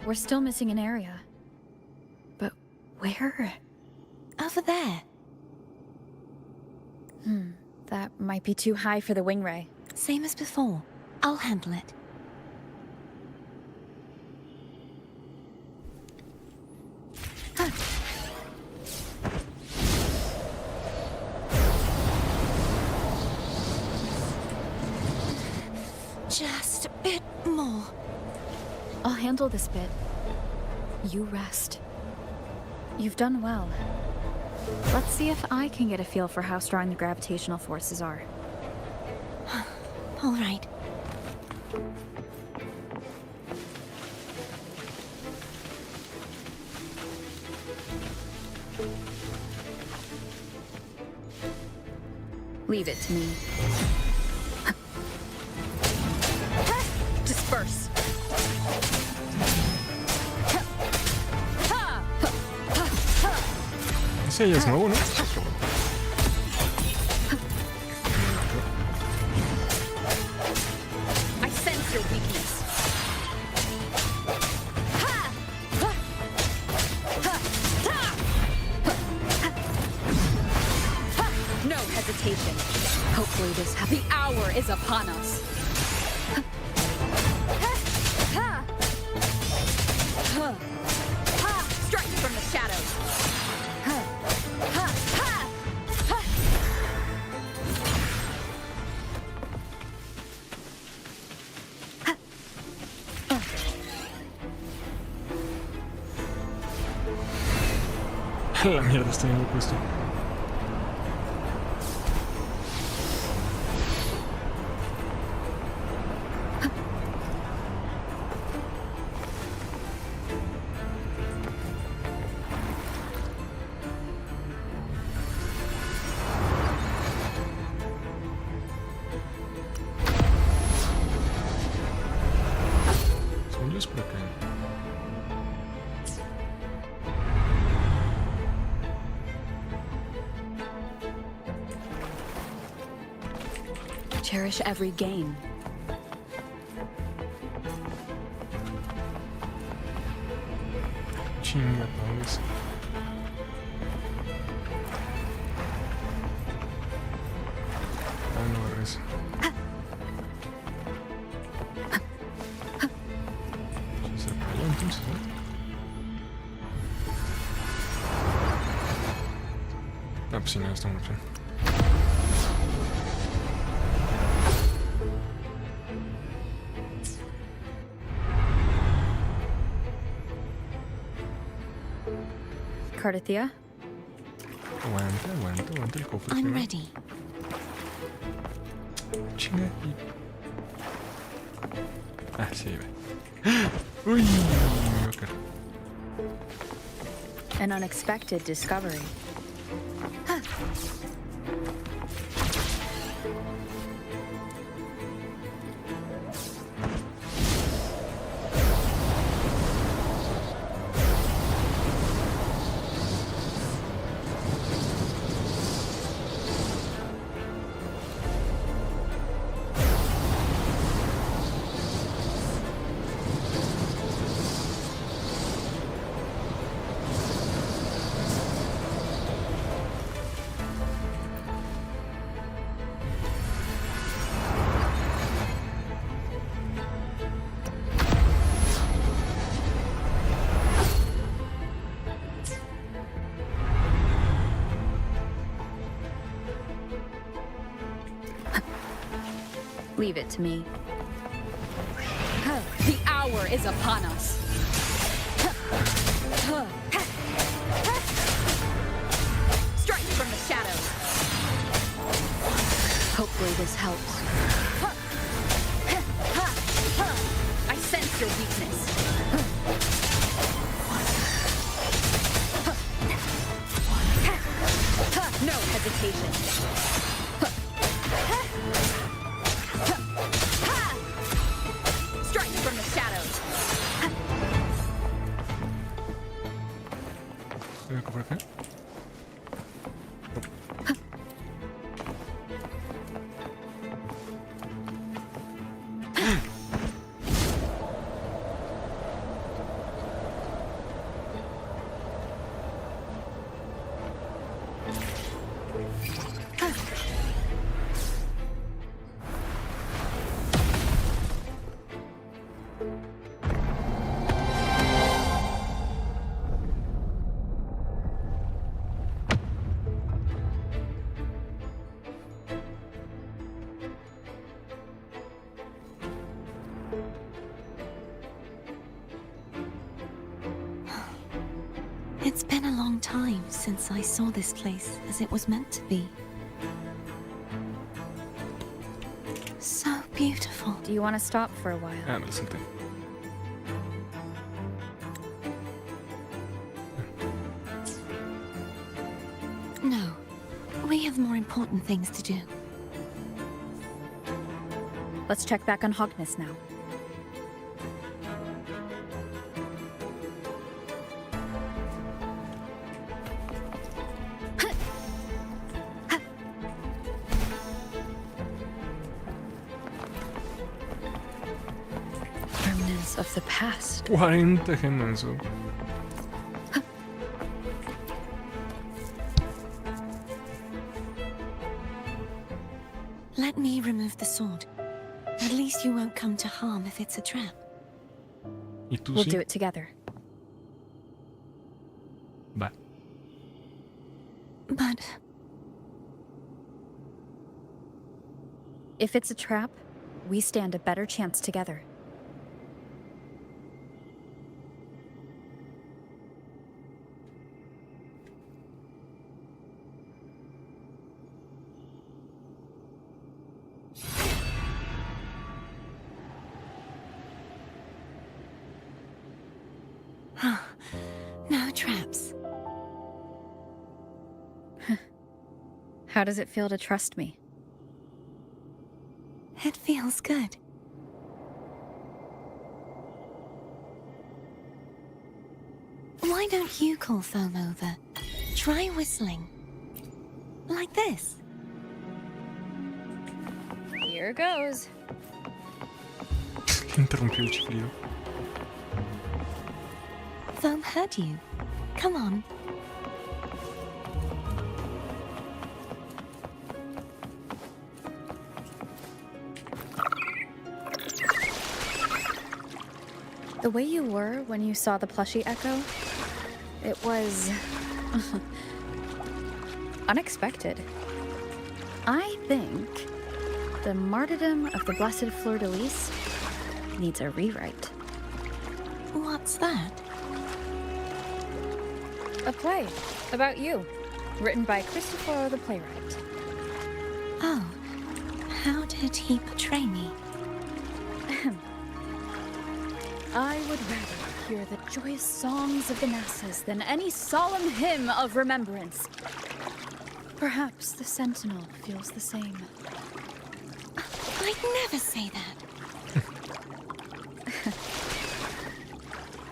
Speaker 7: we're still missing an area. But where?
Speaker 5: Over there.
Speaker 7: That might be too high for the wing ray.
Speaker 5: Same as before. I'll handle it. Just a bit more.
Speaker 7: I'll handle this bit. You rest. You've done well. Let's see if I can get a feel for how strong the gravitational forces are.
Speaker 5: All right.
Speaker 7: Leave it to me. Disperse.
Speaker 1: Ese ya es nuevo, ¿no?
Speaker 7: I sense your weakness. No hesitation. Hopefully the hour is upon us. Strike from the shadows.
Speaker 1: La mierda, estoy en el puesto. Según yo es por acá.
Speaker 7: Cherish every gain.
Speaker 1: Chinga, Pablo. Ah, no, regresa. Vamos a hacer para allá entonces, ¿no? Ah, pues sí, no, está una opción.
Speaker 7: Cardathia?
Speaker 1: Aguanta el cofre.
Speaker 5: I'm
Speaker 1: primero.
Speaker 5: ready.
Speaker 1: Chinga. Ah, sí, ve. Uy, ok.
Speaker 7: An unexpected discovery. Leave it to me. The hour is upon us. Strike from the shadows. Hopefully this helps. I sense your weakness. No hesitation. Strike from the shadows.
Speaker 1: Voy a por acá.
Speaker 5: It's been a long time since I saw this place as it was meant to be. So beautiful.
Speaker 7: Do you want to stop for a while?
Speaker 1: Ah, no, senté.
Speaker 5: No, we have more important things to do.
Speaker 7: Let's check back on Hogness now. Remnants of the past.
Speaker 1: 40 gemas, oh.
Speaker 5: Let me remove the sword. At least you won't come to harm if it's a trap.
Speaker 1: ¿Y tú
Speaker 7: We'll
Speaker 1: sí?
Speaker 7: do it together.
Speaker 1: Va.
Speaker 5: But
Speaker 7: If it's a trap, we stand a better chance together.
Speaker 5: no traps.
Speaker 7: How does it feel to trust me?
Speaker 5: It feels good. Why don't you call Foam over? Try whistling. Like this.
Speaker 7: Here goes.
Speaker 1: Interrumpió el chiflido.
Speaker 5: Foam heard you. Come on.
Speaker 7: The way you were when you saw the plushie Echo, it was unexpected. I think the martyrdom of the Blessed Fleur-de-Lis needs a rewrite.
Speaker 5: What's that?
Speaker 7: A play about you, written by Christopher the playwright.
Speaker 5: Oh, how did he portray me?
Speaker 7: I would rather hear the joyous songs of the masses than any solemn hymn of remembrance. Perhaps the Sentinel feels the same.
Speaker 5: I'd never say that.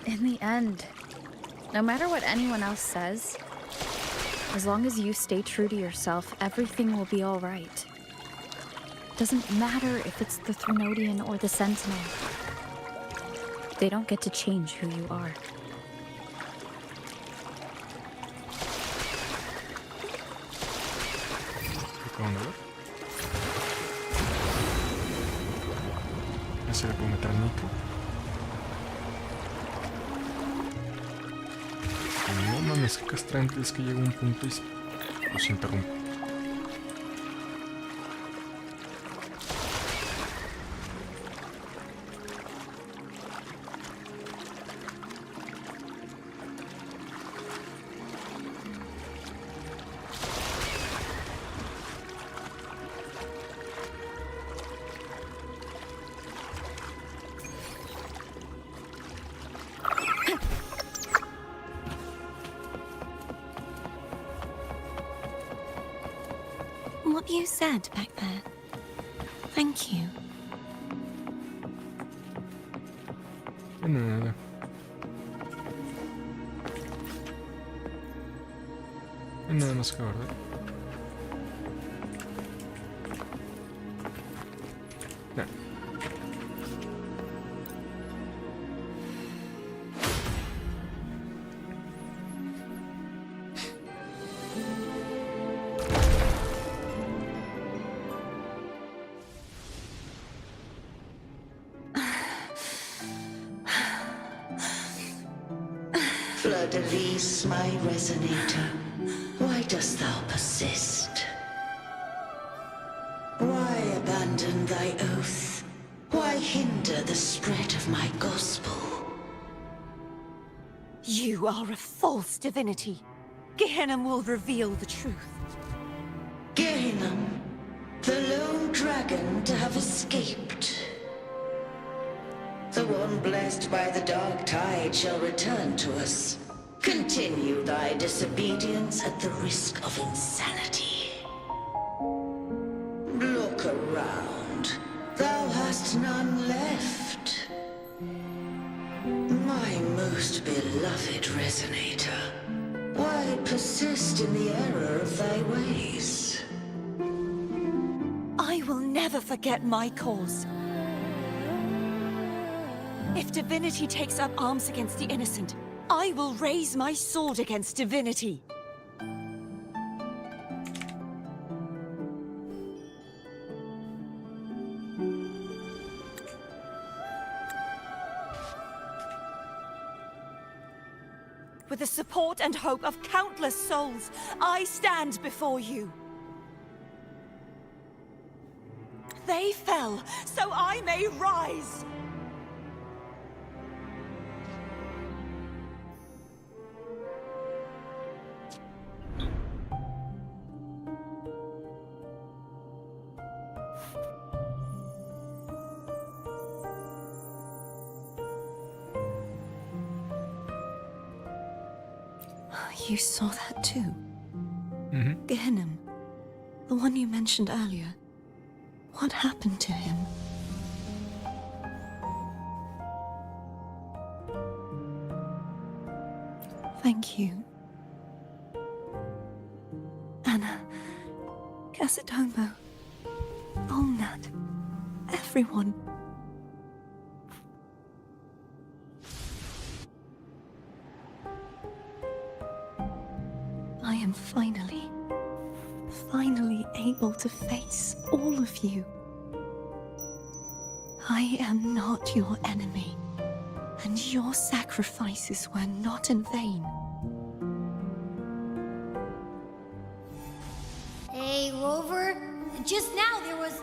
Speaker 7: In the end, no matter what anyone else says, as long as you stay true to yourself, everything will be all right. Doesn't matter if it's the Threnodian or the Sentinel. They don't get to change who you are.
Speaker 1: Acaban de ver. Ya se le puedo meter nitro. No mames, qué castrante es que llega un punto y los interrumpe.
Speaker 5: What you said back there. Thank you.
Speaker 1: De nada. No hay nada más que guardar. No.
Speaker 9: Fleur-de-Lis, my resonator, why dost thou persist? Why abandon thy oath? Why hinder the spread of my gospel?
Speaker 5: You are a false divinity. Gehenna will reveal the truth.
Speaker 9: Gehenna, the lone dragon to have escaped. The one blessed by the dark tide shall return to us. Continue thy disobedience at the risk of insanity. Look around. Thou hast none left. My most beloved Resonator, why persist in the error of thy ways?
Speaker 5: I will never forget my cause. If divinity takes up arms against the innocent, I will raise my sword against divinity. With the support and hope of countless souls, I stand before you. They fell, so I may rise! You saw that too?
Speaker 1: Mm-hmm.
Speaker 5: Gehenna, the one you mentioned earlier. What happened to him? Thank you. Anna, Casadomo, Olnat, everyone. I am finally able to face all of you. I am not your enemy, and your sacrifices were not in vain.
Speaker 2: Hey, Rover, just now there was...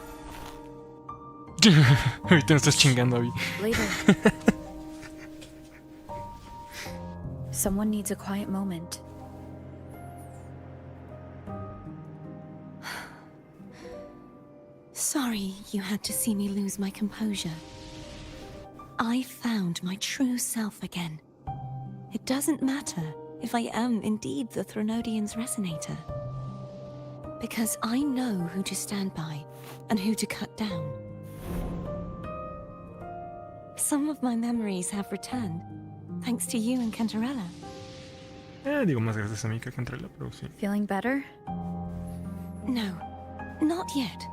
Speaker 1: Ahorita me estás chingando, Abby.
Speaker 7: Later. Someone needs a quiet moment.
Speaker 5: Sorry you had to see me lose my composure. I found my true self again. It doesn't matter if I am indeed the Threnodian's Resonator. Because I know who to stand by and who to cut down. Some of my memories have returned, thanks to you and Cantarella.
Speaker 1: Digo más gracias a mí que a Cantrella, pero sí.
Speaker 7: Feeling better?
Speaker 5: No, not yet.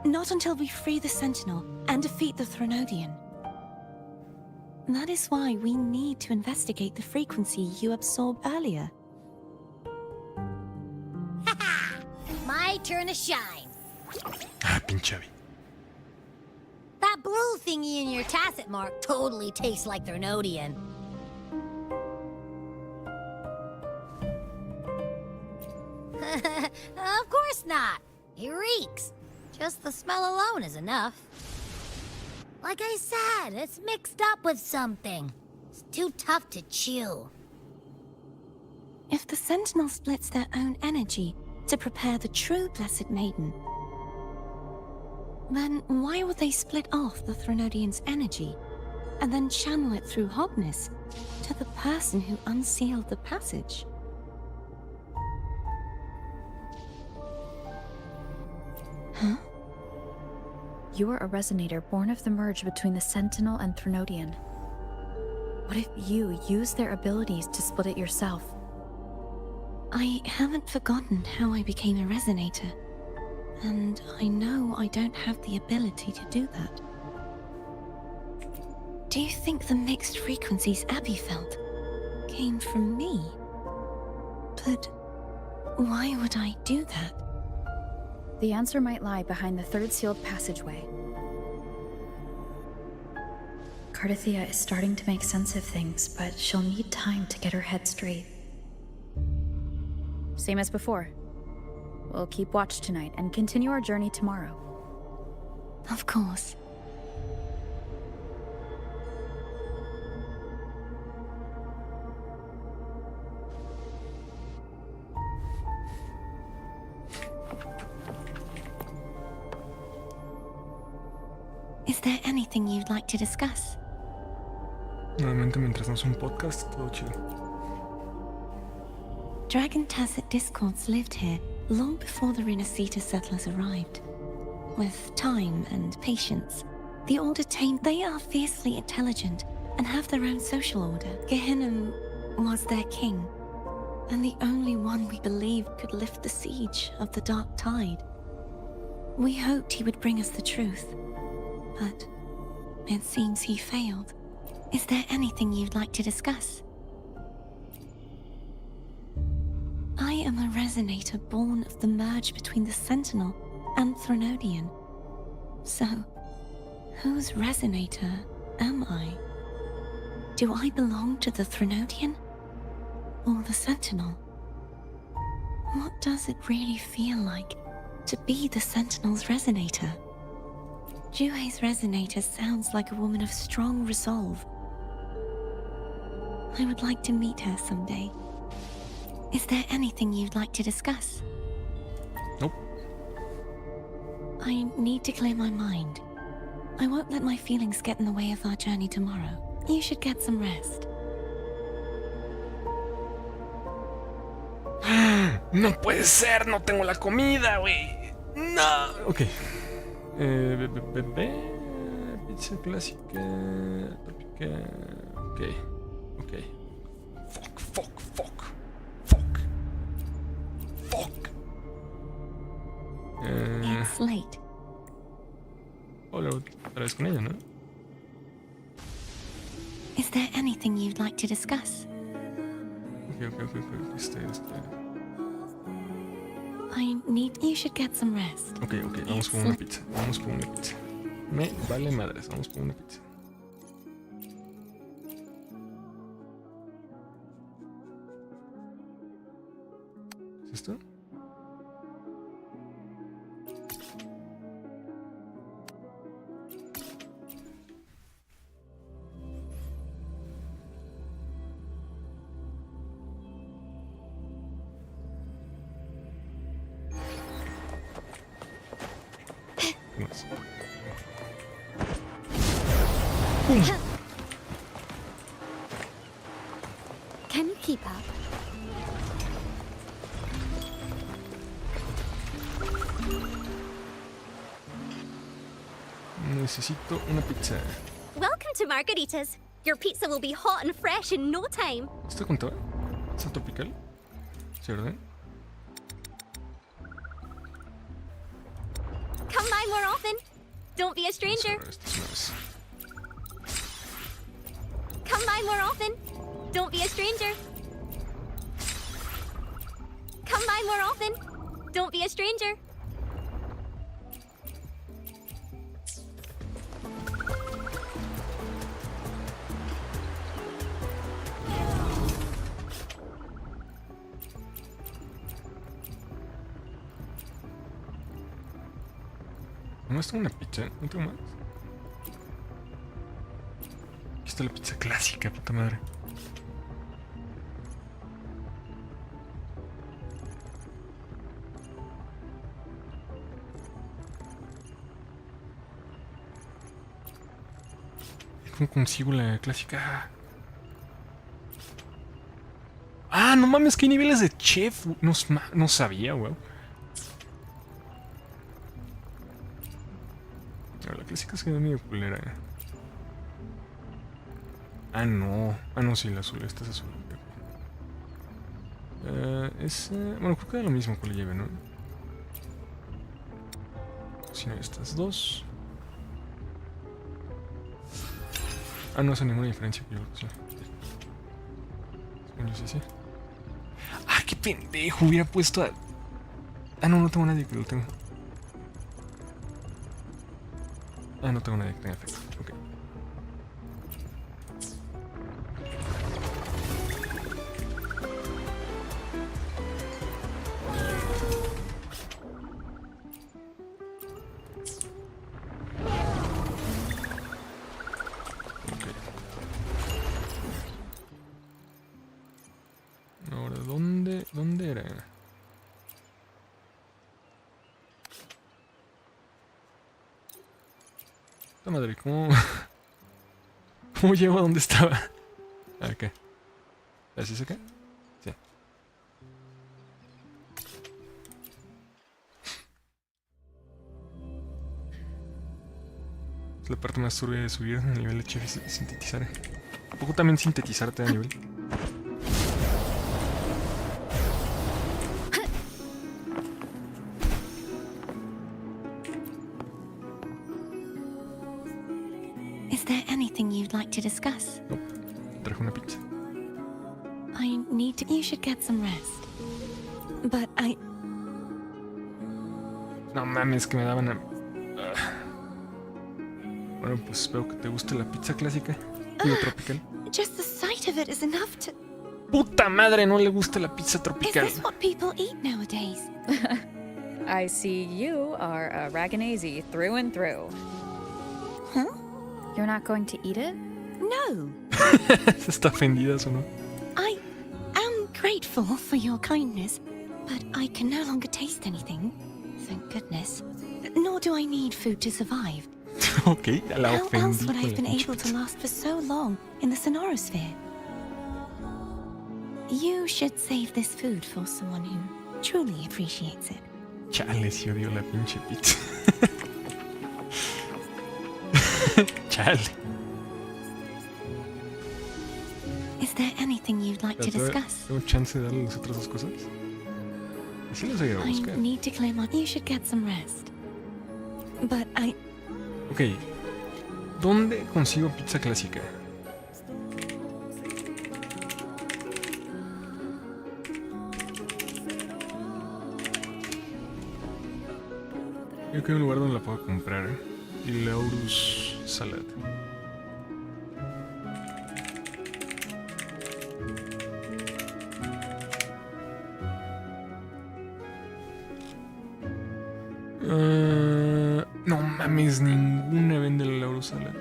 Speaker 5: Not until we free the Sentinel and defeat the Threnodian. That is why we need to investigate the frequency you absorbed earlier.
Speaker 2: My turn to shine.
Speaker 1: Ah, pinche Abby.
Speaker 2: That blue thingy in your tacit mark totally tastes like Threnodian. Of course not. It reeks. Just the smell alone is enough. Like I said, it's mixed up with something. It's too tough to chew.
Speaker 5: If the Sentinel splits their own energy to prepare the true Blessed Maiden, then why would they split off the Threnodian's energy and then channel it through Hognis to the person who unsealed the passage? Huh?
Speaker 7: You are a Resonator born of the merge between the Sentinel and Threnodian. What if you use their abilities to split it yourself?
Speaker 5: I haven't forgotten how I became a Resonator, and I know I don't have the ability to do that. Do you think the mixed frequencies Abby felt came from me? But why would I do that?
Speaker 7: The answer might lie behind the third sealed passageway. Cardathia is starting to make sense of things, but she'll need time to get her head straight. Same as before. We'll keep watch tonight and continue our journey tomorrow.
Speaker 5: Of course. Is there anything you'd like to discuss?
Speaker 1: Nuevamente, mientras no es un podcast, todo chido.
Speaker 5: Dragon Tacet discords lived here long before the Renacita settlers arrived. With time and patience, the Order tamed. They are fiercely intelligent and have their own social order. Gehinnom was their king, and the only one we believed could lift the siege of the Dark Tide. We hoped he would bring us the truth, but it seems he failed. Is there anything you'd like to discuss? I am a resonator born of the merge between the Sentinel and Threnodian. So, whose resonator am I? Do I belong to the Threnodian? Or the Sentinel? What does it really feel like to be the Sentinel's resonator? Juhe's resonator sounds like a woman of strong resolve. I would like to meet her someday. Is there anything you'd like to discuss?
Speaker 1: Nope.
Speaker 5: I need to clear my mind. I won't let my feelings get in the way of our journey tomorrow. You should get some rest.
Speaker 1: No puede ser, no tengo la comida, güey. No. Ok. Pizza clásica. Tópica. Ok. Ok. Fuck.
Speaker 5: It's late.
Speaker 1: Hola, otra vez con ella, ¿no?
Speaker 5: Is there anything you'd like to discuss?
Speaker 1: Ok.
Speaker 5: I need. You should get some rest.
Speaker 1: Ok, vamos por una pizza. Me vale madres, vamos por una pizza. ¿Es esto? Más.
Speaker 4: Can you keep up?
Speaker 1: Necesito una pizza.
Speaker 4: Welcome to Margaritas. Your pizza will be hot and fresh in no time.
Speaker 1: ¿Esto contaba? ¿Es tropical? ¿Sí, verdad?
Speaker 4: Come by more often. Don't be a stranger.
Speaker 1: Esto es una vez.
Speaker 4: Come by more often. Don't be a stranger. Come by more often. Don't be a stranger.
Speaker 1: ¿No tengo una pizza? ¿No tengo más? Aquí está la pizza clásica, puta madre. ¿Cómo consigo la clásica? Ah, no mames, que hay niveles de chef. No sabía, weón. La clásica se quedó medio culera. Ah, no. Ah, no, sí, la azul. Esta es azul. Esa... Bueno, creo que da lo mismo que le lleve, ¿no? Si no, estas dos. Ah, no hace ninguna diferencia. Yo creo que sí. Bueno, sí. Ah, qué pendejo. Hubiera puesto a... Ah, no tengo nadie que lo tenga. Ah, no tengo nadie que tenga efecto. Ok. Ahora, ¿dónde era? Puta madre, ¿cómo... ¿Cómo llego a donde estaba? Acá. ¿Así es acá? Sí. Es la parte más turbia de subir el nivel de chef y sintetizar. ¿A poco también sintetizar te da nivel?
Speaker 5: Is there anything you'd like to discuss?
Speaker 1: Nope. Traje una pizza.
Speaker 5: I need to... You should get some rest. But I...
Speaker 1: No mames, que me daban a... Bueno, pues espero que te guste la pizza clásica. Digo, tropical.
Speaker 5: Just the sight of it is enough to...
Speaker 1: ¡Puta madre! No le gusta la pizza
Speaker 5: Is
Speaker 1: tropical.
Speaker 5: this what people eat nowadays?
Speaker 7: I see you are a Raganazi through and through.
Speaker 5: Huh?
Speaker 7: You're not going to eat it?
Speaker 5: No.
Speaker 1: Está ofendida, ¿o no?
Speaker 5: I am grateful for your kindness, but I can no longer taste anything. Thank goodness. Nor do I need food to survive.
Speaker 1: Ok, a la
Speaker 5: How else
Speaker 1: ofendí
Speaker 5: would I
Speaker 1: con
Speaker 5: have
Speaker 1: la
Speaker 5: been
Speaker 1: pinche
Speaker 5: able to
Speaker 1: pizza.
Speaker 5: last for so long in the Sonorosphere? You should save this food for someone who truly appreciates it.
Speaker 1: Chale, si odio la pinche pizza. Chale.
Speaker 5: Is there anything you'd like to discuss?
Speaker 1: ¿Tengo chance de darle las otras dos cosas? Y sí las voy a
Speaker 5: I
Speaker 1: buscar.
Speaker 5: need to clear my... You should get some rest. But I...
Speaker 1: Ok. ¿Dónde consigo pizza clásica? Creo que hay un lugar donde la puedo comprar. Laurus Salad. No mames, ninguna vende la Laurus Salad.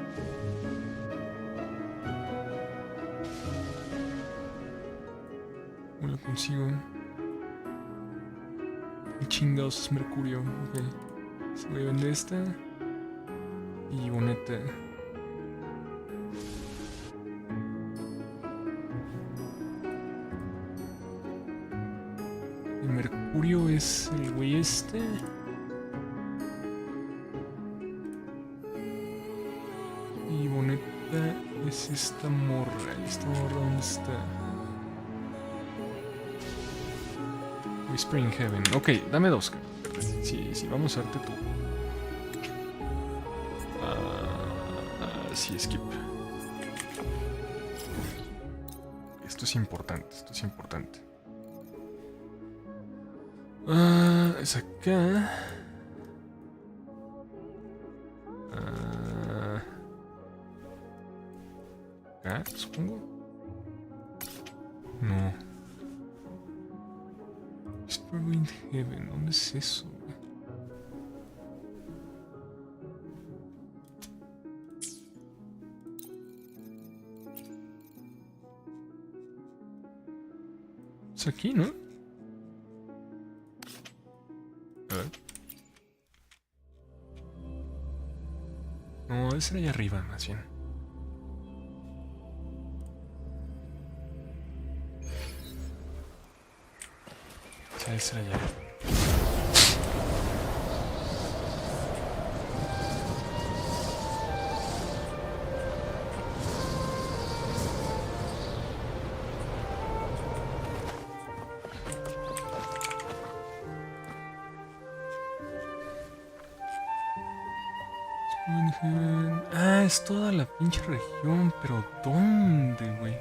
Speaker 1: ¿Cómo la consigo? ¿Qué chingados es mercurio? Ok. Se voy a vender esta. Y boneta. El mercurio es el güey este. Y boneta es esta morra. ¿Esta morra dónde está? Whispering Heaven. Ok, dame dos. Sí, vamos a darte tú. Sí, skip. Esto es importante, es acá. Acá, supongo. No. Whispering Heaven, ¿dónde es eso? Es aquí, ¿no? A ver. No, debe ser allá arriba, más bien. O sea, debe ser allá. Ah, es toda la pinche región, pero ¿dónde, güey?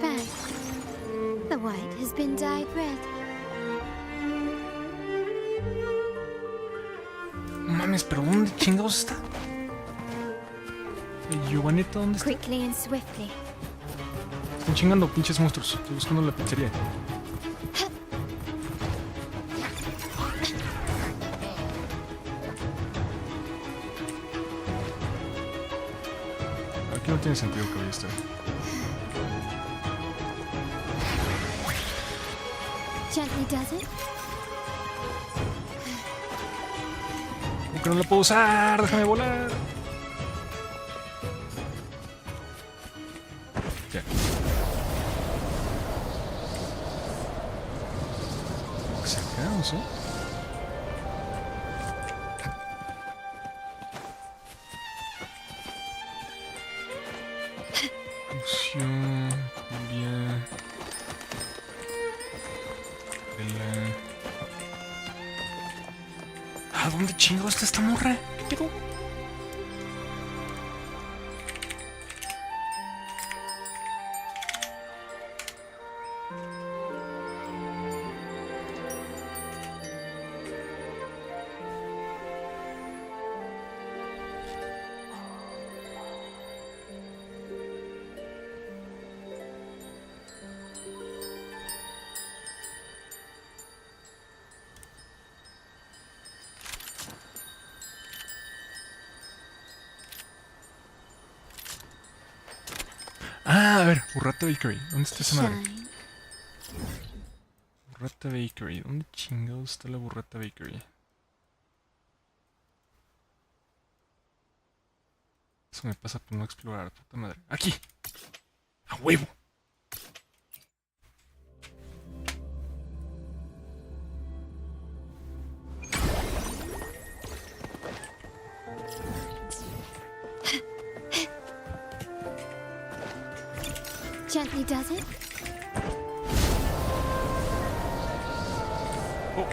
Speaker 2: Bad. The white has been dyed red.
Speaker 1: No mames, pero ¿dónde chingados está? Giovaneta, ¿dónde está?
Speaker 2: Quickly and swiftly.
Speaker 1: Están chingando pinches monstruos. Estoy buscando la pizzería. tiene sentido que vaya a estar.
Speaker 2: Gently does it.
Speaker 1: ¿Por qué no lo puedo usar? ¡Déjame volar! Ya. Acercamos, ¿eh? Lucio, Julia, Bella. ¿A dónde chingo está esta morra? ¿Qué pedo? Ah, a ver, Burrata Bakery. ¿Dónde está esa madre?
Speaker 2: Shine.
Speaker 1: Burrata Bakery. ¿Dónde chingados está la Burrata Bakery? Eso me pasa por no explorar, puta madre. ¡Aquí! ¡A huevo!
Speaker 2: Gently does it.
Speaker 1: Oh.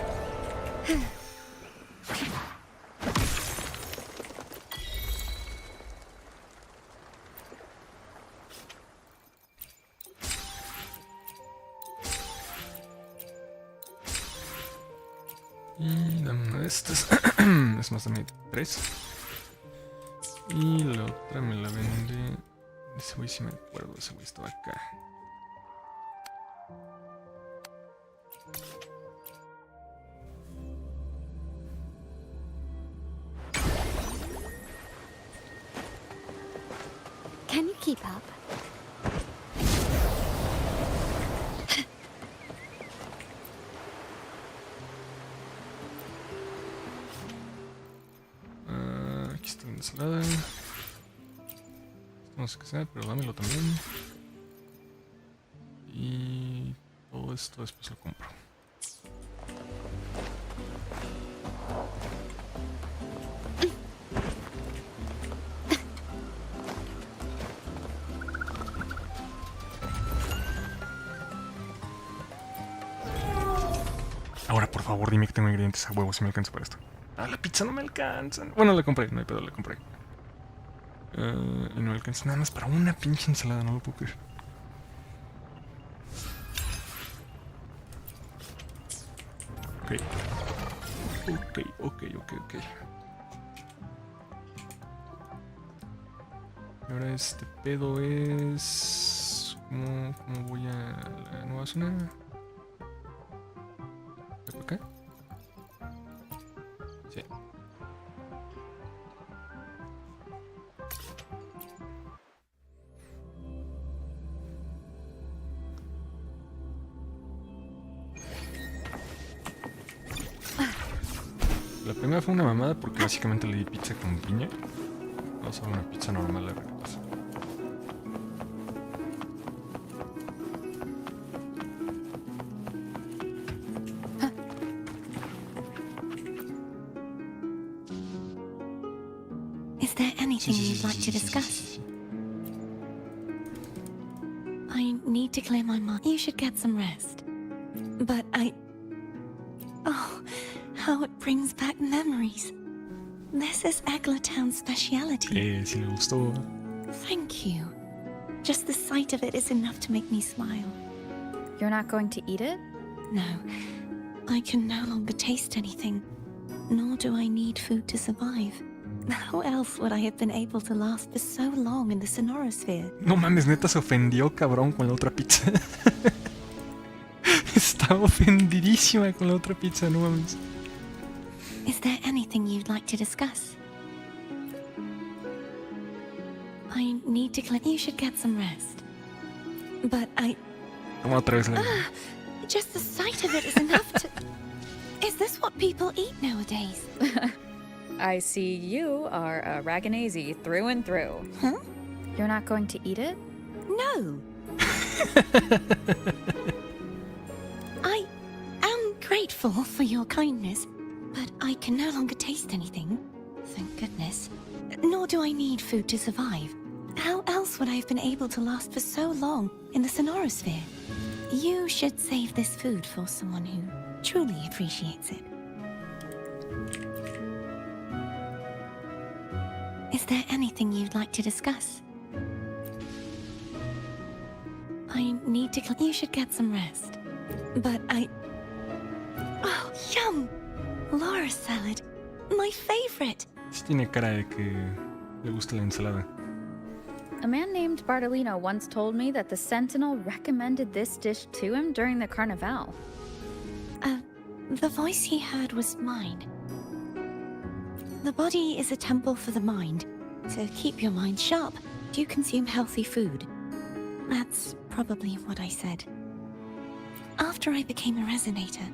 Speaker 1: Y dame una de estas. Es más, dame 3. Y la otra me la vende. Ese güey sí me acuerdo, ese güey estaba acá.
Speaker 2: Can you keep up?
Speaker 1: Aquí está la ensalada. No sé qué sea, pero dámelo también. Y todo esto después lo compro. Ahora, por favor, dime que tengo ingredientes a huevo si me alcanza para esto. Ah, la pizza no me alcanza. Bueno, la compré, no hay pedo, la compré. Y no alcanza nada más para una pinche ensalada, no lo puedo creer. Ok. Y ahora este pedo es... ¿Cómo voy a la nueva zona? ¿De por acá? Sí. La primera fue una mamada porque básicamente le di pizza con piña. No solo una pizza normal, la verdad.
Speaker 5: Is there anything you'd like to discuss? I need to clear my mind. You should get some rest. But oh, how it brings back memories. This is Eglatown's speciality.
Speaker 1: Si le gustó.
Speaker 5: Thank you. Just the sight of it is enough to make me smile.
Speaker 7: You're not going to eat it?
Speaker 5: No, I can no longer taste anything. Nor do I need food to survive. How else would I have been able to last for so long in the Sonorosphere?
Speaker 1: No mames, neta se ofendió cabrón con la otra pizza. Estaba ofendidísima con la otra pizza, no mames.
Speaker 5: Is there anything you'd like to discuss? I need to clean. You should get some rest. But
Speaker 1: Como otra vez la...
Speaker 5: just the sight of it is enough to... Is this what people eat nowadays?
Speaker 7: I see you are a Raganazi through and through.
Speaker 5: Huh?
Speaker 7: You're not going to eat it?
Speaker 5: No. I am grateful for your kindness, but I can no longer taste anything. Thank goodness. Nor do I need food to survive. How else would I have been able to last for so long in the Sonorosphere? You should save this food for someone who truly appreciates it. Is there anything you'd like to discuss? I need to... You should get some rest. But Oh, yum! Laura salad. My favorite.
Speaker 1: Sí tiene cara de que le gusta la ensalada.
Speaker 7: A man named Bartolino once told me that the Sentinel recommended this dish to him during the Carnival.
Speaker 5: The voice he heard was mine. The body is a temple for the mind. To keep your mind sharp, do you consume healthy food? That's probably what I said. After I became a resonator,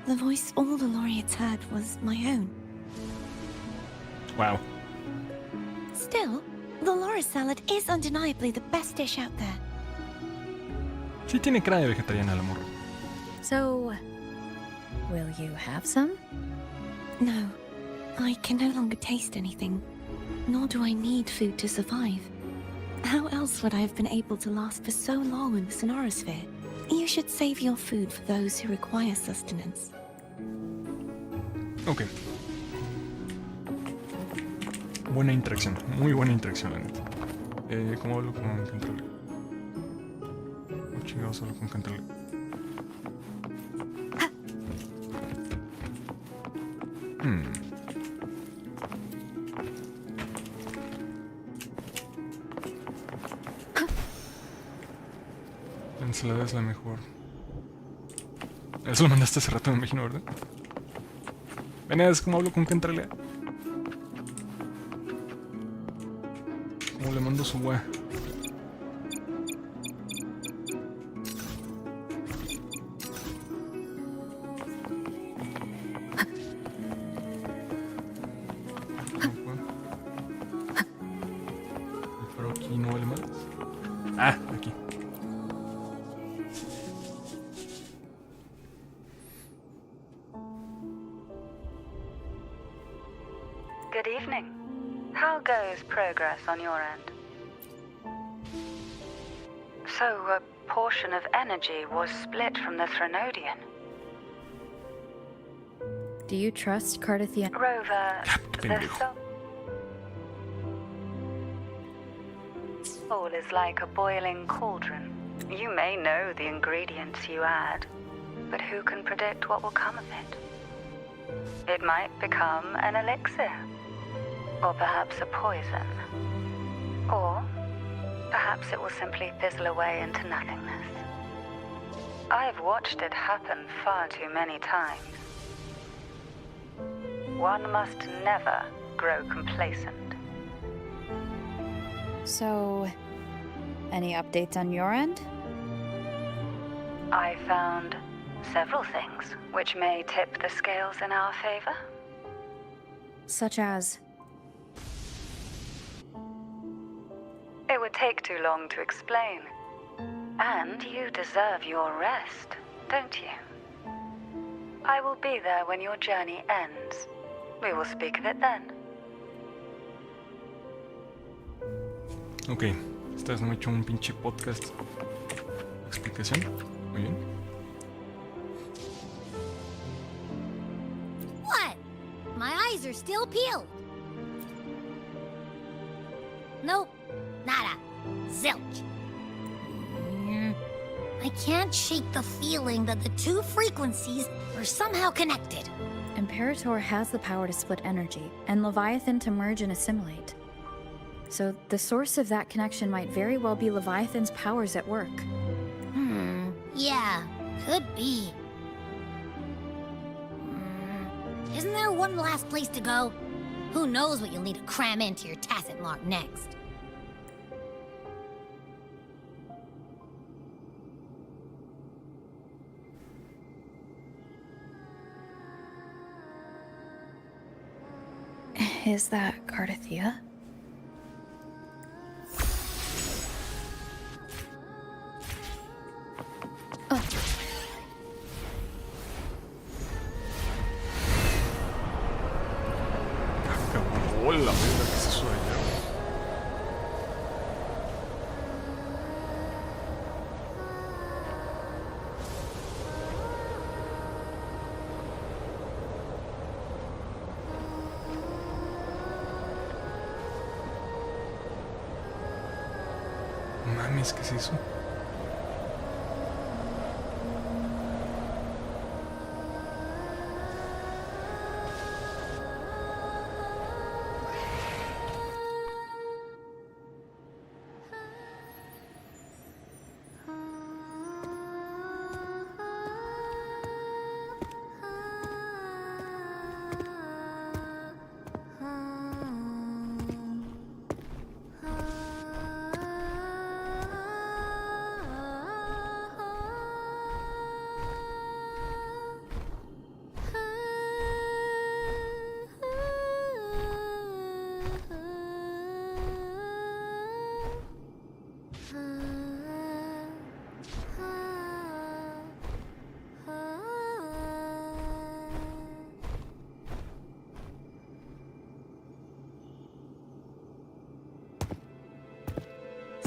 Speaker 5: the voice all the laureates heard was my own.
Speaker 1: Wow.
Speaker 5: Still, the Laura salad is undeniably the best dish out there.
Speaker 1: Sí tiene cara de vegetariana la morra.
Speaker 7: So, will you have some?
Speaker 5: No, I can no longer taste anything. Nor do I need food to survive. How else would I have been able to last for so long in the Sonorosphere? You should save your food for those who require sustenance.
Speaker 1: Ok. Buena interacción, muy buena interacción, la neta. ¿Cómo hablo con Cantrell? ¿Cómo chingados hablo con Cantrell? La ensalada es la mejor. Eso lo mandaste hace rato, me imagino, ¿verdad? Veneas, ¿cómo hablo con Cantrell? ¿Cómo le mando su gua? Pero aquí no vale más. Ah, aquí.
Speaker 10: Good evening. How goes progress on your end? So, a portion of energy was split from the Threnodian.
Speaker 7: Do you trust Cardathian?
Speaker 10: Rover, the soul is like a boiling cauldron. You may know the ingredients you add, but who can predict what will come of it? It might become an elixir. Or perhaps a poison. Or perhaps it will simply fizzle away into nothingness. I've watched it happen far too many times. One must never grow complacent.
Speaker 7: So, any updates on your end?
Speaker 10: I found several things which may tip the scales in our favor.
Speaker 7: Such as?
Speaker 10: It would take too long to explain. And you deserve your rest, don't you? I will be there when your journey ends. We will speak of it then.
Speaker 1: Ok, esta vez no me he hecho un pinche podcast. Explicación. Muy bien.
Speaker 2: What? My eyes are still peeled. Nope. Nada. Zilch. I can't shake the feeling that the two frequencies are somehow connected.
Speaker 7: Imperator has the power to split energy, and Leviathan to merge and assimilate. So the source of that connection might very well be Leviathan's powers at work.
Speaker 2: Yeah, could be. Isn't there one last place to go? Who knows what you'll need to cram into your tacit mark next?
Speaker 7: Is that Cardathia? Oh.
Speaker 1: Hola, mira, ¿qué es eso allá? Mames, ¿qué es eso?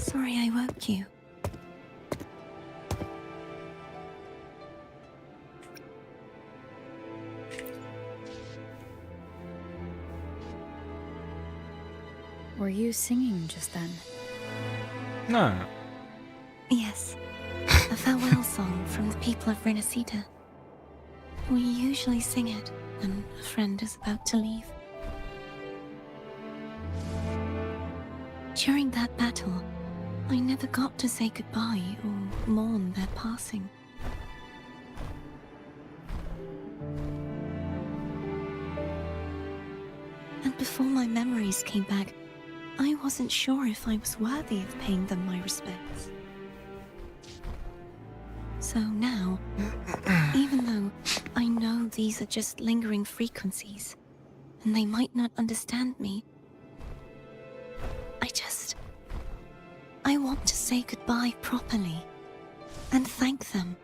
Speaker 5: Sorry I woke you.
Speaker 7: Were you singing just then?
Speaker 1: Nah.
Speaker 5: Yes, a farewell song from the people of Renacita. We usually sing it when a friend is about to leave. During that battle, I never got to say goodbye or mourn their passing. And before my memories came back, I wasn't sure if I was worthy of paying them my respects. So now, even though I know these are just lingering frequencies, and they might not understand me, I want to say goodbye properly, and thank them.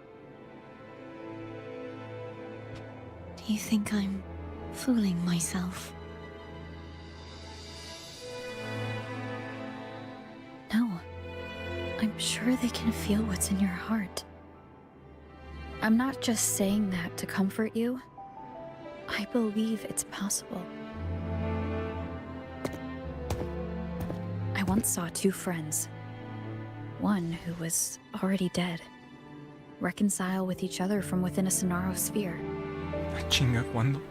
Speaker 5: Do you think I'm fooling myself?
Speaker 7: No. I'm sure they can feel what's in your heart. I'm not just saying that to comfort you. I believe it's possible. I once saw two friends. One who was already dead. Reconcile with each other from within a Sonaro sphere.
Speaker 1: Chinga, ¿cuándo?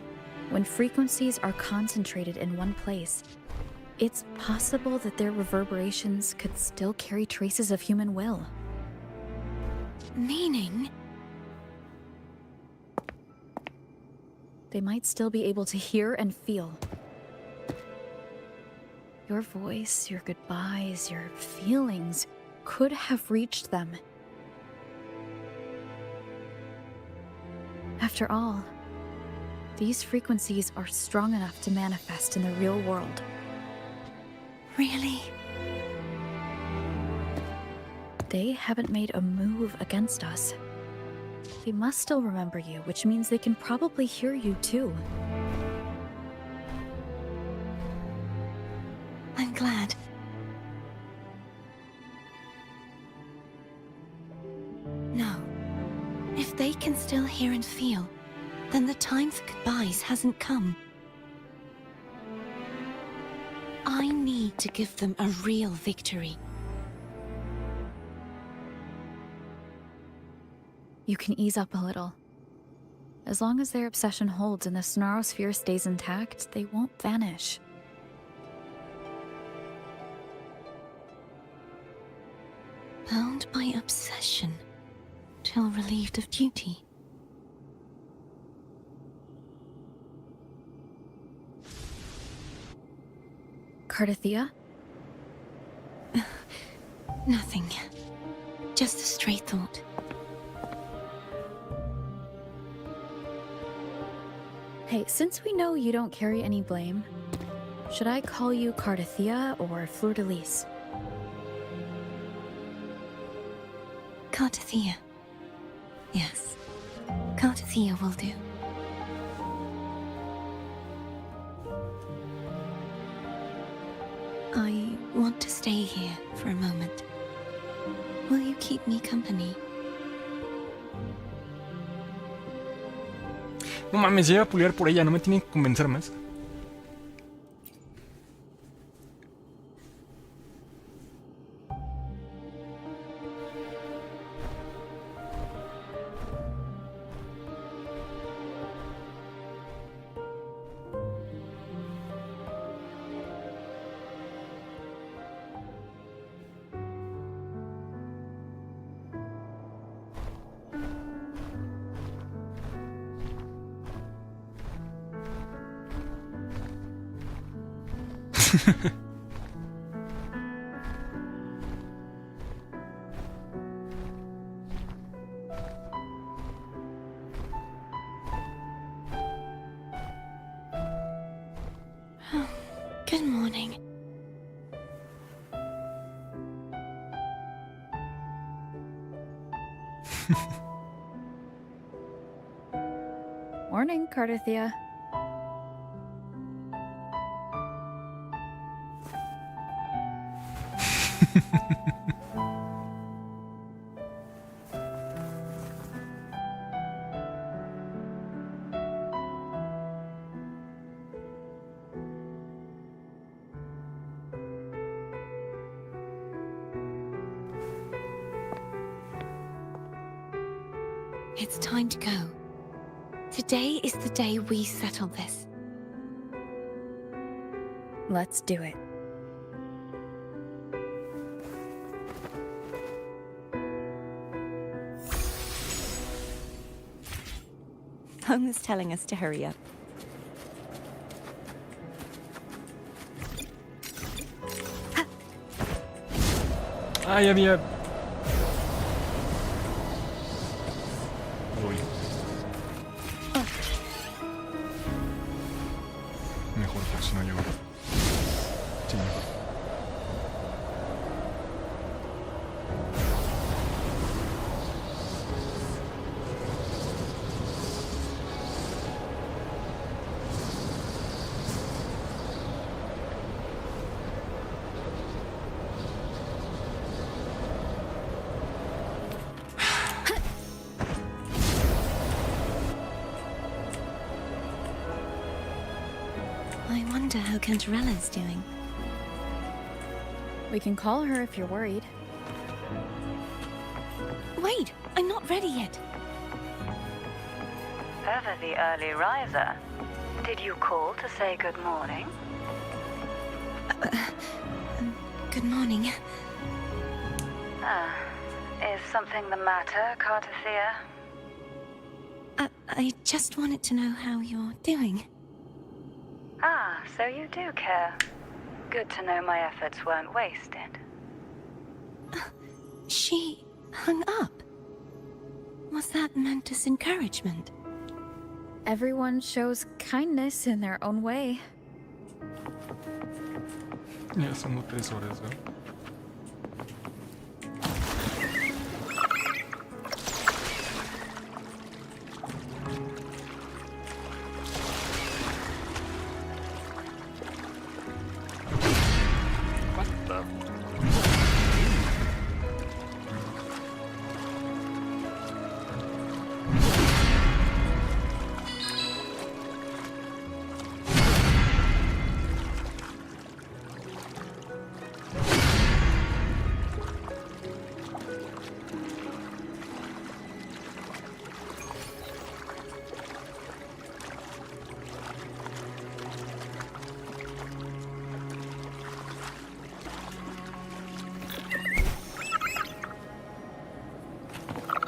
Speaker 7: When frequencies are concentrated in one place, it's possible that their reverberations could still carry traces of human will.
Speaker 5: Meaning?
Speaker 7: They might still be able to hear and feel. Your voice, your goodbyes, your feelings could have reached them. After all, these frequencies are strong enough to manifest in the real world.
Speaker 5: Really?
Speaker 7: They haven't made a move against us. They must still remember you, which means they can probably hear you too.
Speaker 5: I'm glad. No. If they can still hear and feel, then the time for goodbyes hasn't come. I need to give them a real victory.
Speaker 7: You can ease up a little. As long as their obsession holds and the Sonaro sphere stays intact, they won't vanish.
Speaker 5: Bound by obsession, till relieved of duty.
Speaker 7: Cardathia?
Speaker 5: Nothing. Just a stray thought.
Speaker 7: Hey, since we know you don't carry any blame, Should I call you Cardathia or Fleur-de-Lis?
Speaker 5: Cardathia. Yes. Cardathia will do. I want to stay here for a moment. Will you keep me company?
Speaker 1: No mames, llega a pulear por ella, no me tiene que convencer más.
Speaker 5: Good morning.
Speaker 7: Morning, Cardathia.
Speaker 5: It's time to go. Today is the day we settle this.
Speaker 7: Let's do it.
Speaker 5: Home is telling us to hurry up.
Speaker 1: Ah, ya había... Uy. Mejor por si no llego. Sí, mejor.
Speaker 5: I wonder how Cantarella's doing.
Speaker 7: We can call her if you're worried.
Speaker 5: Wait, I'm not ready yet.
Speaker 10: Ever the early riser. Did you call to say good morning?
Speaker 5: Good morning.
Speaker 10: Is something the matter, Cardathia?
Speaker 5: I just wanted to know how you're doing.
Speaker 10: Ah, so you do care. Good to know my efforts weren't wasted.
Speaker 5: She hung up. Was that meant as encouragement?
Speaker 7: Everyone shows kindness in their own way.
Speaker 1: Ya son 3 horas, ¿no?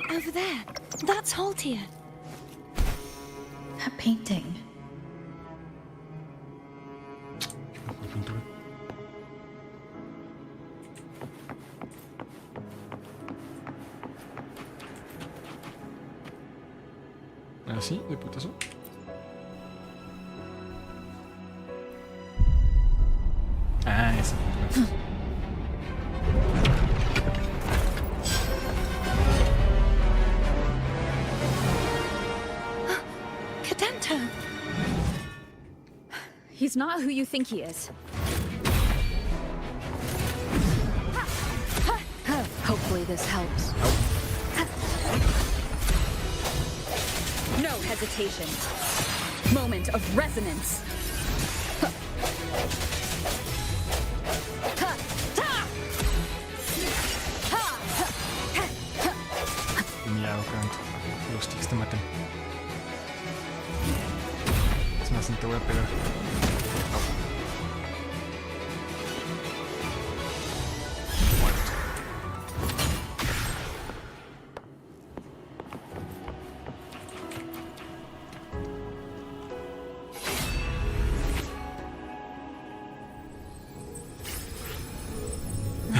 Speaker 5: Over there. That's Haltia.
Speaker 7: That painting.
Speaker 1: ¿Así? ¿De putazo?
Speaker 5: Cadento!
Speaker 7: He's not who you think he is. Hopefully this helps. No hesitation. Moment of resonance.
Speaker 1: Humillado, canto. Los tics te maten. Es más, te voy a pegar.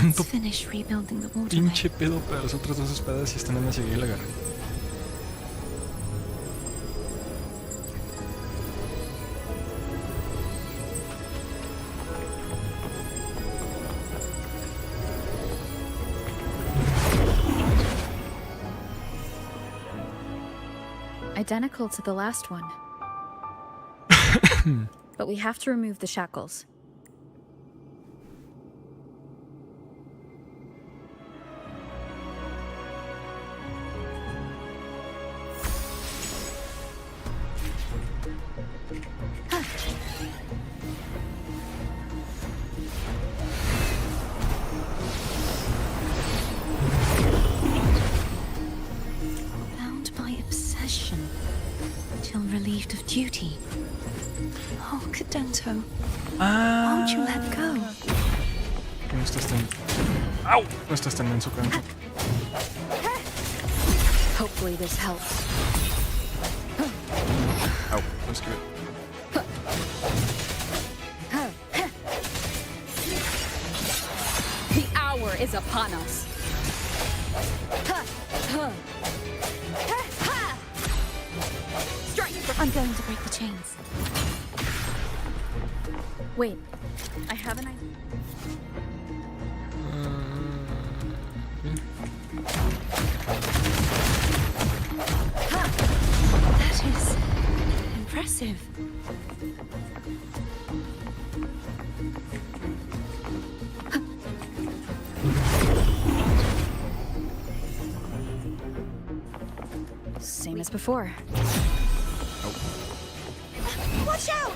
Speaker 5: Let's finish rebuilding the waterway.
Speaker 1: Pinche pedo para las otras dos espadas y esta nada más llegué y la agarré.
Speaker 7: Identical to the last one. But we have to remove the shackles.
Speaker 5: Bound by obsession, till relieved of duty. Oh, Cadento, won't you let go?
Speaker 1: No estás tan... ¡Au! No estás tan menso, canto.
Speaker 7: Hopefully this helps.
Speaker 1: Au, lo esquivé.
Speaker 7: The hour is upon us. Strike!
Speaker 5: I'm going to break the chains.
Speaker 7: Wait, I have an idea.
Speaker 5: That is impressive.
Speaker 7: Same as before.
Speaker 5: Watch out!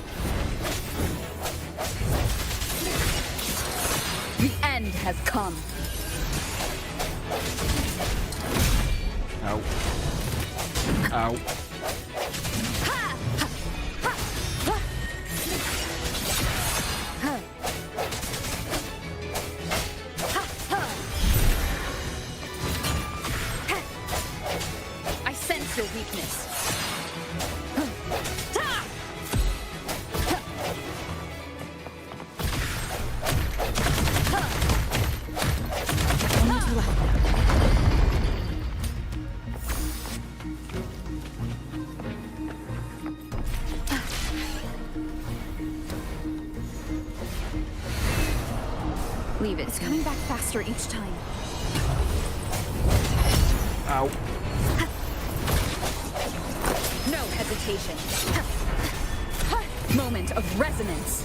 Speaker 7: The end has come.
Speaker 1: Au. Au.
Speaker 7: I sense your weakness. Leave it.
Speaker 4: It's coming back faster each time.
Speaker 1: Au.
Speaker 7: No hesitation. Moment of resonance.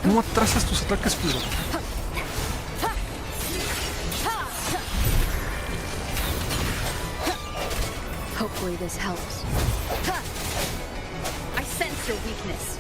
Speaker 1: ¿Cómo atrasas tus ataques, Pluto?
Speaker 7: Hopefully this helps. I sense your weakness.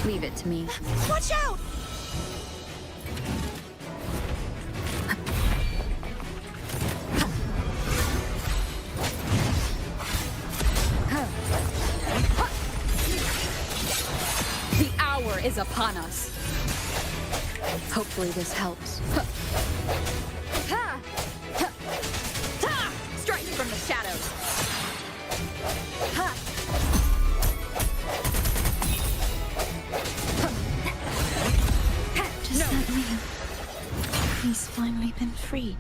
Speaker 7: Leave it to me.
Speaker 5: Watch out!
Speaker 7: The hour is upon us. Hopefully this helps. Strike from the shadows.
Speaker 5: been freed.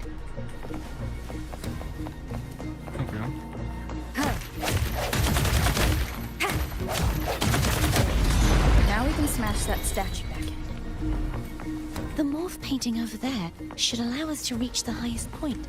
Speaker 1: Okay.
Speaker 7: Now we can smash that statue back in.
Speaker 5: The morph painting over there should allow us to reach the highest point.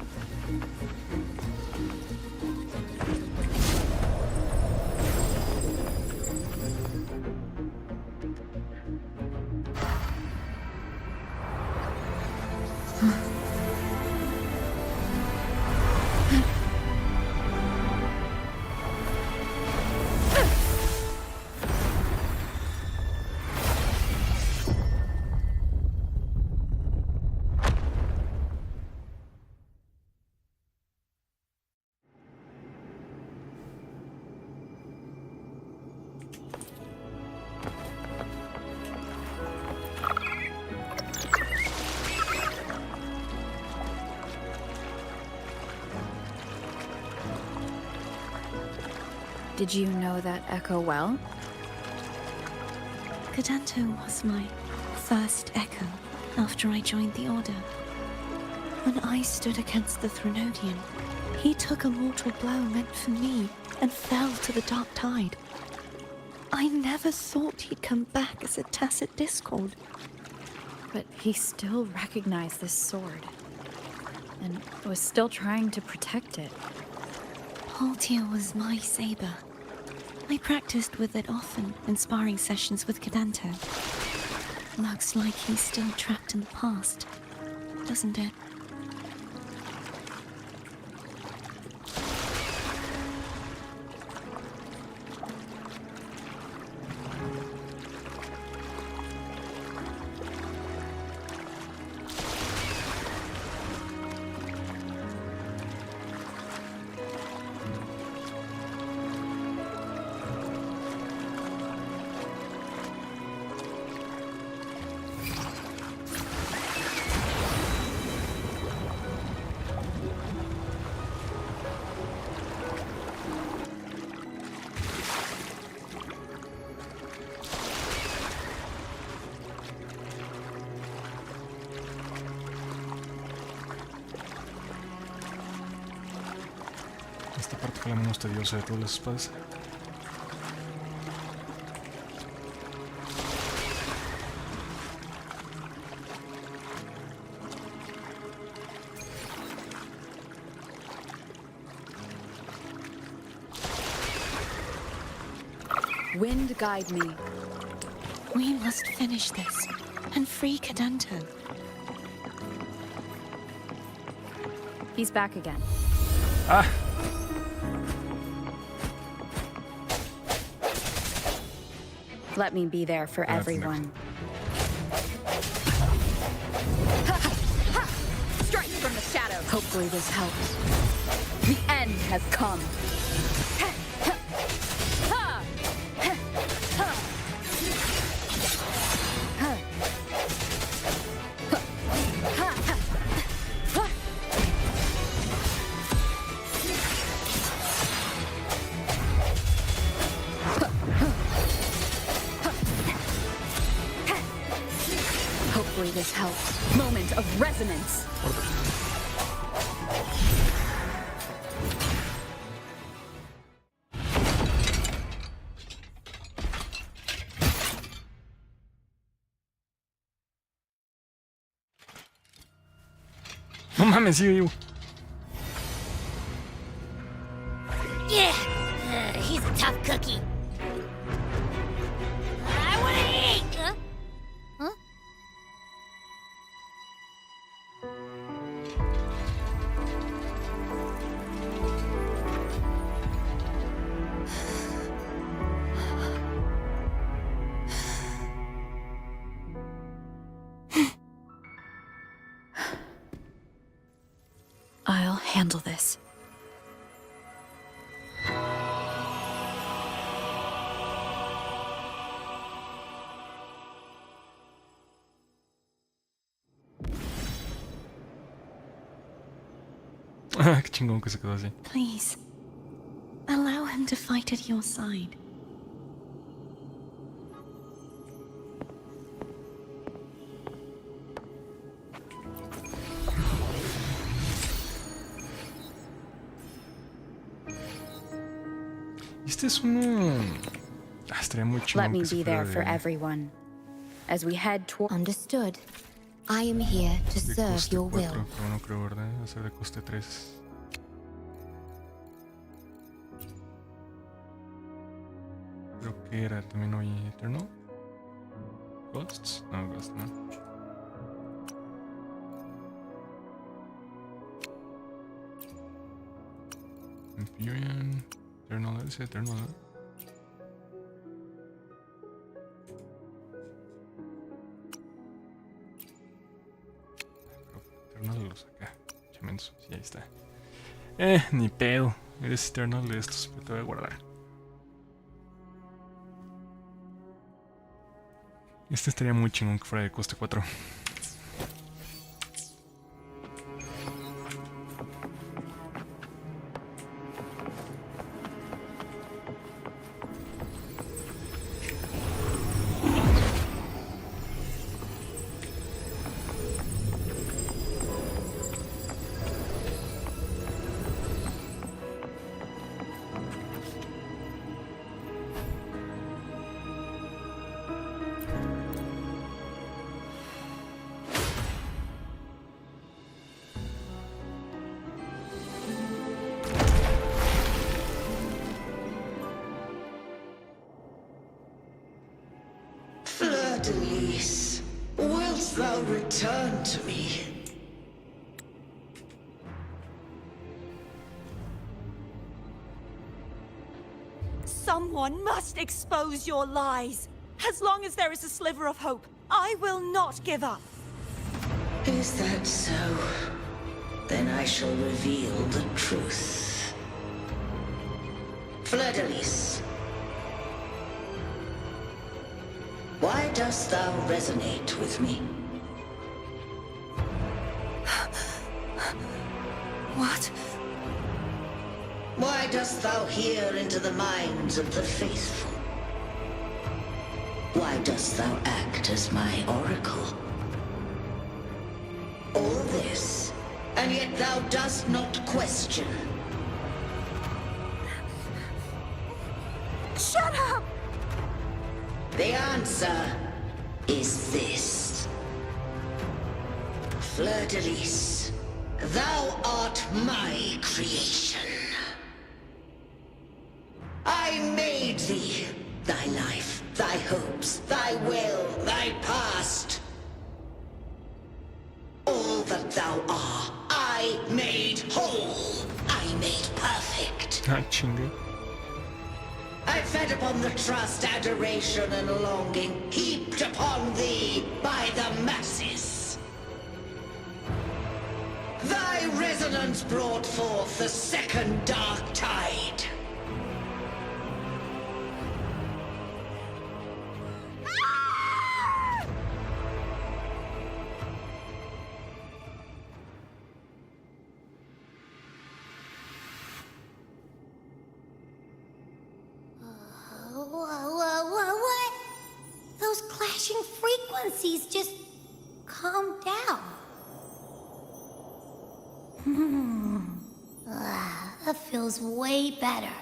Speaker 7: Did you know that echo well?
Speaker 5: Cadanto was my first echo after I joined the Order. When I stood against the Threnodian, he took a mortal blow meant for me and fell to the Dark Tide. I never thought he'd come back as a tacit discord.
Speaker 7: But he still recognized this sword. And was still trying to protect it.
Speaker 5: Haltia was my saber. I practiced with it often in sparring sessions with Cadanto. Looks like he's still trapped in the past, doesn't it?
Speaker 1: Esta parte fue la menos tediosa de todas las espadas.
Speaker 7: Wind guide me.
Speaker 5: We must finish this and free Cadanto.
Speaker 7: He's back again.
Speaker 1: Ah!
Speaker 7: Let me be there for everyone. Strike from the shadows. Hopefully this helps. The end has come. Hopefully this helps. Moment of resonance.
Speaker 1: No mames, sigue vivo.
Speaker 2: Yeah, he's a tough cookie. I want to eat. Huh?
Speaker 7: I'll handle this.
Speaker 1: Qué chingón que se quedó así.
Speaker 5: Please, allow him to fight at your side.
Speaker 1: Este es uno... estaría muy chingón
Speaker 7: Let me
Speaker 1: que se
Speaker 7: be
Speaker 1: fuera
Speaker 7: there for
Speaker 1: de
Speaker 7: everyone. As we head toward...
Speaker 2: Understood. I am here to serve
Speaker 1: coste
Speaker 2: your
Speaker 1: 4,
Speaker 2: will.
Speaker 1: pero no creo, ¿verdad? Va a ser de coste 3. Creo que era también hoy Eternal. Ghosts? No, Ghosts no. Empyrean. Eternal, ese Eternal, ¿no? Eternal lo saca. Chamenso, sí, ahí está. Ni pedo. Eres Eternal de estos, pero te voy a guardar. Este estaría muy chingón que fuera de coste 4.
Speaker 9: Fleur-de-lis, wilt thou return to me?
Speaker 5: Someone must expose your lies. As long as there is a sliver of hope, I will not give up.
Speaker 9: Is that so? Then I shall reveal the truth. Fleur-de-lis, why dost thou resonate with me?
Speaker 5: What?
Speaker 9: Why dost thou hear into the minds of the faithful? Why dost thou act as my oracle? All this, and yet thou dost not question.
Speaker 5: Shut up!
Speaker 9: The answer is this. Fleur-de-lis, thou art my creation. I made thee, thy life, thy hopes, thy will, thy past. All that thou art, I made whole. I made perfect.
Speaker 1: Ah, chingue.
Speaker 9: I fed upon the trust, adoration, and longing heaped upon thee by the masses. Thy resonance brought forth the second dark tide.
Speaker 2: What? Those clashing frequencies just calm down. That feels way better.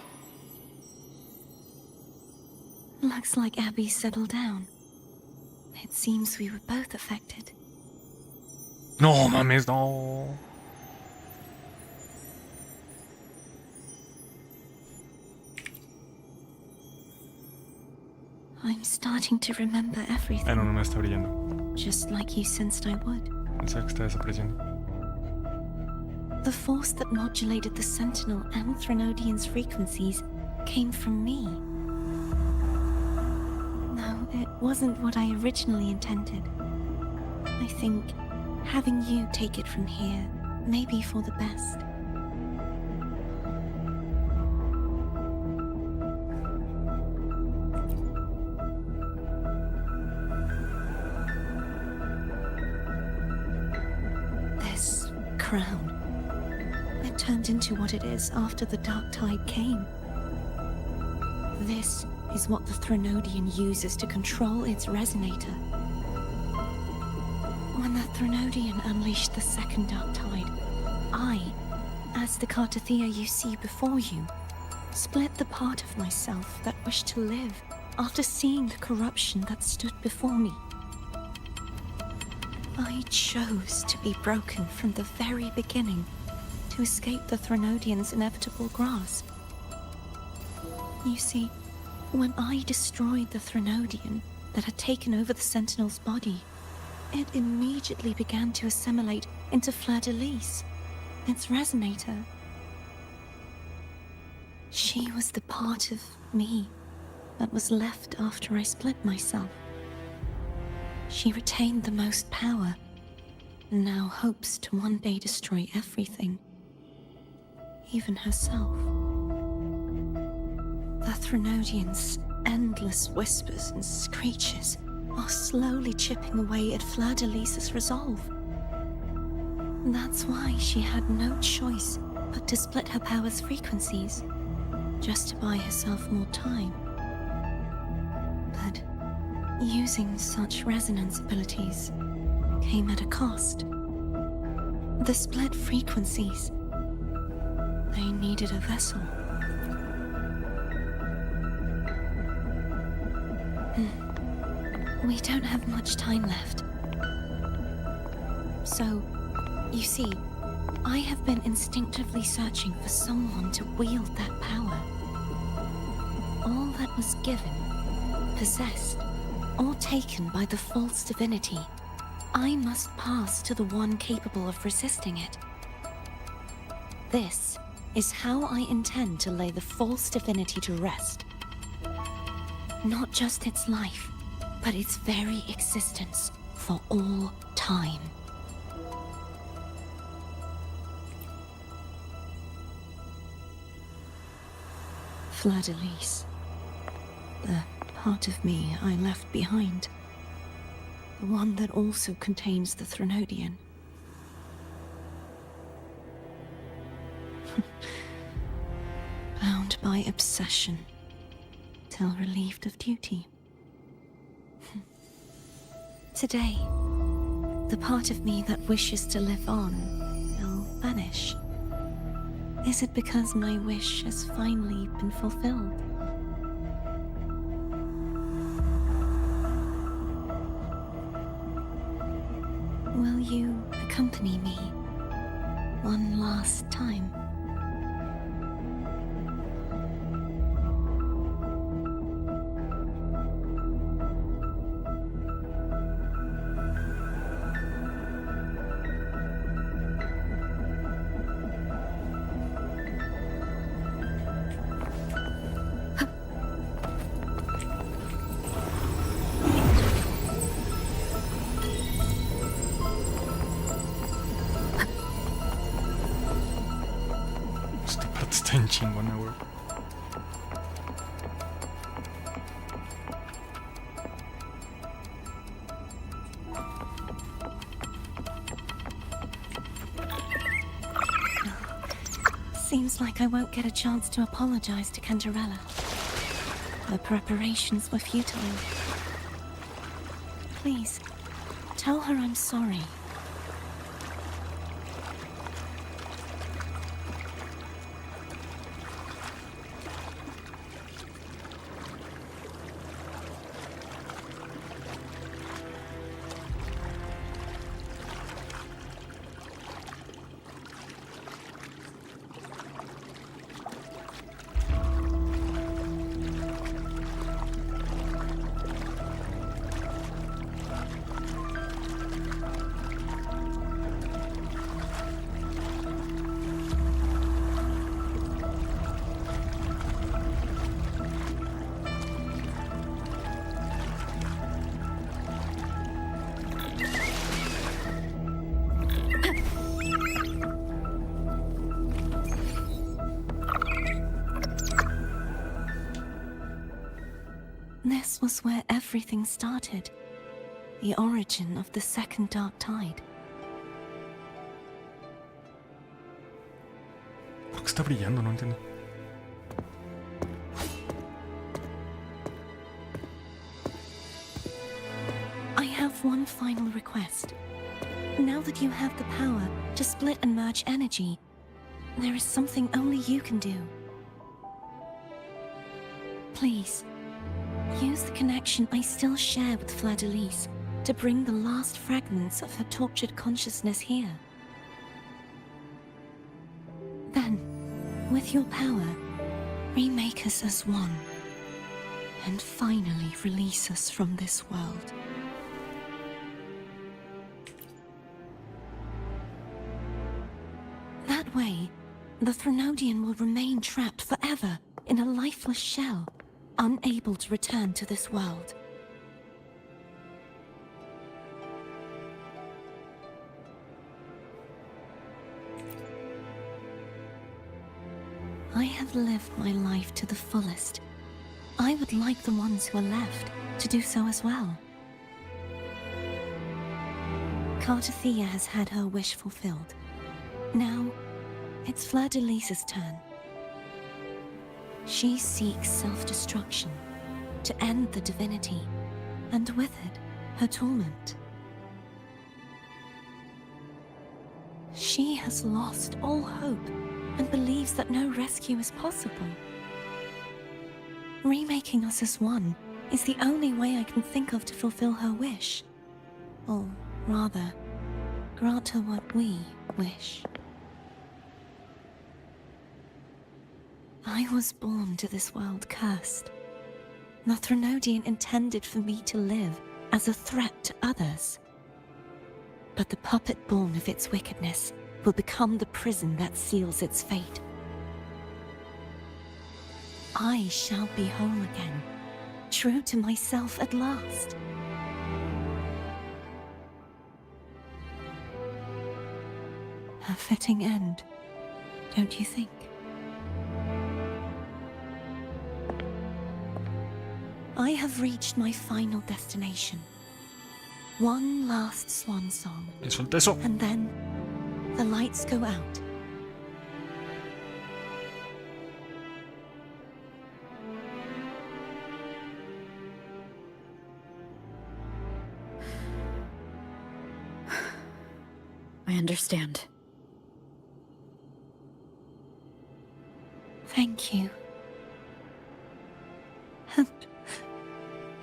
Speaker 5: Looks like Abby settled down. It seems we were both affected.
Speaker 1: No mames, no.
Speaker 5: I'm starting to remember everything.
Speaker 1: Ah, no, no me está brillando.
Speaker 5: Just like you sensed I would.
Speaker 1: Pensaba que está desapareciendo.
Speaker 5: The force that modulated the Sentinel and Threnodian's frequencies came from me. No, it wasn't what I originally intended. I think having you take it from here may be for the best. This crown. It turned into what it is after the Dark Tide came. This is what the Threnodian uses to control its resonator. When the Threnodian unleashed the second Dark Tide, I, as the Cartothea you see before you, split the part of myself that wished to live after seeing the corruption that stood before me. I chose to be broken from the very beginning to escape the Threnodian's inevitable grasp. You see, when I destroyed the Threnodian that had taken over the Sentinel's body, it immediately began to assimilate into Fleur-de-Lis, its resonator. She was the part of me that was left after I split myself. She retained the most power, and now hopes to one day destroy everything, even herself. The Threnodian's endless whispers and screeches are slowly chipping away at Fleur-de-Lis's resolve. That's why she had no choice but to split her power's frequencies, just to buy herself more time. But using such resonance abilities came at a cost. The split frequencies, they needed a vessel. We don't have much time left. So, you see, I have been instinctively searching for someone to wield that power. All that was given, possessed, or taken by the false divinity, I must pass to the one capable of resisting it. This is how I intend to lay the false divinity to rest. Not just its life, but its very existence for all time. Fleur-de-Lis, the part of me I left behind, the one that also contains the Threnodian. Bound by obsession, till relieved of duty. Today, the part of me that wishes to live on will vanish. Is it because my wish has finally been fulfilled? Will you accompany me one last time?
Speaker 1: Está en chingona, güey.
Speaker 5: Seems like I won't get a chance to apologize to Cantarella. Her preparations were futile. Please, tell her I'm sorry. This was where everything started. The origin of the second dark tide.
Speaker 1: ¿Por qué está brillando? No entiendo.
Speaker 5: I have one final request. Now that you have the power to split and merge energy, there is something only you can do. Please, use the connection I still share with Fleur-de-Lis to bring the last fragments of her tortured consciousness here. Then, with your power, remake us as one, and finally release us from this world. That way, the Threnodian will remain trapped forever in a lifeless shell, unable to return to this world. I have lived my life to the fullest. I would like the ones who are left to do so as well. Cartathea has had her wish fulfilled. Now, it's Fleur-de-Lis's turn. She seeks self-destruction to end the divinity, and with it, her torment. She has lost all hope and believes that no rescue is possible. Remaking us as one is the only way I can think of to fulfill her wish. Or rather, grant her what we wish. I was born to this world cursed. The Threnodian intended for me to live as a threat to others. But the puppet born of its wickedness will become the prison that seals its fate. I shall be whole again, true to myself at last. A fitting end, don't you think? I have reached my final destination. One last swan song.
Speaker 1: Y suelta eso.
Speaker 5: And then the lights go out.
Speaker 7: I understand.
Speaker 5: Thank you. And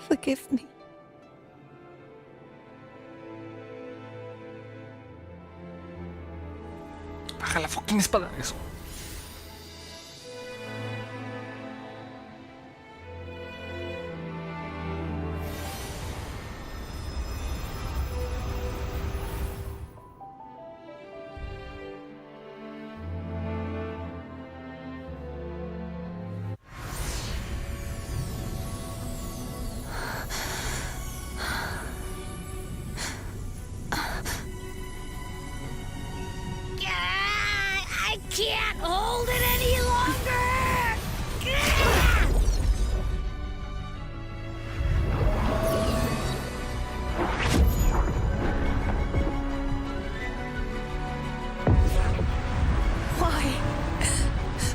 Speaker 5: forgive me.
Speaker 1: Baja la fucking espada. Eso.
Speaker 2: I can't hold it any longer!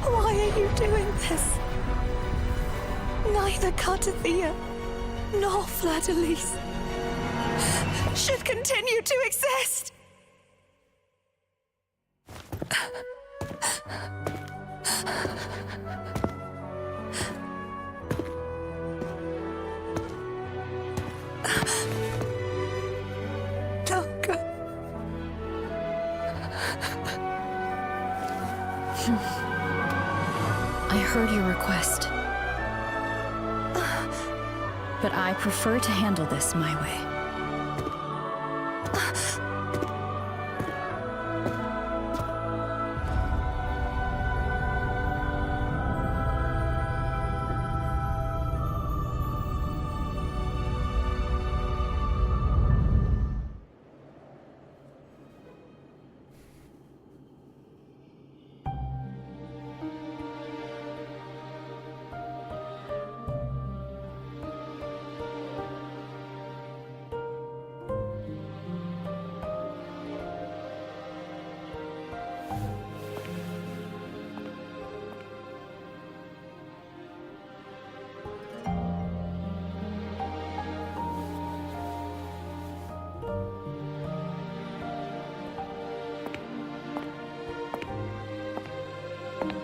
Speaker 5: Why are you doing this? Neither Cartathea nor Fleur-de-Lis should continue to exist! Don't go.
Speaker 7: I heard your request. But I prefer to handle this my way.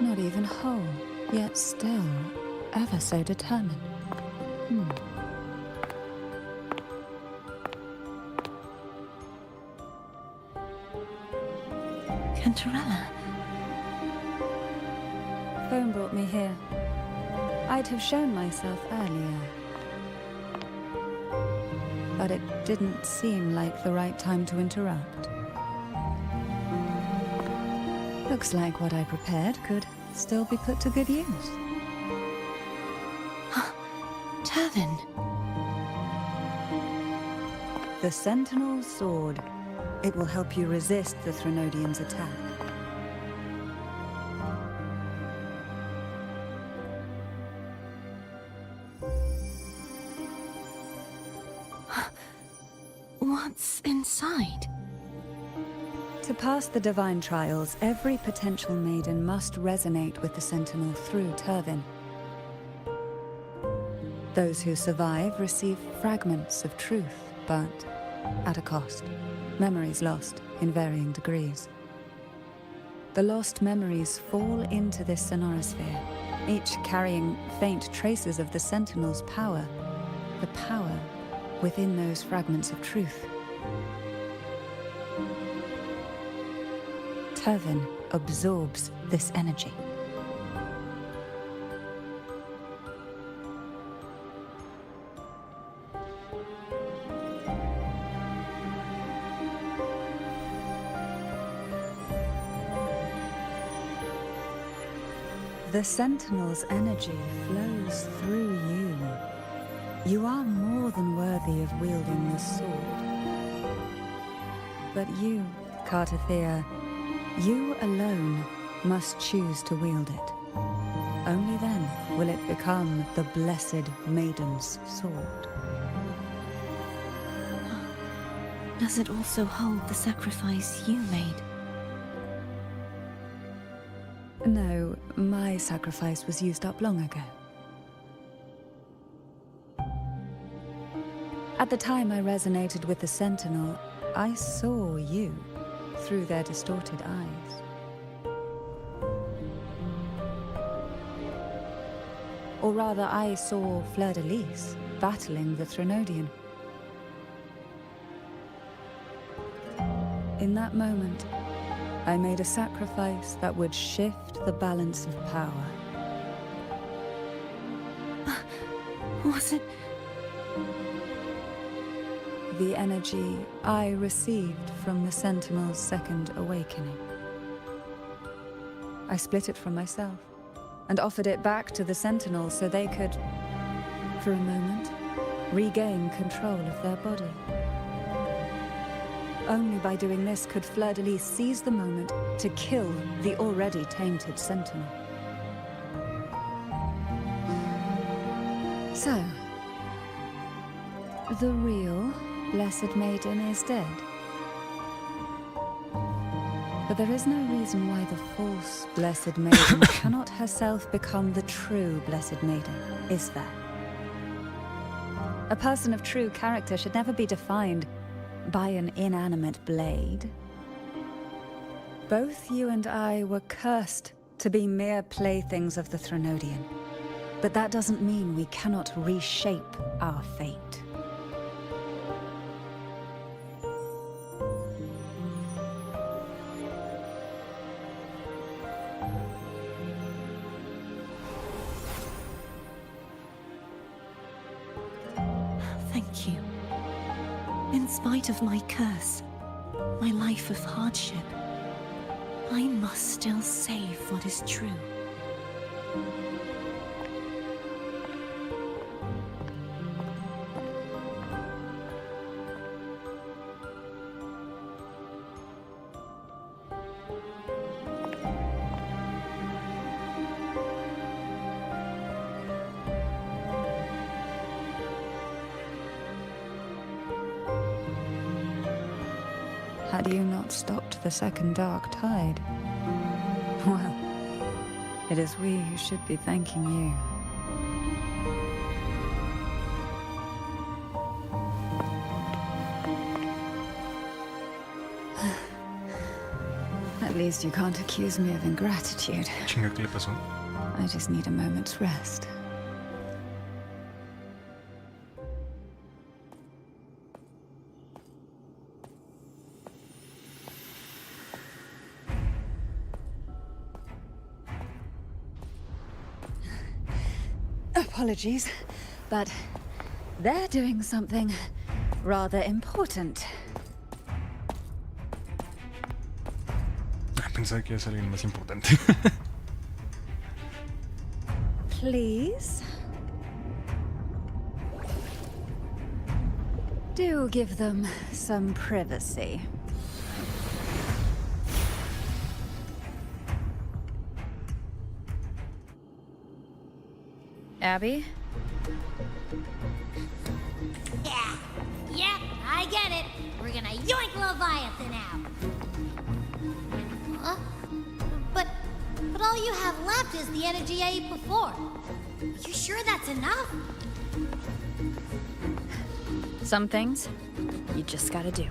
Speaker 3: Not even whole, yet still ever so determined.
Speaker 5: Cantarella.
Speaker 3: Phone brought me here. I'd have shown myself earlier. But it didn't seem like the right time to interrupt. Looks like what I prepared could still be put to good use.
Speaker 5: Turvin.
Speaker 3: The Sentinel's sword. It will help you resist the Threnodian's attack.
Speaker 5: What's inside?
Speaker 3: To pass the divine trials, every potential maiden must resonate with the Sentinel through Turvin. Those who survive receive fragments of truth, but at a cost. Memories lost in varying degrees. The lost memories fall into this sonorosphere, each carrying faint traces of the Sentinel's power, the power within those fragments of truth. Turvin absorbs this energy. The Sentinel's energy flows through you. You are more than worthy of wielding this sword. But you, Cartathea, you alone must choose to wield it. Only then will it become the Blessed Maiden's sword.
Speaker 5: Does it also hold the sacrifice you made?
Speaker 3: No, my sacrifice was used up long ago. At the time I resonated with the Sentinel, I saw you through their distorted eyes. Or rather, I saw Fleur-de-Lis battling the Threnodian. In that moment, I made a sacrifice that would shift the balance of power.
Speaker 5: Was it?
Speaker 3: The energy I received from the Sentinel's second awakening. I split it from myself and offered it back to the Sentinel so they could, for a moment, regain control of their body. Only by doing this could Fleur-de-Lis seize the moment to kill the already tainted Sentinel. So, the real Blessed Maiden is dead. But there is no reason why the false Blessed Maiden cannot herself become the true Blessed Maiden, is there? A person of true character should never be defined by an inanimate blade. Both you and I were cursed to be mere playthings of the Threnodian. But that doesn't mean we cannot reshape our fate.
Speaker 5: Thank you. In spite of my curse, my life of hardship, I must still save what is true.
Speaker 3: Had you not stopped the second dark tide? Well, it is we who should be thanking you. At least you can't accuse me of ingratitude.
Speaker 1: Chinga, ¿qué le pasó?
Speaker 3: I just need a moment's rest. apologies, but they're doing something rather important.
Speaker 1: Pensaba que es alguien más importante.
Speaker 3: Please? Do give them some privacy.
Speaker 7: Abby?
Speaker 2: Yeah, I get it. We're gonna yoink Leviathan out. Huh? But all you have left is the energy I ate before. You sure that's enough?
Speaker 7: Some things you just gotta do.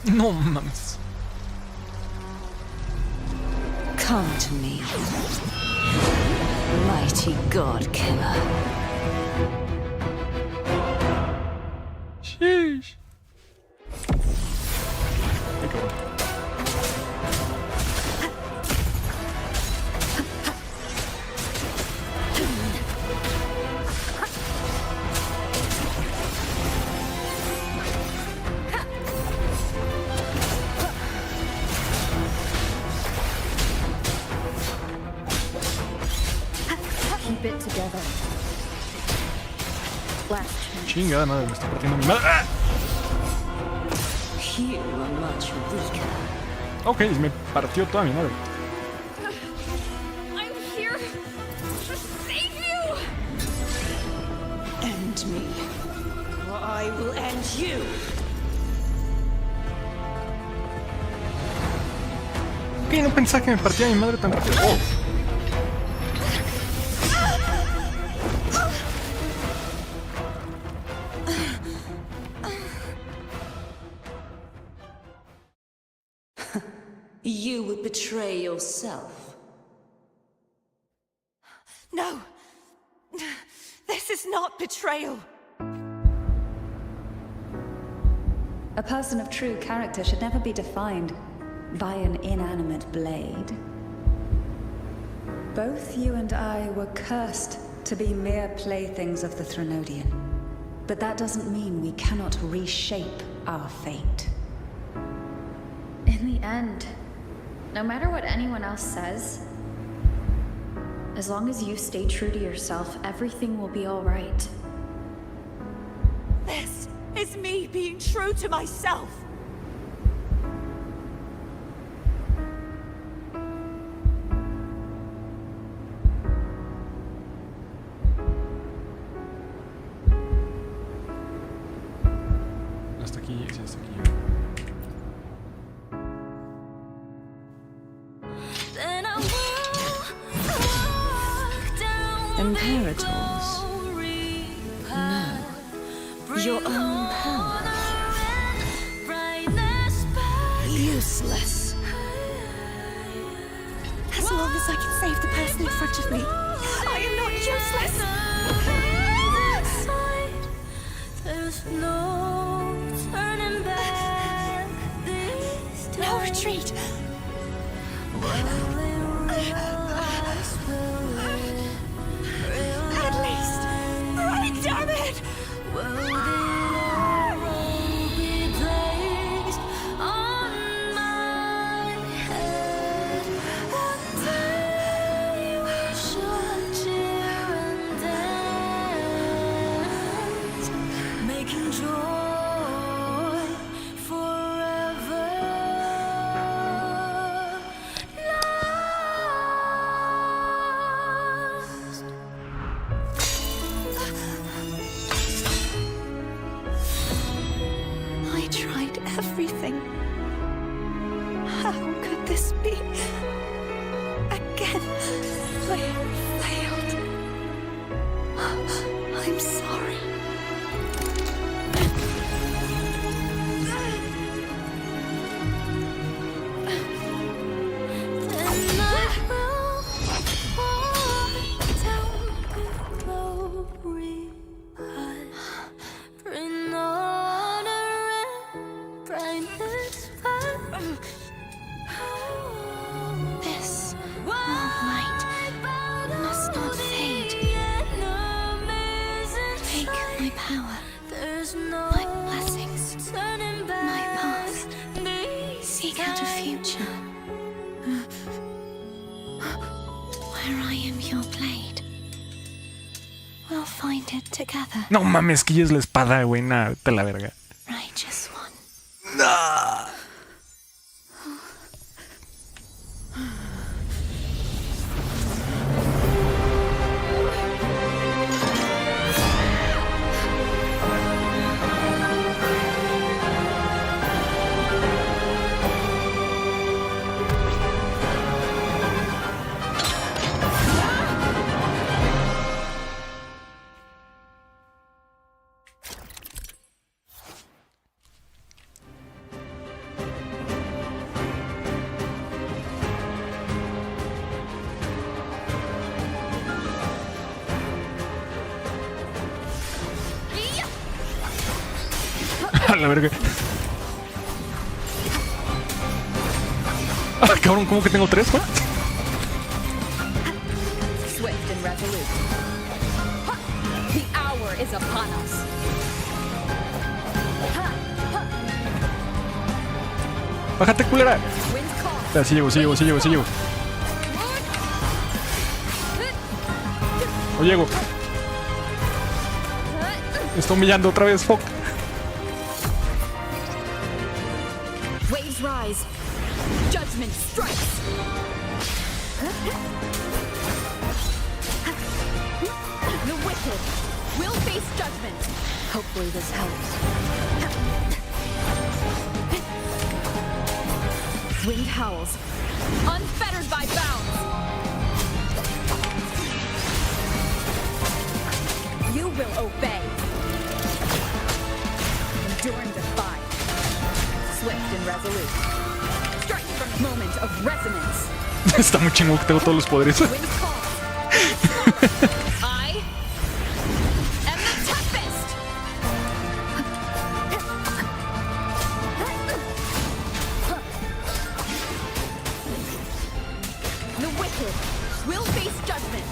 Speaker 1: No mames.
Speaker 5: Come to me, mighty god killer.
Speaker 1: Sheesh. Qué cabrón.
Speaker 7: Keep it together. Last chance.
Speaker 1: Chingada madre, me está partiendo mi madre. ¡Ah!
Speaker 5: You are much weaker.
Speaker 1: Ok, me partió toda mi madre.
Speaker 4: I'm here to save you!
Speaker 5: End me, or I will end you.
Speaker 1: Ok, no pensaba que me partía mi madre tan rápido. Oh.
Speaker 5: You would betray yourself. No! This is not betrayal!
Speaker 3: A person of true character should never be defined by an inanimate blade. Both you and I were cursed to be mere playthings of the Threnodian. But that doesn't mean we cannot reshape our fate.
Speaker 7: In the end, no matter what anyone else says, as long as you stay true to yourself, everything will be all right.
Speaker 5: This is me being true to myself!
Speaker 1: Hasta aquí, sí, hasta aquí.
Speaker 5: Imperators? No. Your own power? Useless. As long as I can save the person in front of me, I am not useless!
Speaker 11: There's no turning back.
Speaker 5: No retreat! At least, run, damn it! Where I am your blade. We'll find it together.
Speaker 1: No mames, que ella es la espada, güey. Nah, vete a la verga.
Speaker 5: Righteous one.
Speaker 1: A la verga. Ah, cabrón, ¿cómo que tengo 3, güey?
Speaker 7: Swift and resolute. The hour is upon us.
Speaker 1: Bájate, culera.
Speaker 7: Wind call.
Speaker 1: Ya, sí llego. No llego. Me está humillando otra vez, fuck.
Speaker 7: Waves rise. Judgment strikes. The wicked will face judgment. Hopefully this helps. Wind howls, unfettered by bounds. You will obey. Enduring defiance. Swift and resolute. Strike from moment of resonance.
Speaker 1: Está muy chingón que tengo todos los poderes.
Speaker 7: Wind calls. I am the tempest. The wicked will face judgment.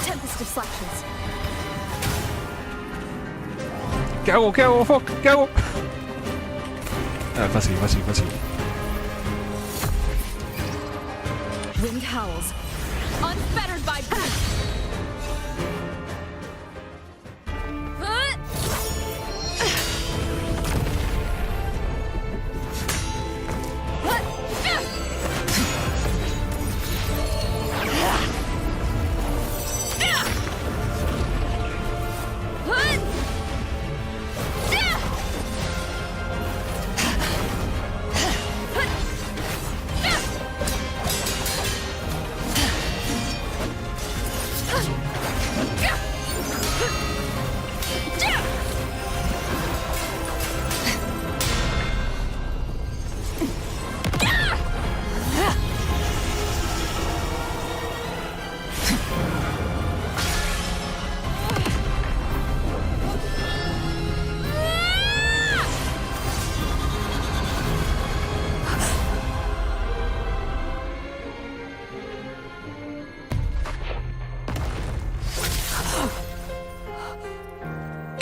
Speaker 7: Tempest of slashes.
Speaker 1: ¿Qué hago? Fuck, ¿qué hago? Ah, fácil.
Speaker 7: Wind howls, unfettered by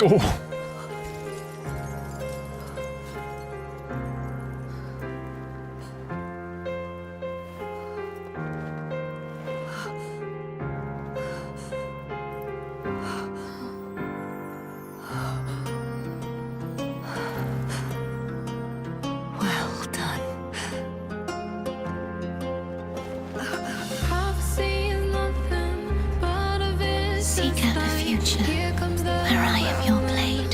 Speaker 1: Oh.
Speaker 5: Well done. Seek out the future, where I am your blade.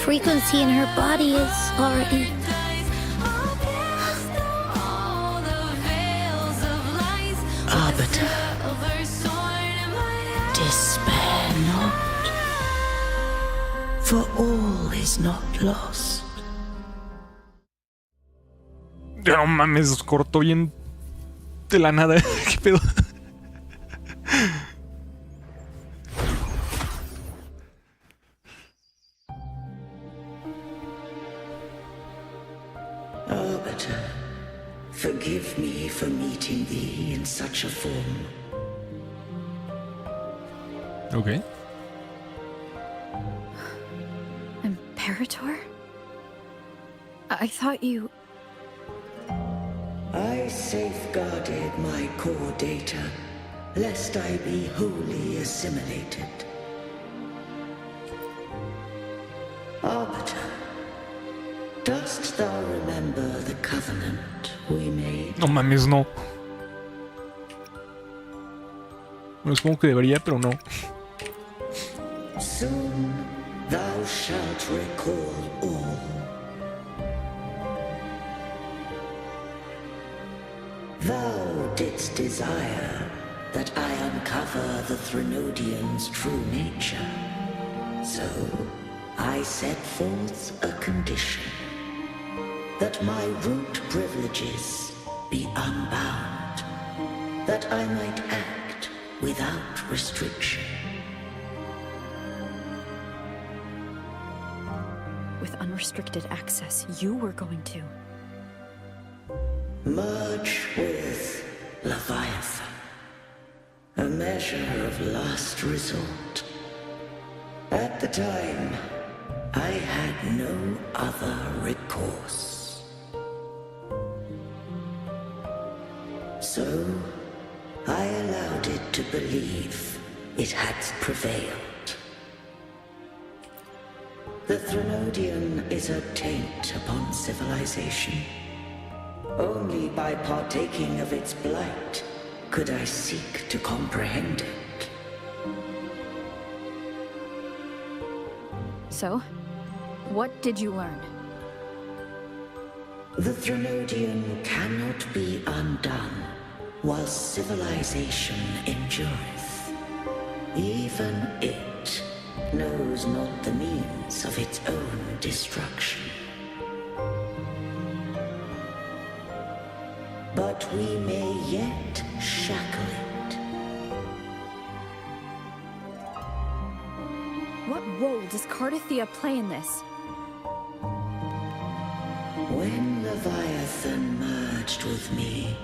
Speaker 2: frequency in her body is already...
Speaker 9: Arbiter, despair not, for all is not lost.
Speaker 1: Ya no mames, cortó bien de la nada. ¿Qué pedo?
Speaker 9: Arbiter, forgive me for meeting thee in such a form.
Speaker 1: Okay.
Speaker 7: Imperator? I thought you...
Speaker 9: I safeguarded my core data, lest I be wholly assimilated. Arbiter, dost thou remember the covenant we made?
Speaker 1: No mames, no. Bueno, supongo que debería, pero no.
Speaker 9: Soon thou shalt recall all. Thou didst desire that I uncover the Threnodian's true nature. So I set forth a condition. That my root privileges be unbound. That I might act without restriction.
Speaker 7: With unrestricted access, you were going to...
Speaker 9: Merge with Leviathan. A measure of last resort. At the time, I had no other recourse. So, I allowed it to believe it had prevailed. The Threnodian is a taint upon civilization. Only by partaking of its blight could I seek to comprehend it.
Speaker 7: So, what did you learn?
Speaker 9: The Threnodian cannot be undone while civilization endureth. Even it knows not the means of its own destruction. But we may yet shackle it.
Speaker 7: What role does Cardathia play in this?
Speaker 9: When Leviathan merged with me,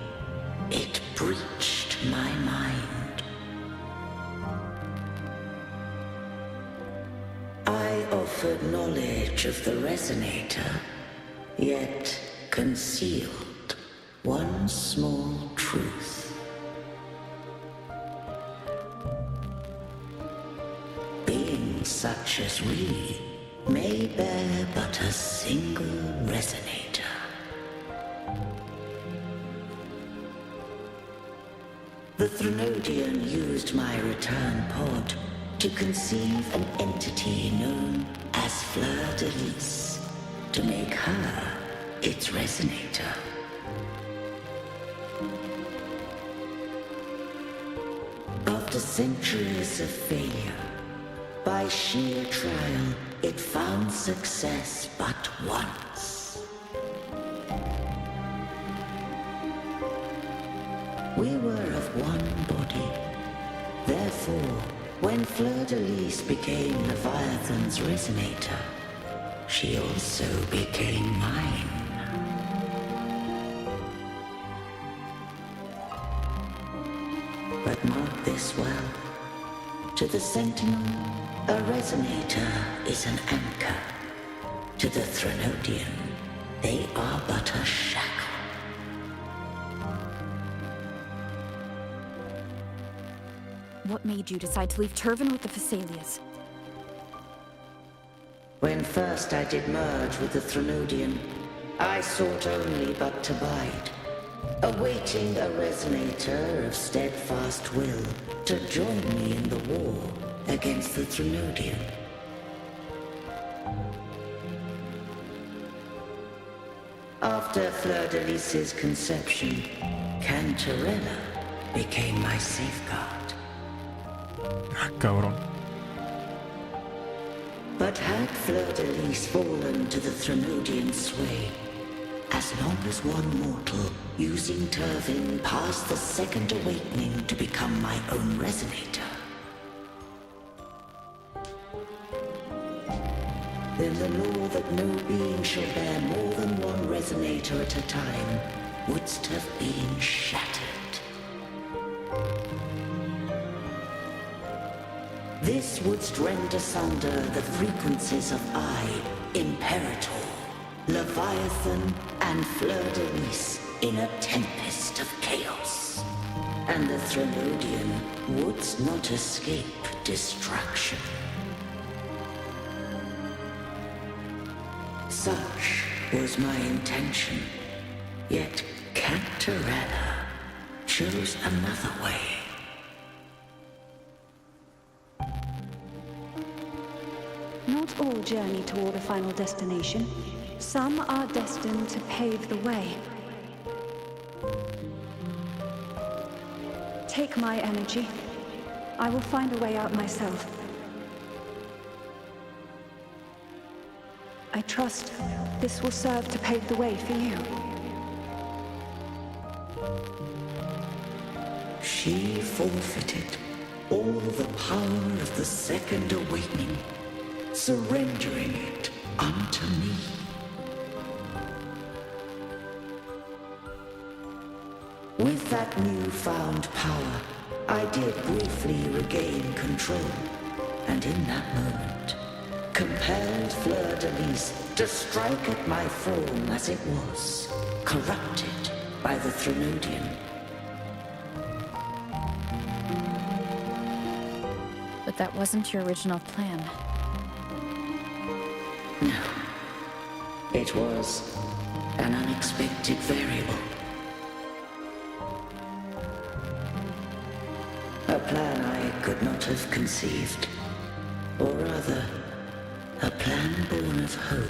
Speaker 9: it breached my mind. I offered knowledge of the Resonator, yet concealed one small truth. Beings such as we may bear but a single resonator. The Threnodian used my return pod to conceive an entity known as Fleur-de-Lis, to make her its resonator. After centuries of failure, by sheer trial, it found success but once. We were of one body. Therefore, when Fleur-de-Lis became Leviathan's resonator, she also became mine. But mark this well. To the Sentinel, a resonator is an anchor. To the Threnodian, they are but a shackle.
Speaker 7: What made you decide to leave Turvan with the Phasaelias?
Speaker 9: When first I did merge with the Threnodian, I sought only but to bide, awaiting a resonator of steadfast will to join me in the war against the Threnodian. After Fleur-de-Lis's conception, Cantarella became my safeguard.
Speaker 1: Ah, cabrón.
Speaker 9: But had Fleur-de-Lis fallen to the Threnodian sway, as long as one mortal using Turvin passed the second awakening to become my own resonator, then the law that no being shall bear more than one resonator at a time wouldst have been shattered. This wouldst rend asunder the frequencies of I, Imperator, Leviathan, and Fleur-de-Lis in a tempest of chaos. And the Threnodian wouldst not escape destruction. Such was my intention, yet Cantarella chose another way.
Speaker 12: Not all journey toward a final destination. Some are destined to pave the way. Take my energy. I will find a way out myself. I trust this will serve to pave the way for you.
Speaker 9: She forfeited all the power of the second awakening, surrendering it unto me. With that newfound power, I did briefly regain control, and in that moment, compelled Fleur-de-Lis to strike at my form as it was, corrupted by the Threnodian.
Speaker 7: But that wasn't your original plan.
Speaker 9: No. It was an unexpected variable. A plan I could not have conceived. Or rather, a plan born of hope.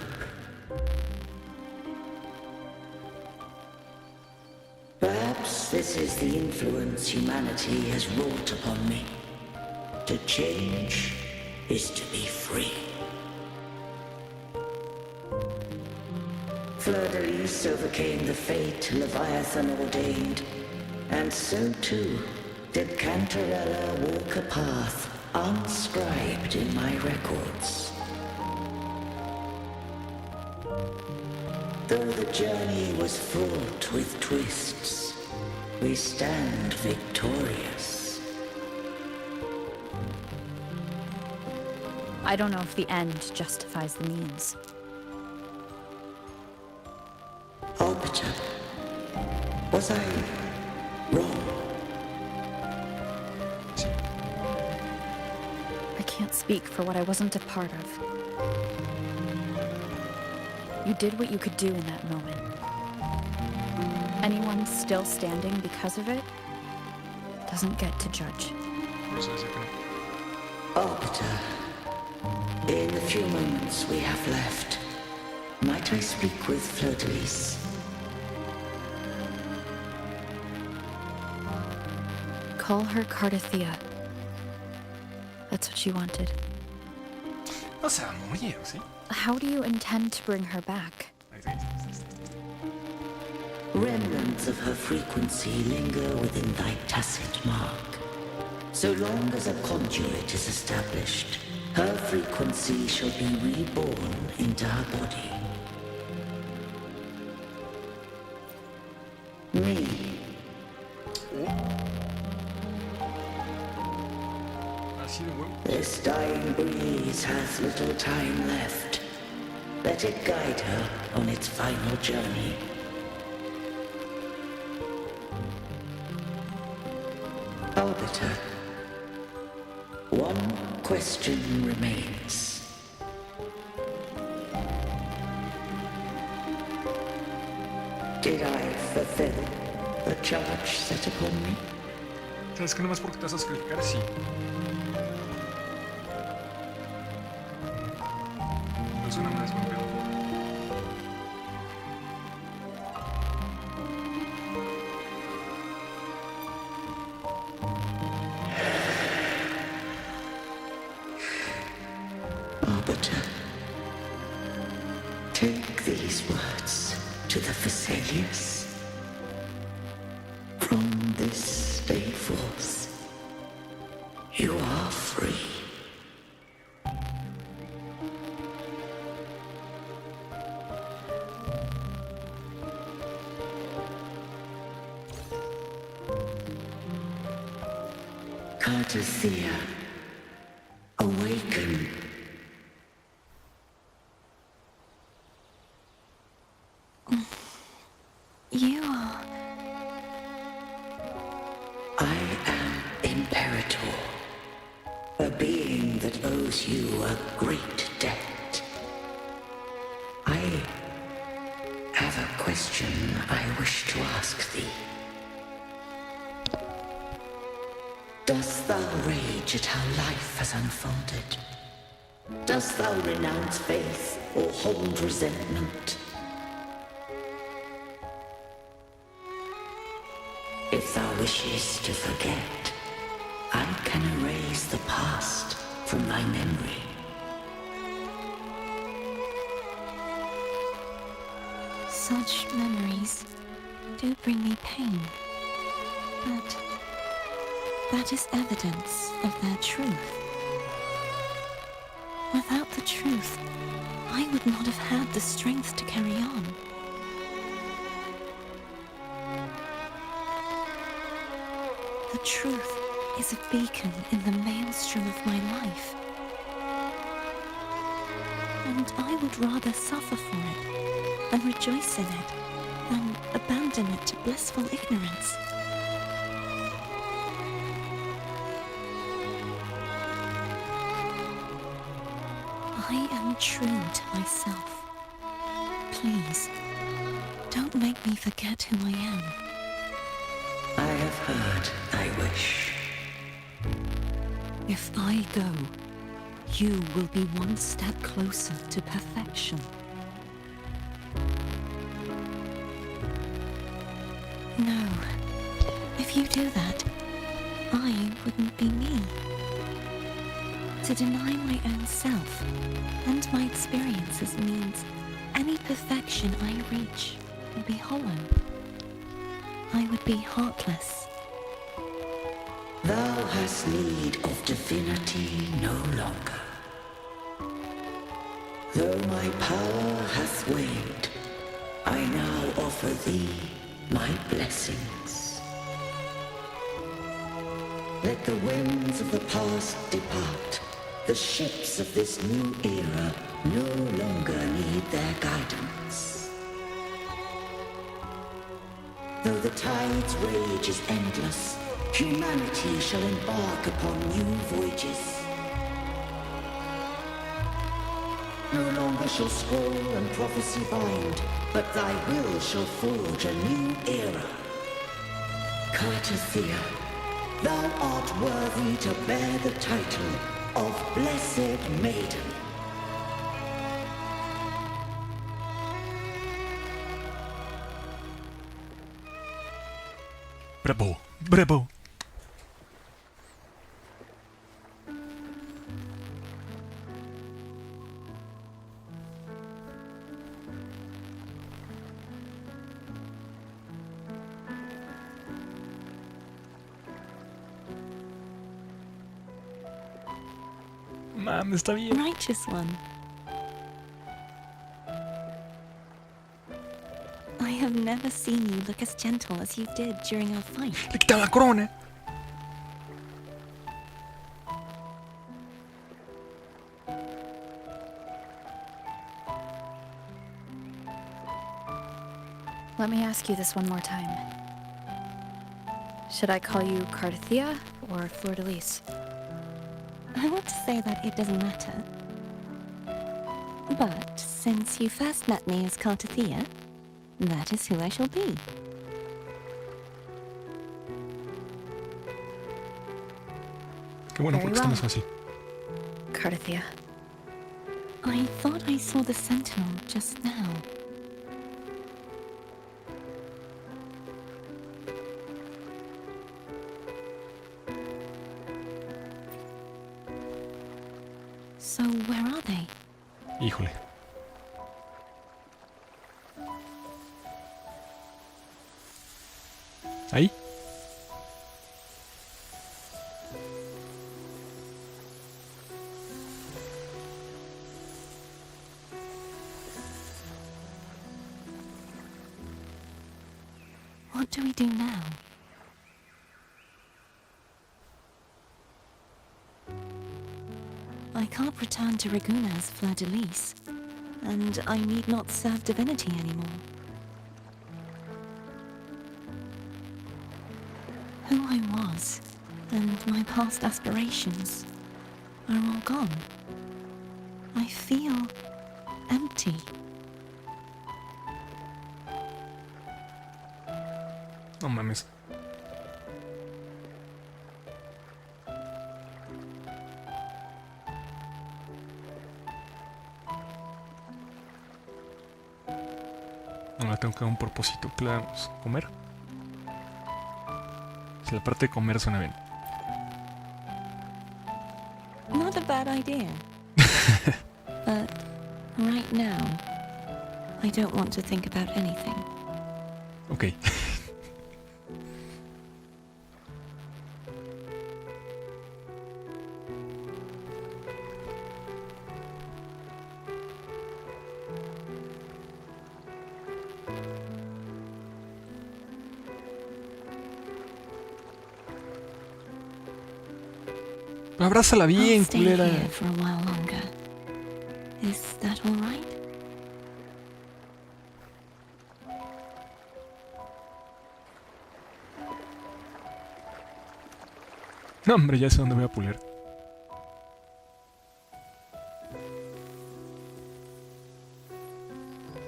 Speaker 9: Perhaps this is the influence humanity has wrought upon me. To change is to be free. Fleur-de-Lis overcame the fate Leviathan ordained, and so too did Cantarella walk a path unscribed in my records. Though the journey was fraught with twists, we stand victorious.
Speaker 7: I don't know if the end justifies the means.
Speaker 9: Arbiter, was I wrong?
Speaker 7: I can't speak for what I wasn't a part of. You did what you could do in that moment. Anyone still standing because of it doesn't get to judge.
Speaker 9: Arbiter, in the few moments we have left, might I speak with Fleur-de-Lis?
Speaker 7: Call her Cardathea. That's what she wanted.
Speaker 1: No se va a morir, ¿sí?
Speaker 7: How do you intend to bring her back?
Speaker 9: Remnants of her frequency linger within thy tacit mark. So long as a conduit is established, her frequency shall be reborn into her body. Me. This dying breeze hath little time left. Let it guide her on its final journey. Arbiter, one question remains. Did I fulfill the charge set upon me?
Speaker 1: ¿Sabes que nomás porque te vas a sacrificar? Sí. Es una más,
Speaker 9: Take these words to the Vesalius. From this day forth, you are free. Cartothea, awaken.
Speaker 5: You are...
Speaker 9: I am Imperator, a being that owes you a great debt. I have a question I wish to ask thee. Dost thou rage at how life has unfolded? Dost thou renounce faith or hold resentment? If thou wishes to forget, I can erase the past from thy memory.
Speaker 5: Such memories do bring me pain, but that is evidence of their truth. Without the truth, I would not have had the strength to carry on. The truth is a beacon in the maelstrom of my life. And I would rather suffer for it and rejoice in it than abandon it to blissful ignorance. I am true to myself. Please, don't make me forget who I am.
Speaker 9: I have heard thy wish.
Speaker 5: If I go, you will be one step closer to perfection. No, if you do that, I wouldn't be me. To deny my own self and my experiences means any perfection I reach will be hollow. I would be heartless.
Speaker 9: Thou hast need of divinity no longer. Though my power hath waned, I now offer thee my blessings. Let the winds of the past depart. The ships of this new era no longer need their guidance. Though the tide's rage is endless, humanity shall embark upon new voyages. No longer shall scroll and prophecy bind, but thy will shall forge a new era. Cartothea, thou art worthy to bear the title of Blessed Maiden.
Speaker 1: Bravo, bravo. Mam, está bien.
Speaker 5: Righteous one. I have never seen you look as gentle as you did during our fight.
Speaker 1: Le quitaron la corona.
Speaker 7: Let me ask you this one more time. Should I call you Cartothea or Fleur-de-Lis?
Speaker 5: I want to say that it doesn't matter. But since you first met me as Cartothea, that is who I shall be.
Speaker 1: Qué bueno, porque está más fácil.
Speaker 7: Cartothea.
Speaker 5: I thought I saw the sentinel just now. So where are they?
Speaker 1: Híjole. Ahí.
Speaker 5: What do we do now? I can't return to Raguna's fleur-de-lis, and I need not serve divinity anymore. Who I was, and my past aspirations, are all gone. I feel empty.
Speaker 1: No mames. Ahora tengo que dar un propósito, claro, comer. Si la parte de comer suena bien.
Speaker 5: Not a bad idea. But right now, I don't want to think about anything.
Speaker 1: Ok. Abrázala bien,
Speaker 5: I'll stay
Speaker 1: culera.
Speaker 5: here for a while longer. Is that all right?
Speaker 1: No, hombre, ya sé dónde voy a pulir.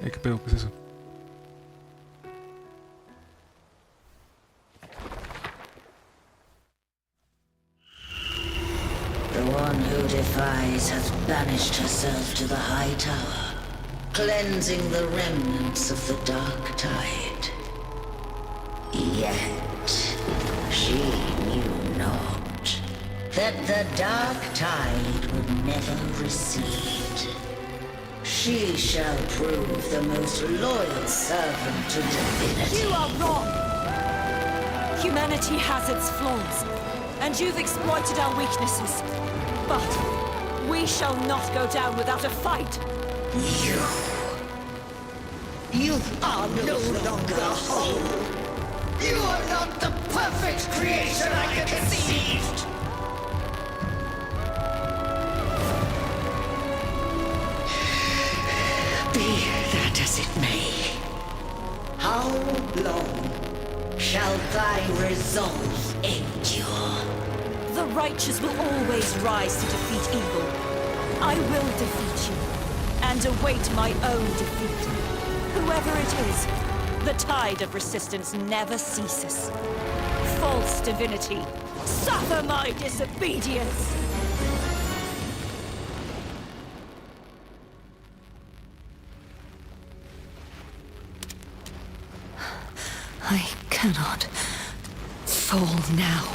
Speaker 1: ¿Qué pedo? ¿Qué es eso?
Speaker 9: The one who defies has banished herself to the high tower, cleansing the remnants of the dark tide. Yet, she knew not that the dark tide would never recede. She shall prove the most loyal servant to divinity.
Speaker 5: You are wrong! Humanity has its flaws, and you've exploited our weaknesses. But we shall not go down without a fight.
Speaker 9: You are no longer whole. You are not the perfect creation I conceived. Be that as it may, how long shall thy resolve endure?
Speaker 5: The righteous will always rise to defeat evil. I will defeat you, and await my own defeat. Whoever it is, the tide of resistance never ceases. False divinity, suffer my disobedience! I cannot fall now.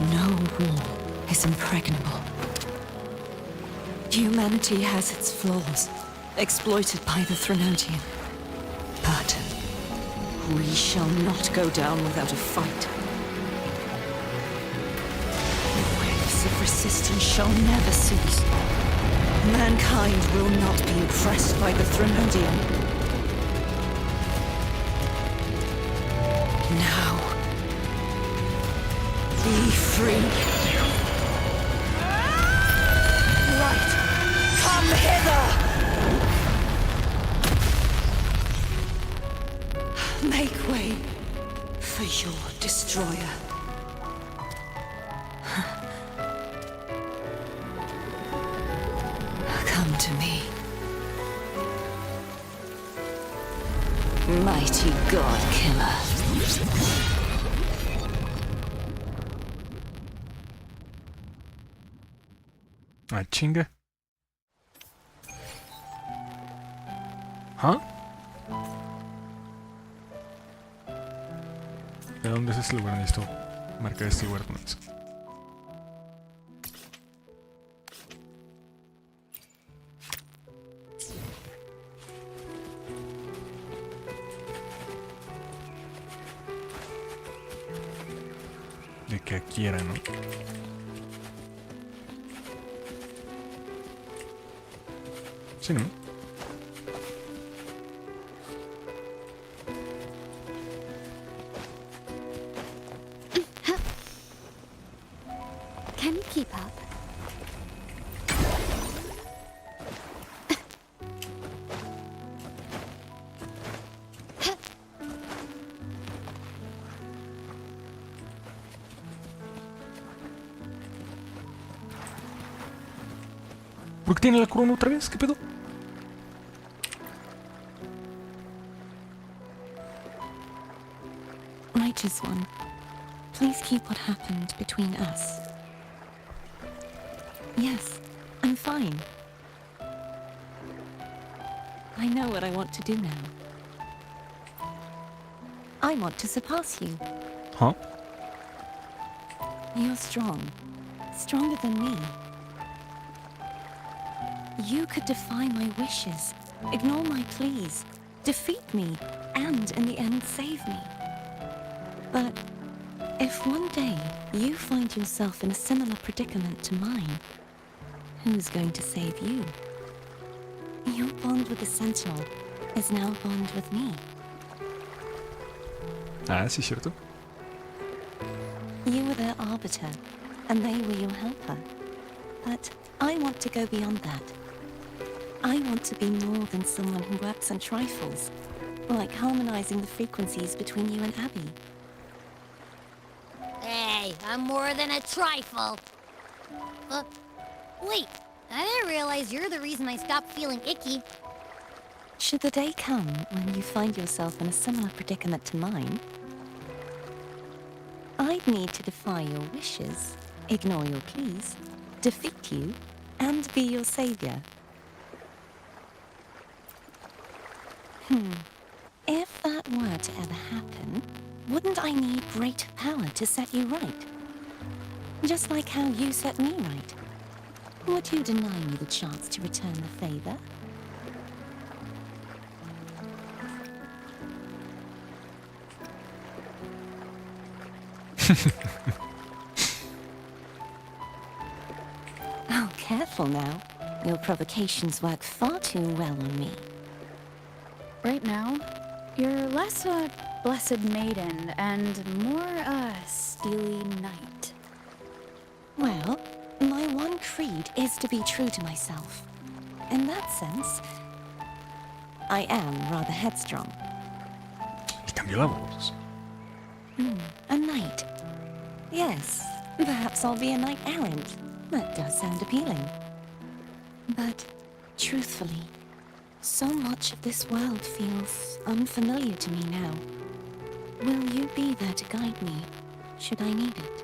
Speaker 5: No wall is impregnable. Humanity has its flaws, exploited by the Threnodian. But we shall not go down without a fight. The waves of resistance shall never cease. Mankind will not be oppressed by the Threnodian. Now, be free. Light, come hither! Make way for your destroyer. Come to me. Mighty God Killer.
Speaker 1: Ah, chinga. ¿Ah? ¿De dónde es ese lugar? Necesito marcar este lugar con eso. que quiera, ¿no? Sí, ¿no?
Speaker 4: Can you keep up?
Speaker 1: ¿Por qué tiene la corona otra vez? ¿Qué pedo?
Speaker 5: Righteous One, please keep what happened between us. Yes, I'm fine. I know what I want to do now. I want to surpass you.
Speaker 1: Huh?
Speaker 5: You're strong. Stronger than me. You could defy my wishes, ignore my pleas, defeat me, and in the end save me. But if one day you find yourself in a similar predicament to mine, who's going to save you? Your bond with the Sentinel is now a bond with me.
Speaker 1: Ah, sí, cierto.
Speaker 5: You were their arbiter, and they were your helper. But I want to go beyond that. I want to be more than someone who works on trifles, like harmonizing the frequencies between you and Abby.
Speaker 2: Hey, I'm more than a trifle. Wait, I didn't realize you're the reason I stopped feeling icky.
Speaker 5: Should the day come when you find yourself in a similar predicament to mine, I'd need to defy your wishes, ignore your pleas, defeat you, and be your savior. If that were to ever happen, wouldn't I need great power to set you right? Just like how you set me right. Would you deny me the chance to return the favor? Oh, careful now. Your provocations work far too well on me.
Speaker 7: Right now, you're less a blessed maiden and more a steely knight.
Speaker 5: Well, my one creed is to be true to myself. In that sense, I am rather headstrong.
Speaker 1: Y cambió la voz.
Speaker 5: A knight. Yes, perhaps I'll be a knight errant. That does sound appealing. But, truthfully, so much of this world feels unfamiliar to me now. Will you be there to guide me, should I need it?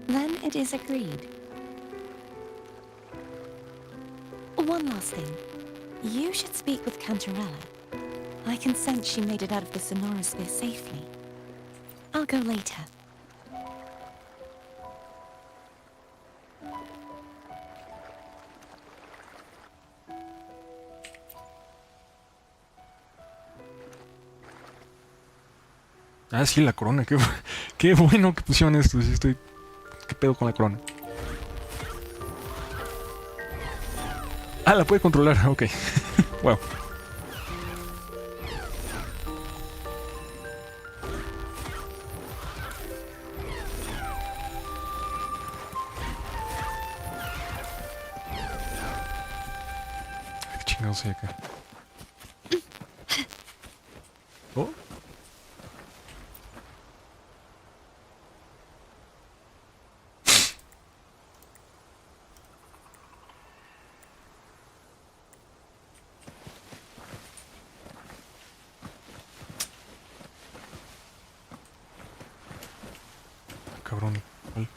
Speaker 5: Then it is agreed. One last thing. You should speak with Cantarella. I can sense she made it out of the Sonorosphere safely. I'll go later.
Speaker 1: Ah, sí, la corona. Qué bueno que pusieron esto. Sí, estoy... ¿Qué pedo con la corona? Ah, la puede controlar. Ok. Wow. ¿Qué chingados hay acá? Oh. Cabrón. ¿Cuál?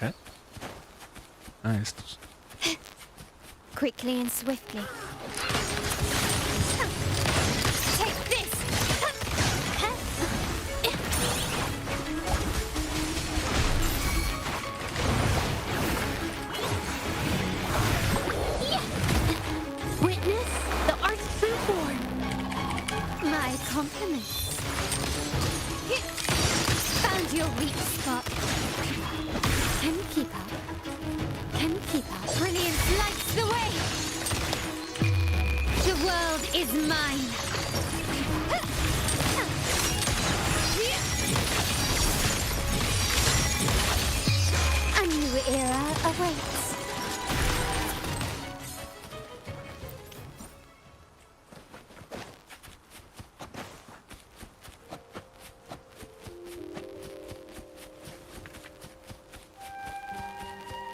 Speaker 1: ¿Eh? Ah, estos.
Speaker 4: Quickly and swiftly. Take this!
Speaker 2: sweet spot. Can you keep up? Can you keep up? Brilliance lights the way! The world is mine! A new era awaits.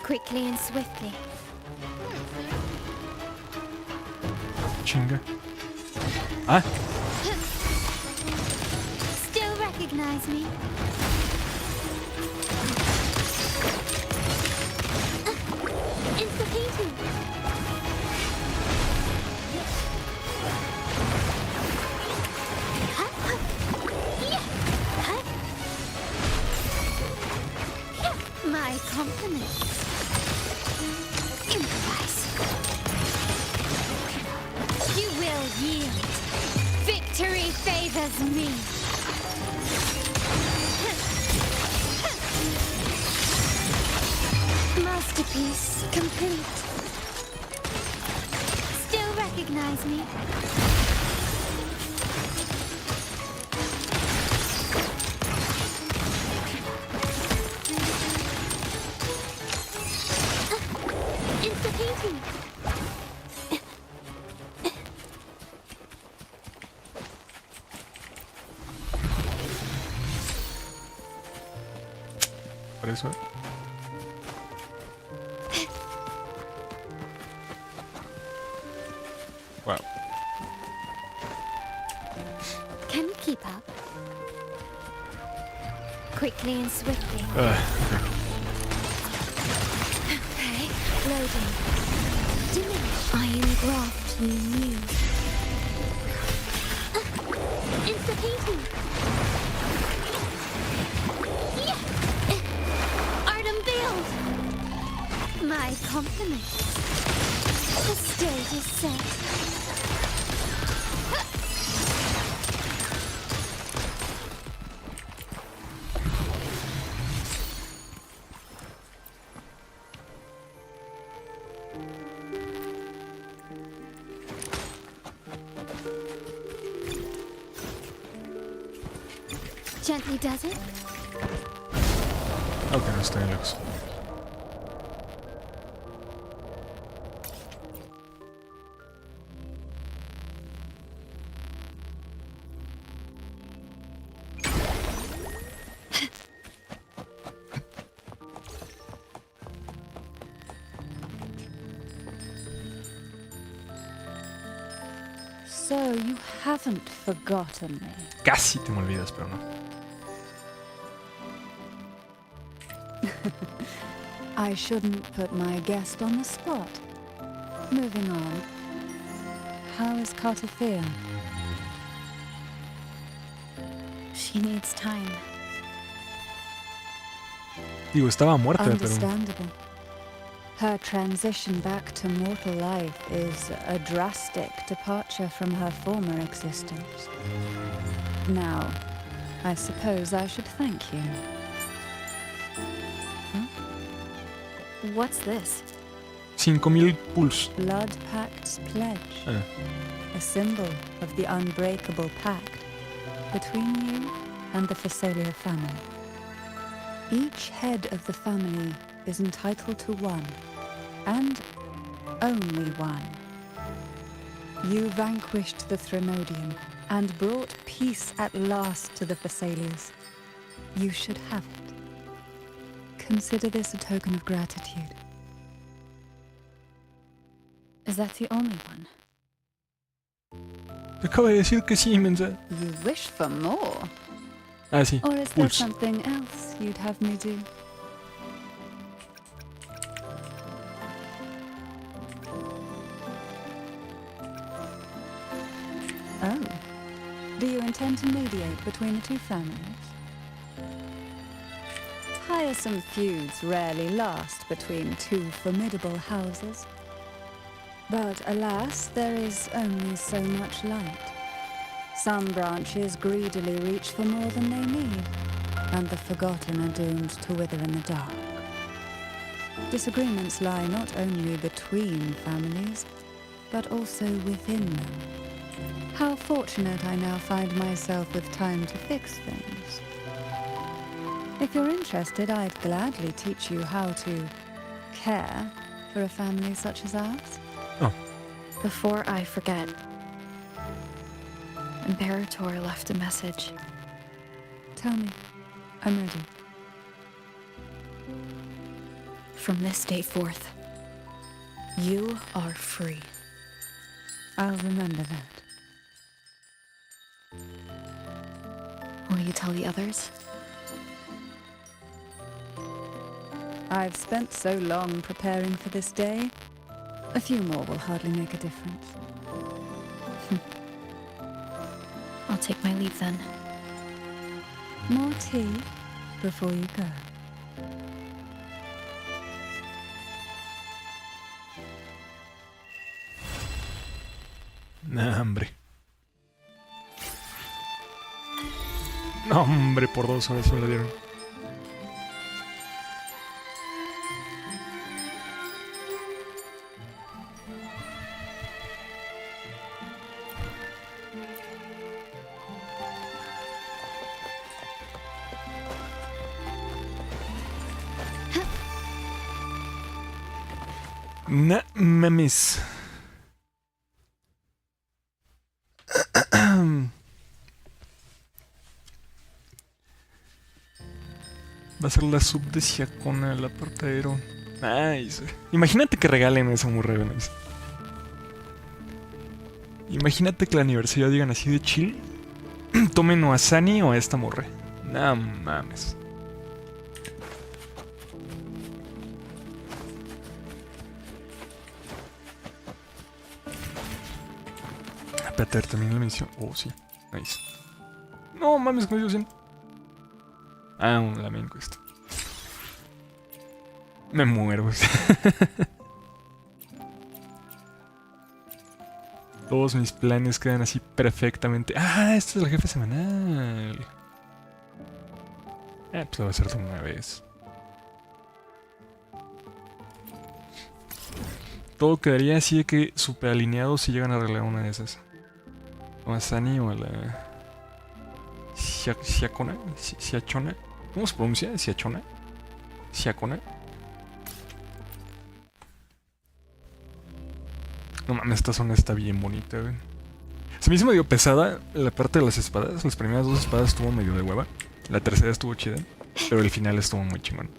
Speaker 2: Quickly and swiftly.
Speaker 1: Chinga. Ah,
Speaker 2: Still recognize me? It's the painting. My compliments. Improvise. You will yield. Victory favors me. Masterpiece complete. Still recognize me? It's the painting.
Speaker 1: por eso. Wow.
Speaker 2: Can you keep up? Quickly and swiftly. Okay, loading. Diminish. Iron graft you new. It's the painting. Art unveiled. My compliments. The stage is set. Gently does it?
Speaker 1: Ok, no estoy lejos.
Speaker 3: So you haven't forgotten me.
Speaker 1: Casi te me olvidas, pero no.
Speaker 3: I shouldn't put my guest on the spot. Moving on. How is Cartophia?
Speaker 7: She needs time.
Speaker 1: Digo, estaba muerta, pero...
Speaker 3: Understandable. Her transition back to mortal life is a drastic departure from her former existence. Now, I suppose I should thank you.
Speaker 7: What's this?
Speaker 1: 5000 pulse.
Speaker 3: Blood Pact's pledge.
Speaker 1: Ah.
Speaker 3: A symbol of the unbreakable pact between you and the Phasalia family. Each head of the family is entitled to one, and only one. You vanquished the Threnodian and brought peace at last to the Phasalias. You should have it. Consider this a token of gratitude.
Speaker 7: Is that the only one?
Speaker 1: Te acabo de decir que sí, mensa.
Speaker 3: You wish for more?
Speaker 1: Ah, sí.
Speaker 3: Or is there
Speaker 1: Pulse.
Speaker 3: something else you'd have me do? Oh. Do you intend to mediate between the two families? Tiresome feuds rarely last between two formidable houses. But alas, there is only so much light. Some branches greedily reach for more than they need. and the forgotten are doomed to wither in the dark. Disagreements lie not only between families, but also within them. How fortunate I now find myself with time to fix things. If you're interested, I'd gladly teach you how to care for a family such as ours.
Speaker 1: Oh.
Speaker 7: Before I forget, Imperator left a message.
Speaker 3: Tell me. I'm ready.
Speaker 7: From this day forth, you are free.
Speaker 3: I'll remember that.
Speaker 7: Will you tell the others?
Speaker 3: I've spent so long preparing for this day. A few more will hardly make a difference.
Speaker 7: I'll take my leave then.
Speaker 3: More tea before you go.
Speaker 1: Nah, hombre. No, hombre, por 2 horas me lo dieron. Nah, mames. Va a ser la sub de Siacona, el apartadero. Nice. Imagínate que regalen esa morra, nice. Imagínate que el aniversario digan así de chill. Tomen o a Sani o a esta morra. Nah, mames. Espérate, a ver, también la misión. Oh, sí. Nice. No mames, me dio 100. Ah, la main quest. Me muero. Todos mis planes quedan así perfectamente. Ah, este es el jefe semanal. Pues lo va a hacer de una vez. Todo quedaría así de que super alineado si llegan a arreglar una de esas. O a Sani o a la... Siacona. Siachona. ¿Cómo se pronuncia? Siachona. Siacona. No mames, esta zona está bien bonita, güey. Se me hizo medio pesada la parte de las espadas. Las primeras 2 espadas estuvo medio de hueva. La tercera estuvo chida. Pero el final estuvo muy chingón.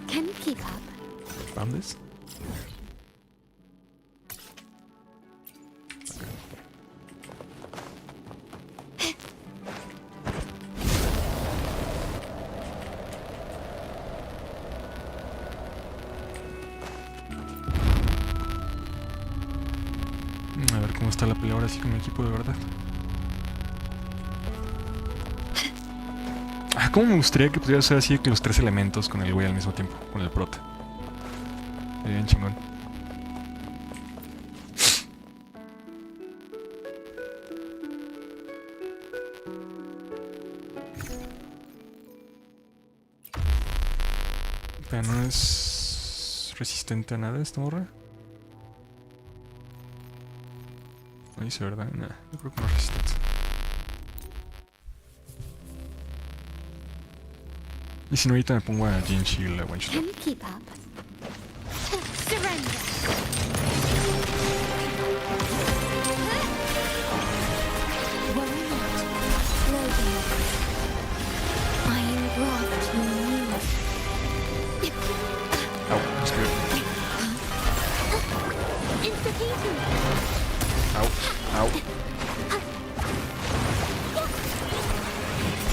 Speaker 4: Can you keep up?
Speaker 1: ¿Found this? A ver cómo está la pelea ahora sí con mi equipo de verdad. Ah, cómo me gustaría que pudiera ser así que los 3 elementos con el güey al mismo tiempo, con el prota. Sería bien chingón. Pero no es resistente a nada esta morra. No dice verdad, nada, yo creo que no es resistente. Y si no, ahorita me pongo a Jinchi y la one shot.
Speaker 4: Can you keep up? Surrender. Worry not, Logan. I am brought to you.
Speaker 1: Au, es que...
Speaker 4: Insta-beating.
Speaker 1: Au, au.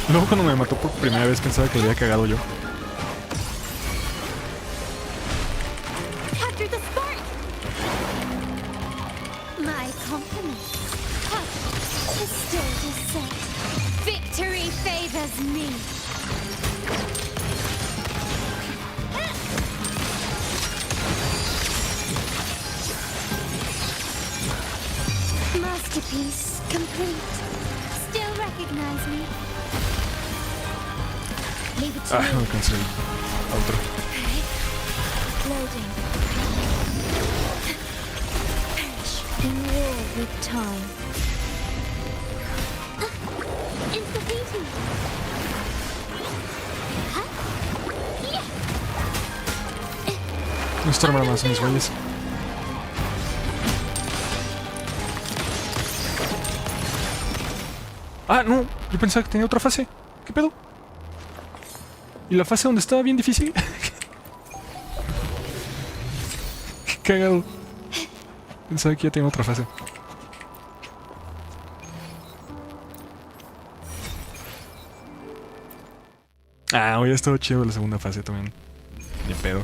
Speaker 1: Luego cuando me mató por primera vez pensaba que le había cagado yo.
Speaker 4: Capture the spark. My compliments. The stage is set. Victory favors me. Masterpiece complete.
Speaker 1: Ah, no alcancé el otro.
Speaker 2: Loading. In war with time. Insta-beating.
Speaker 1: No estoy armando más mis güeyes. Ah, no. Yo pensaba que tenía otra fase. ¿Qué pedo? ¿Y la fase donde estaba bien difícil? Qué cagado. Pensaba que ya tenía otra fase. Ah, hoy ha estado chido la segunda fase también. Ni pedo.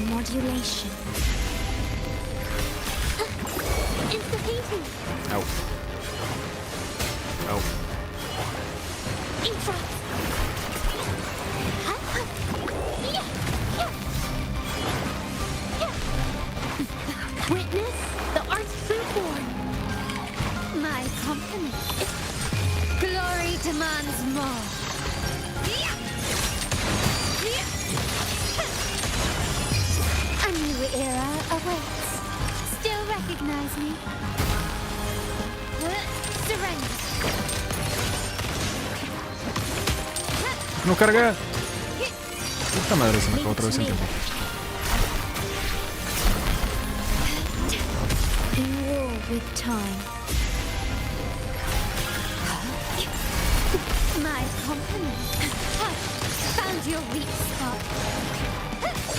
Speaker 2: Modulation. Insta-beating.
Speaker 1: Au. Au.
Speaker 2: Infra. Witness the art's firstborn. My company. Glory demands more. A new era awaits. Still recognize me? Surrender.
Speaker 1: No carga. Puta madre, se me acabó otra vez el tiempo.
Speaker 2: In war with time. My company. Found your weak spot.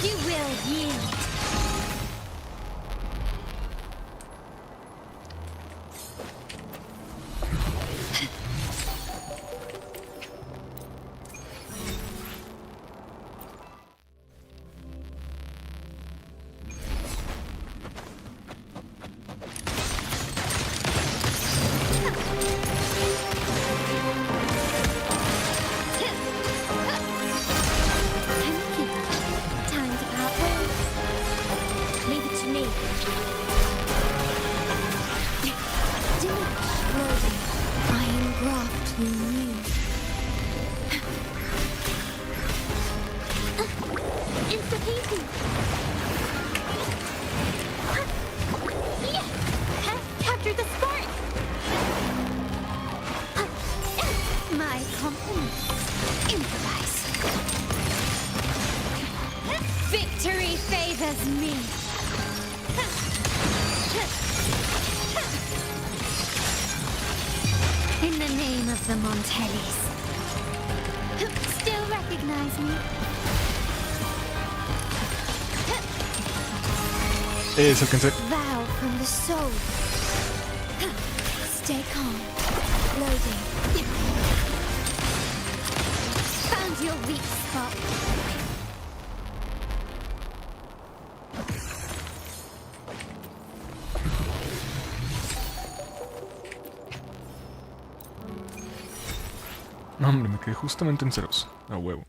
Speaker 2: You will yield. Victory favors me. In the name of the Montellis. Still recognize me?
Speaker 1: Se alcancé.
Speaker 2: Vow from the soul. Stay calm. Loading. Found your weak spot.
Speaker 1: No, hombre, me quedé justamente en ceros. A huevo.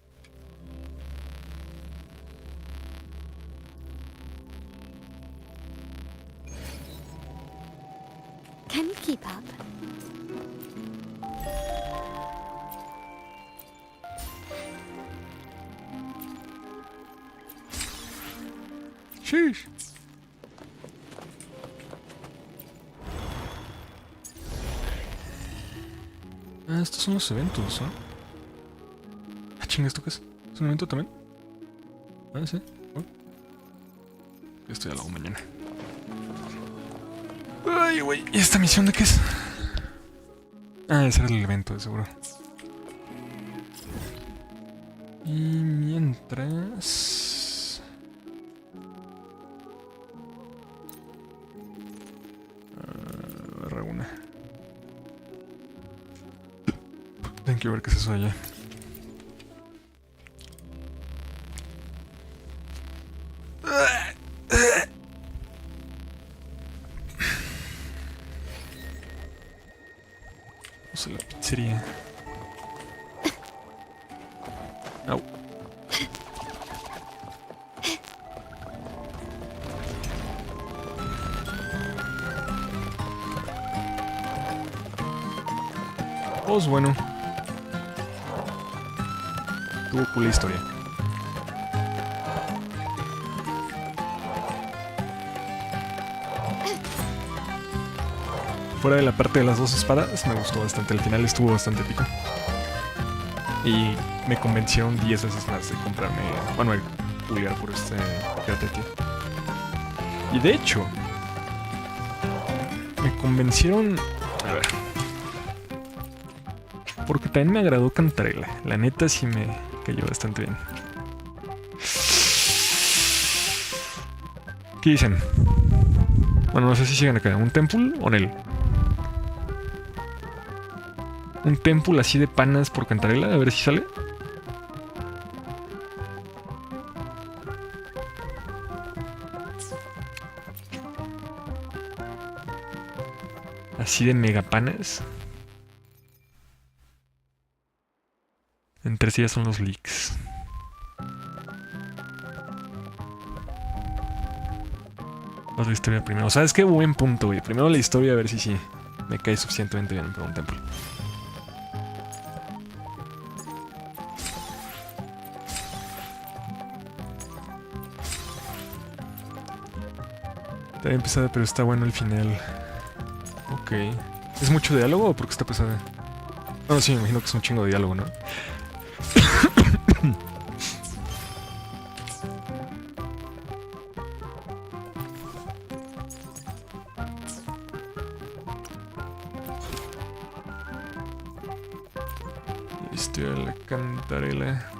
Speaker 2: Can you keep up?
Speaker 1: Sheesh. Ah, estos son los eventos, ¿no? Ah, chinga, ¿esto qué es? ¿Es un evento también? Ah, sí. Oh. Esto ya lo hago mañana. Ay, güey. ¿Y esta misión de qué es? Ah, ese era el evento, de seguro. Y mientras... agarra una. Tengo que ver qué es eso allá. a la pizzería. Au. Pues bueno. Tuvo cool la historia. Fuera de la parte de las dos espadas, me gustó bastante. Al final estuvo bastante épico. Y me convencieron 10 veces más de comprarme. Bueno, de puliar por este pirata, tío. Y de hecho, me convencieron. A ver. Porque también me agradó Cantarela. La neta sí me cayó bastante bien. ¿Qué dicen? Bueno, no sé si siguen acá. ¿Un temple o Nel? Un temple así de panas por Cantarela. A ver si sale. Así de mega panas. En 3 días son los leaks. Vamos a la historia primero. ¿Sabes qué? Buen punto, güey. Primero la historia, a ver si sí me cae suficientemente bien para un templo. Está bien pesada, pero está bueno el final. Ok. ¿Es mucho diálogo o porque está pesada? Bueno, sí, me imagino que es un chingo de diálogo, ¿no? Historia de la Cantarela.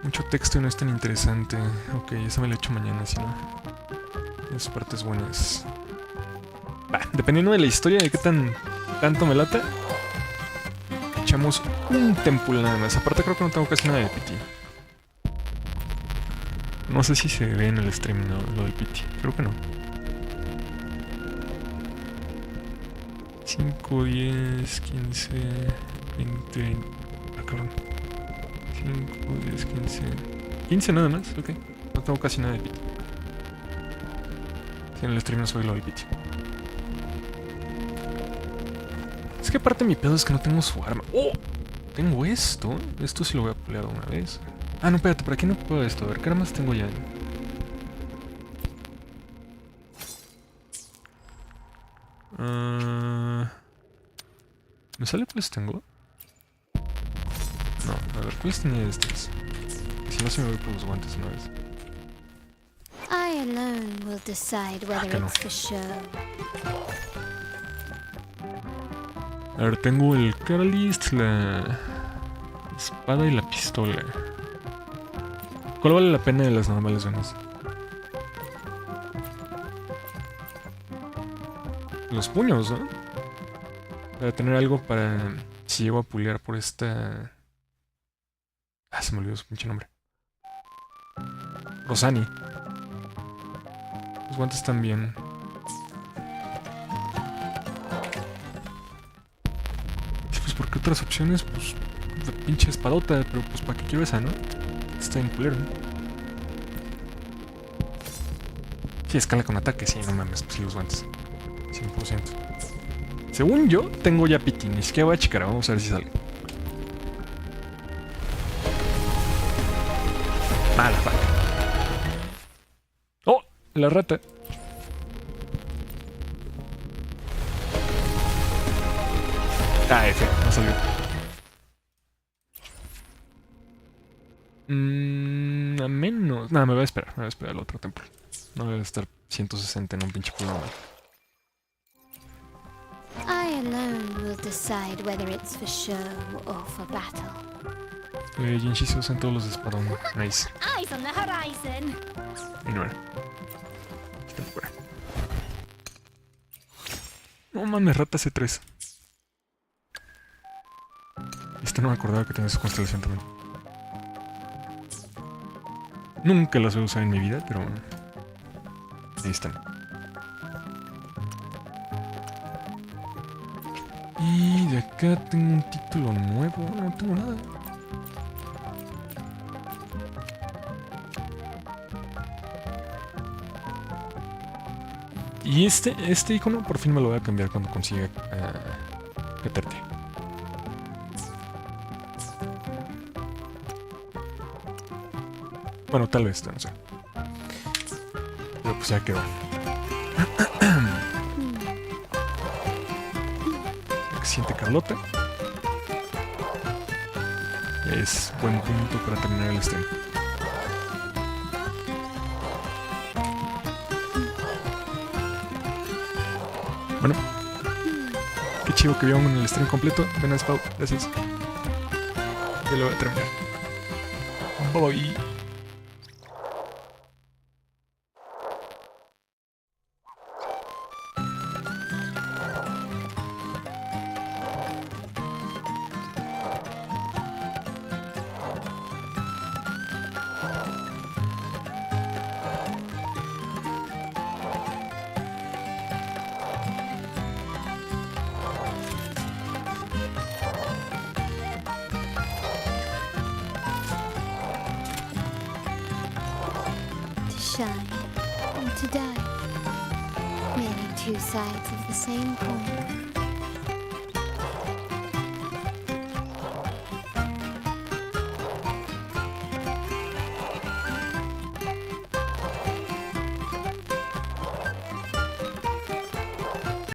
Speaker 1: Mucho texto y no es tan interesante. Ok, esa me la echo mañana, si no. Las partes buenas. Dependiendo de la historia, de qué tanto me lata, echamos un temple nada más. Aparte creo que no tengo casi nada de pity. No sé si se ve en el stream lo del pity. Creo que no. 5, 10, 15, 20... Ah, cabrón. 5, 10, 15... 15 nada más, ok. No tengo casi nada de pity. Si en el stream no soy lo del pity. Es que aparte mi pedo es que no tengo su arma. ¡Oh! Tengo esto. Esto sí lo voy a pulear una vez. Ah, no, espérate, por aquí no puedo esto. A ver, ¿qué armas tengo ya? ¿Me sale cuáles tengo? No, a ver, ¿cuáles tenía de estas? Si no, se me voy por los guantes una vez.
Speaker 2: I alone will decide whether
Speaker 1: no.
Speaker 2: it's for show.
Speaker 1: A ver, tengo el cáliz, la espada y la pistola. ¿Cuál vale la pena de las normales venas? Los puños, ¿no? Para tener algo para... Si llego a pulear por esta... Ah, se me olvidó su pinche nombre. Rosani. Los guantes también. Pues porque otras opciones, pues... La pinche espadota, pero pues ¿para qué quiero esa, no? Está en culero, ¿no? Sí, escala con ataque, sí, no mames, pues los guantes. 100%. Según yo, tengo ya pity, ni siquiera voy a checar, vamos a ver si sale. Mala fuck. ¡Oh! La rata. Ah, F, no salió. A menos... Nada, me voy a esperar al otro templo. No voy a estar 160 en un pinche culo normal.
Speaker 2: I alone will decide whether it's for show or for battle.
Speaker 1: Jinshi se usan todos los de espadón. Nice.
Speaker 2: Eyes on the horizon.
Speaker 1: Ignora. Está fuera. No mames, rata C3. Este no me acordaba que tenía su constelación también. Nunca las voy a usar en mi vida, pero... Ahí están. Y de acá tengo un título nuevo. No tengo nada. Y este icono por fin me lo voy a cambiar cuando consiga meterte. Bueno, tal vez, no sé. Pero pues ya quedó. Siente Carlota. Es buen punto para terminar el stream. Bueno, qué chido que vieron el stream completo. Buenas, Pau, gracias. Ya lo voy a terminar. Bye bye.
Speaker 2: Shine and to die. Merely two sides of the same coin.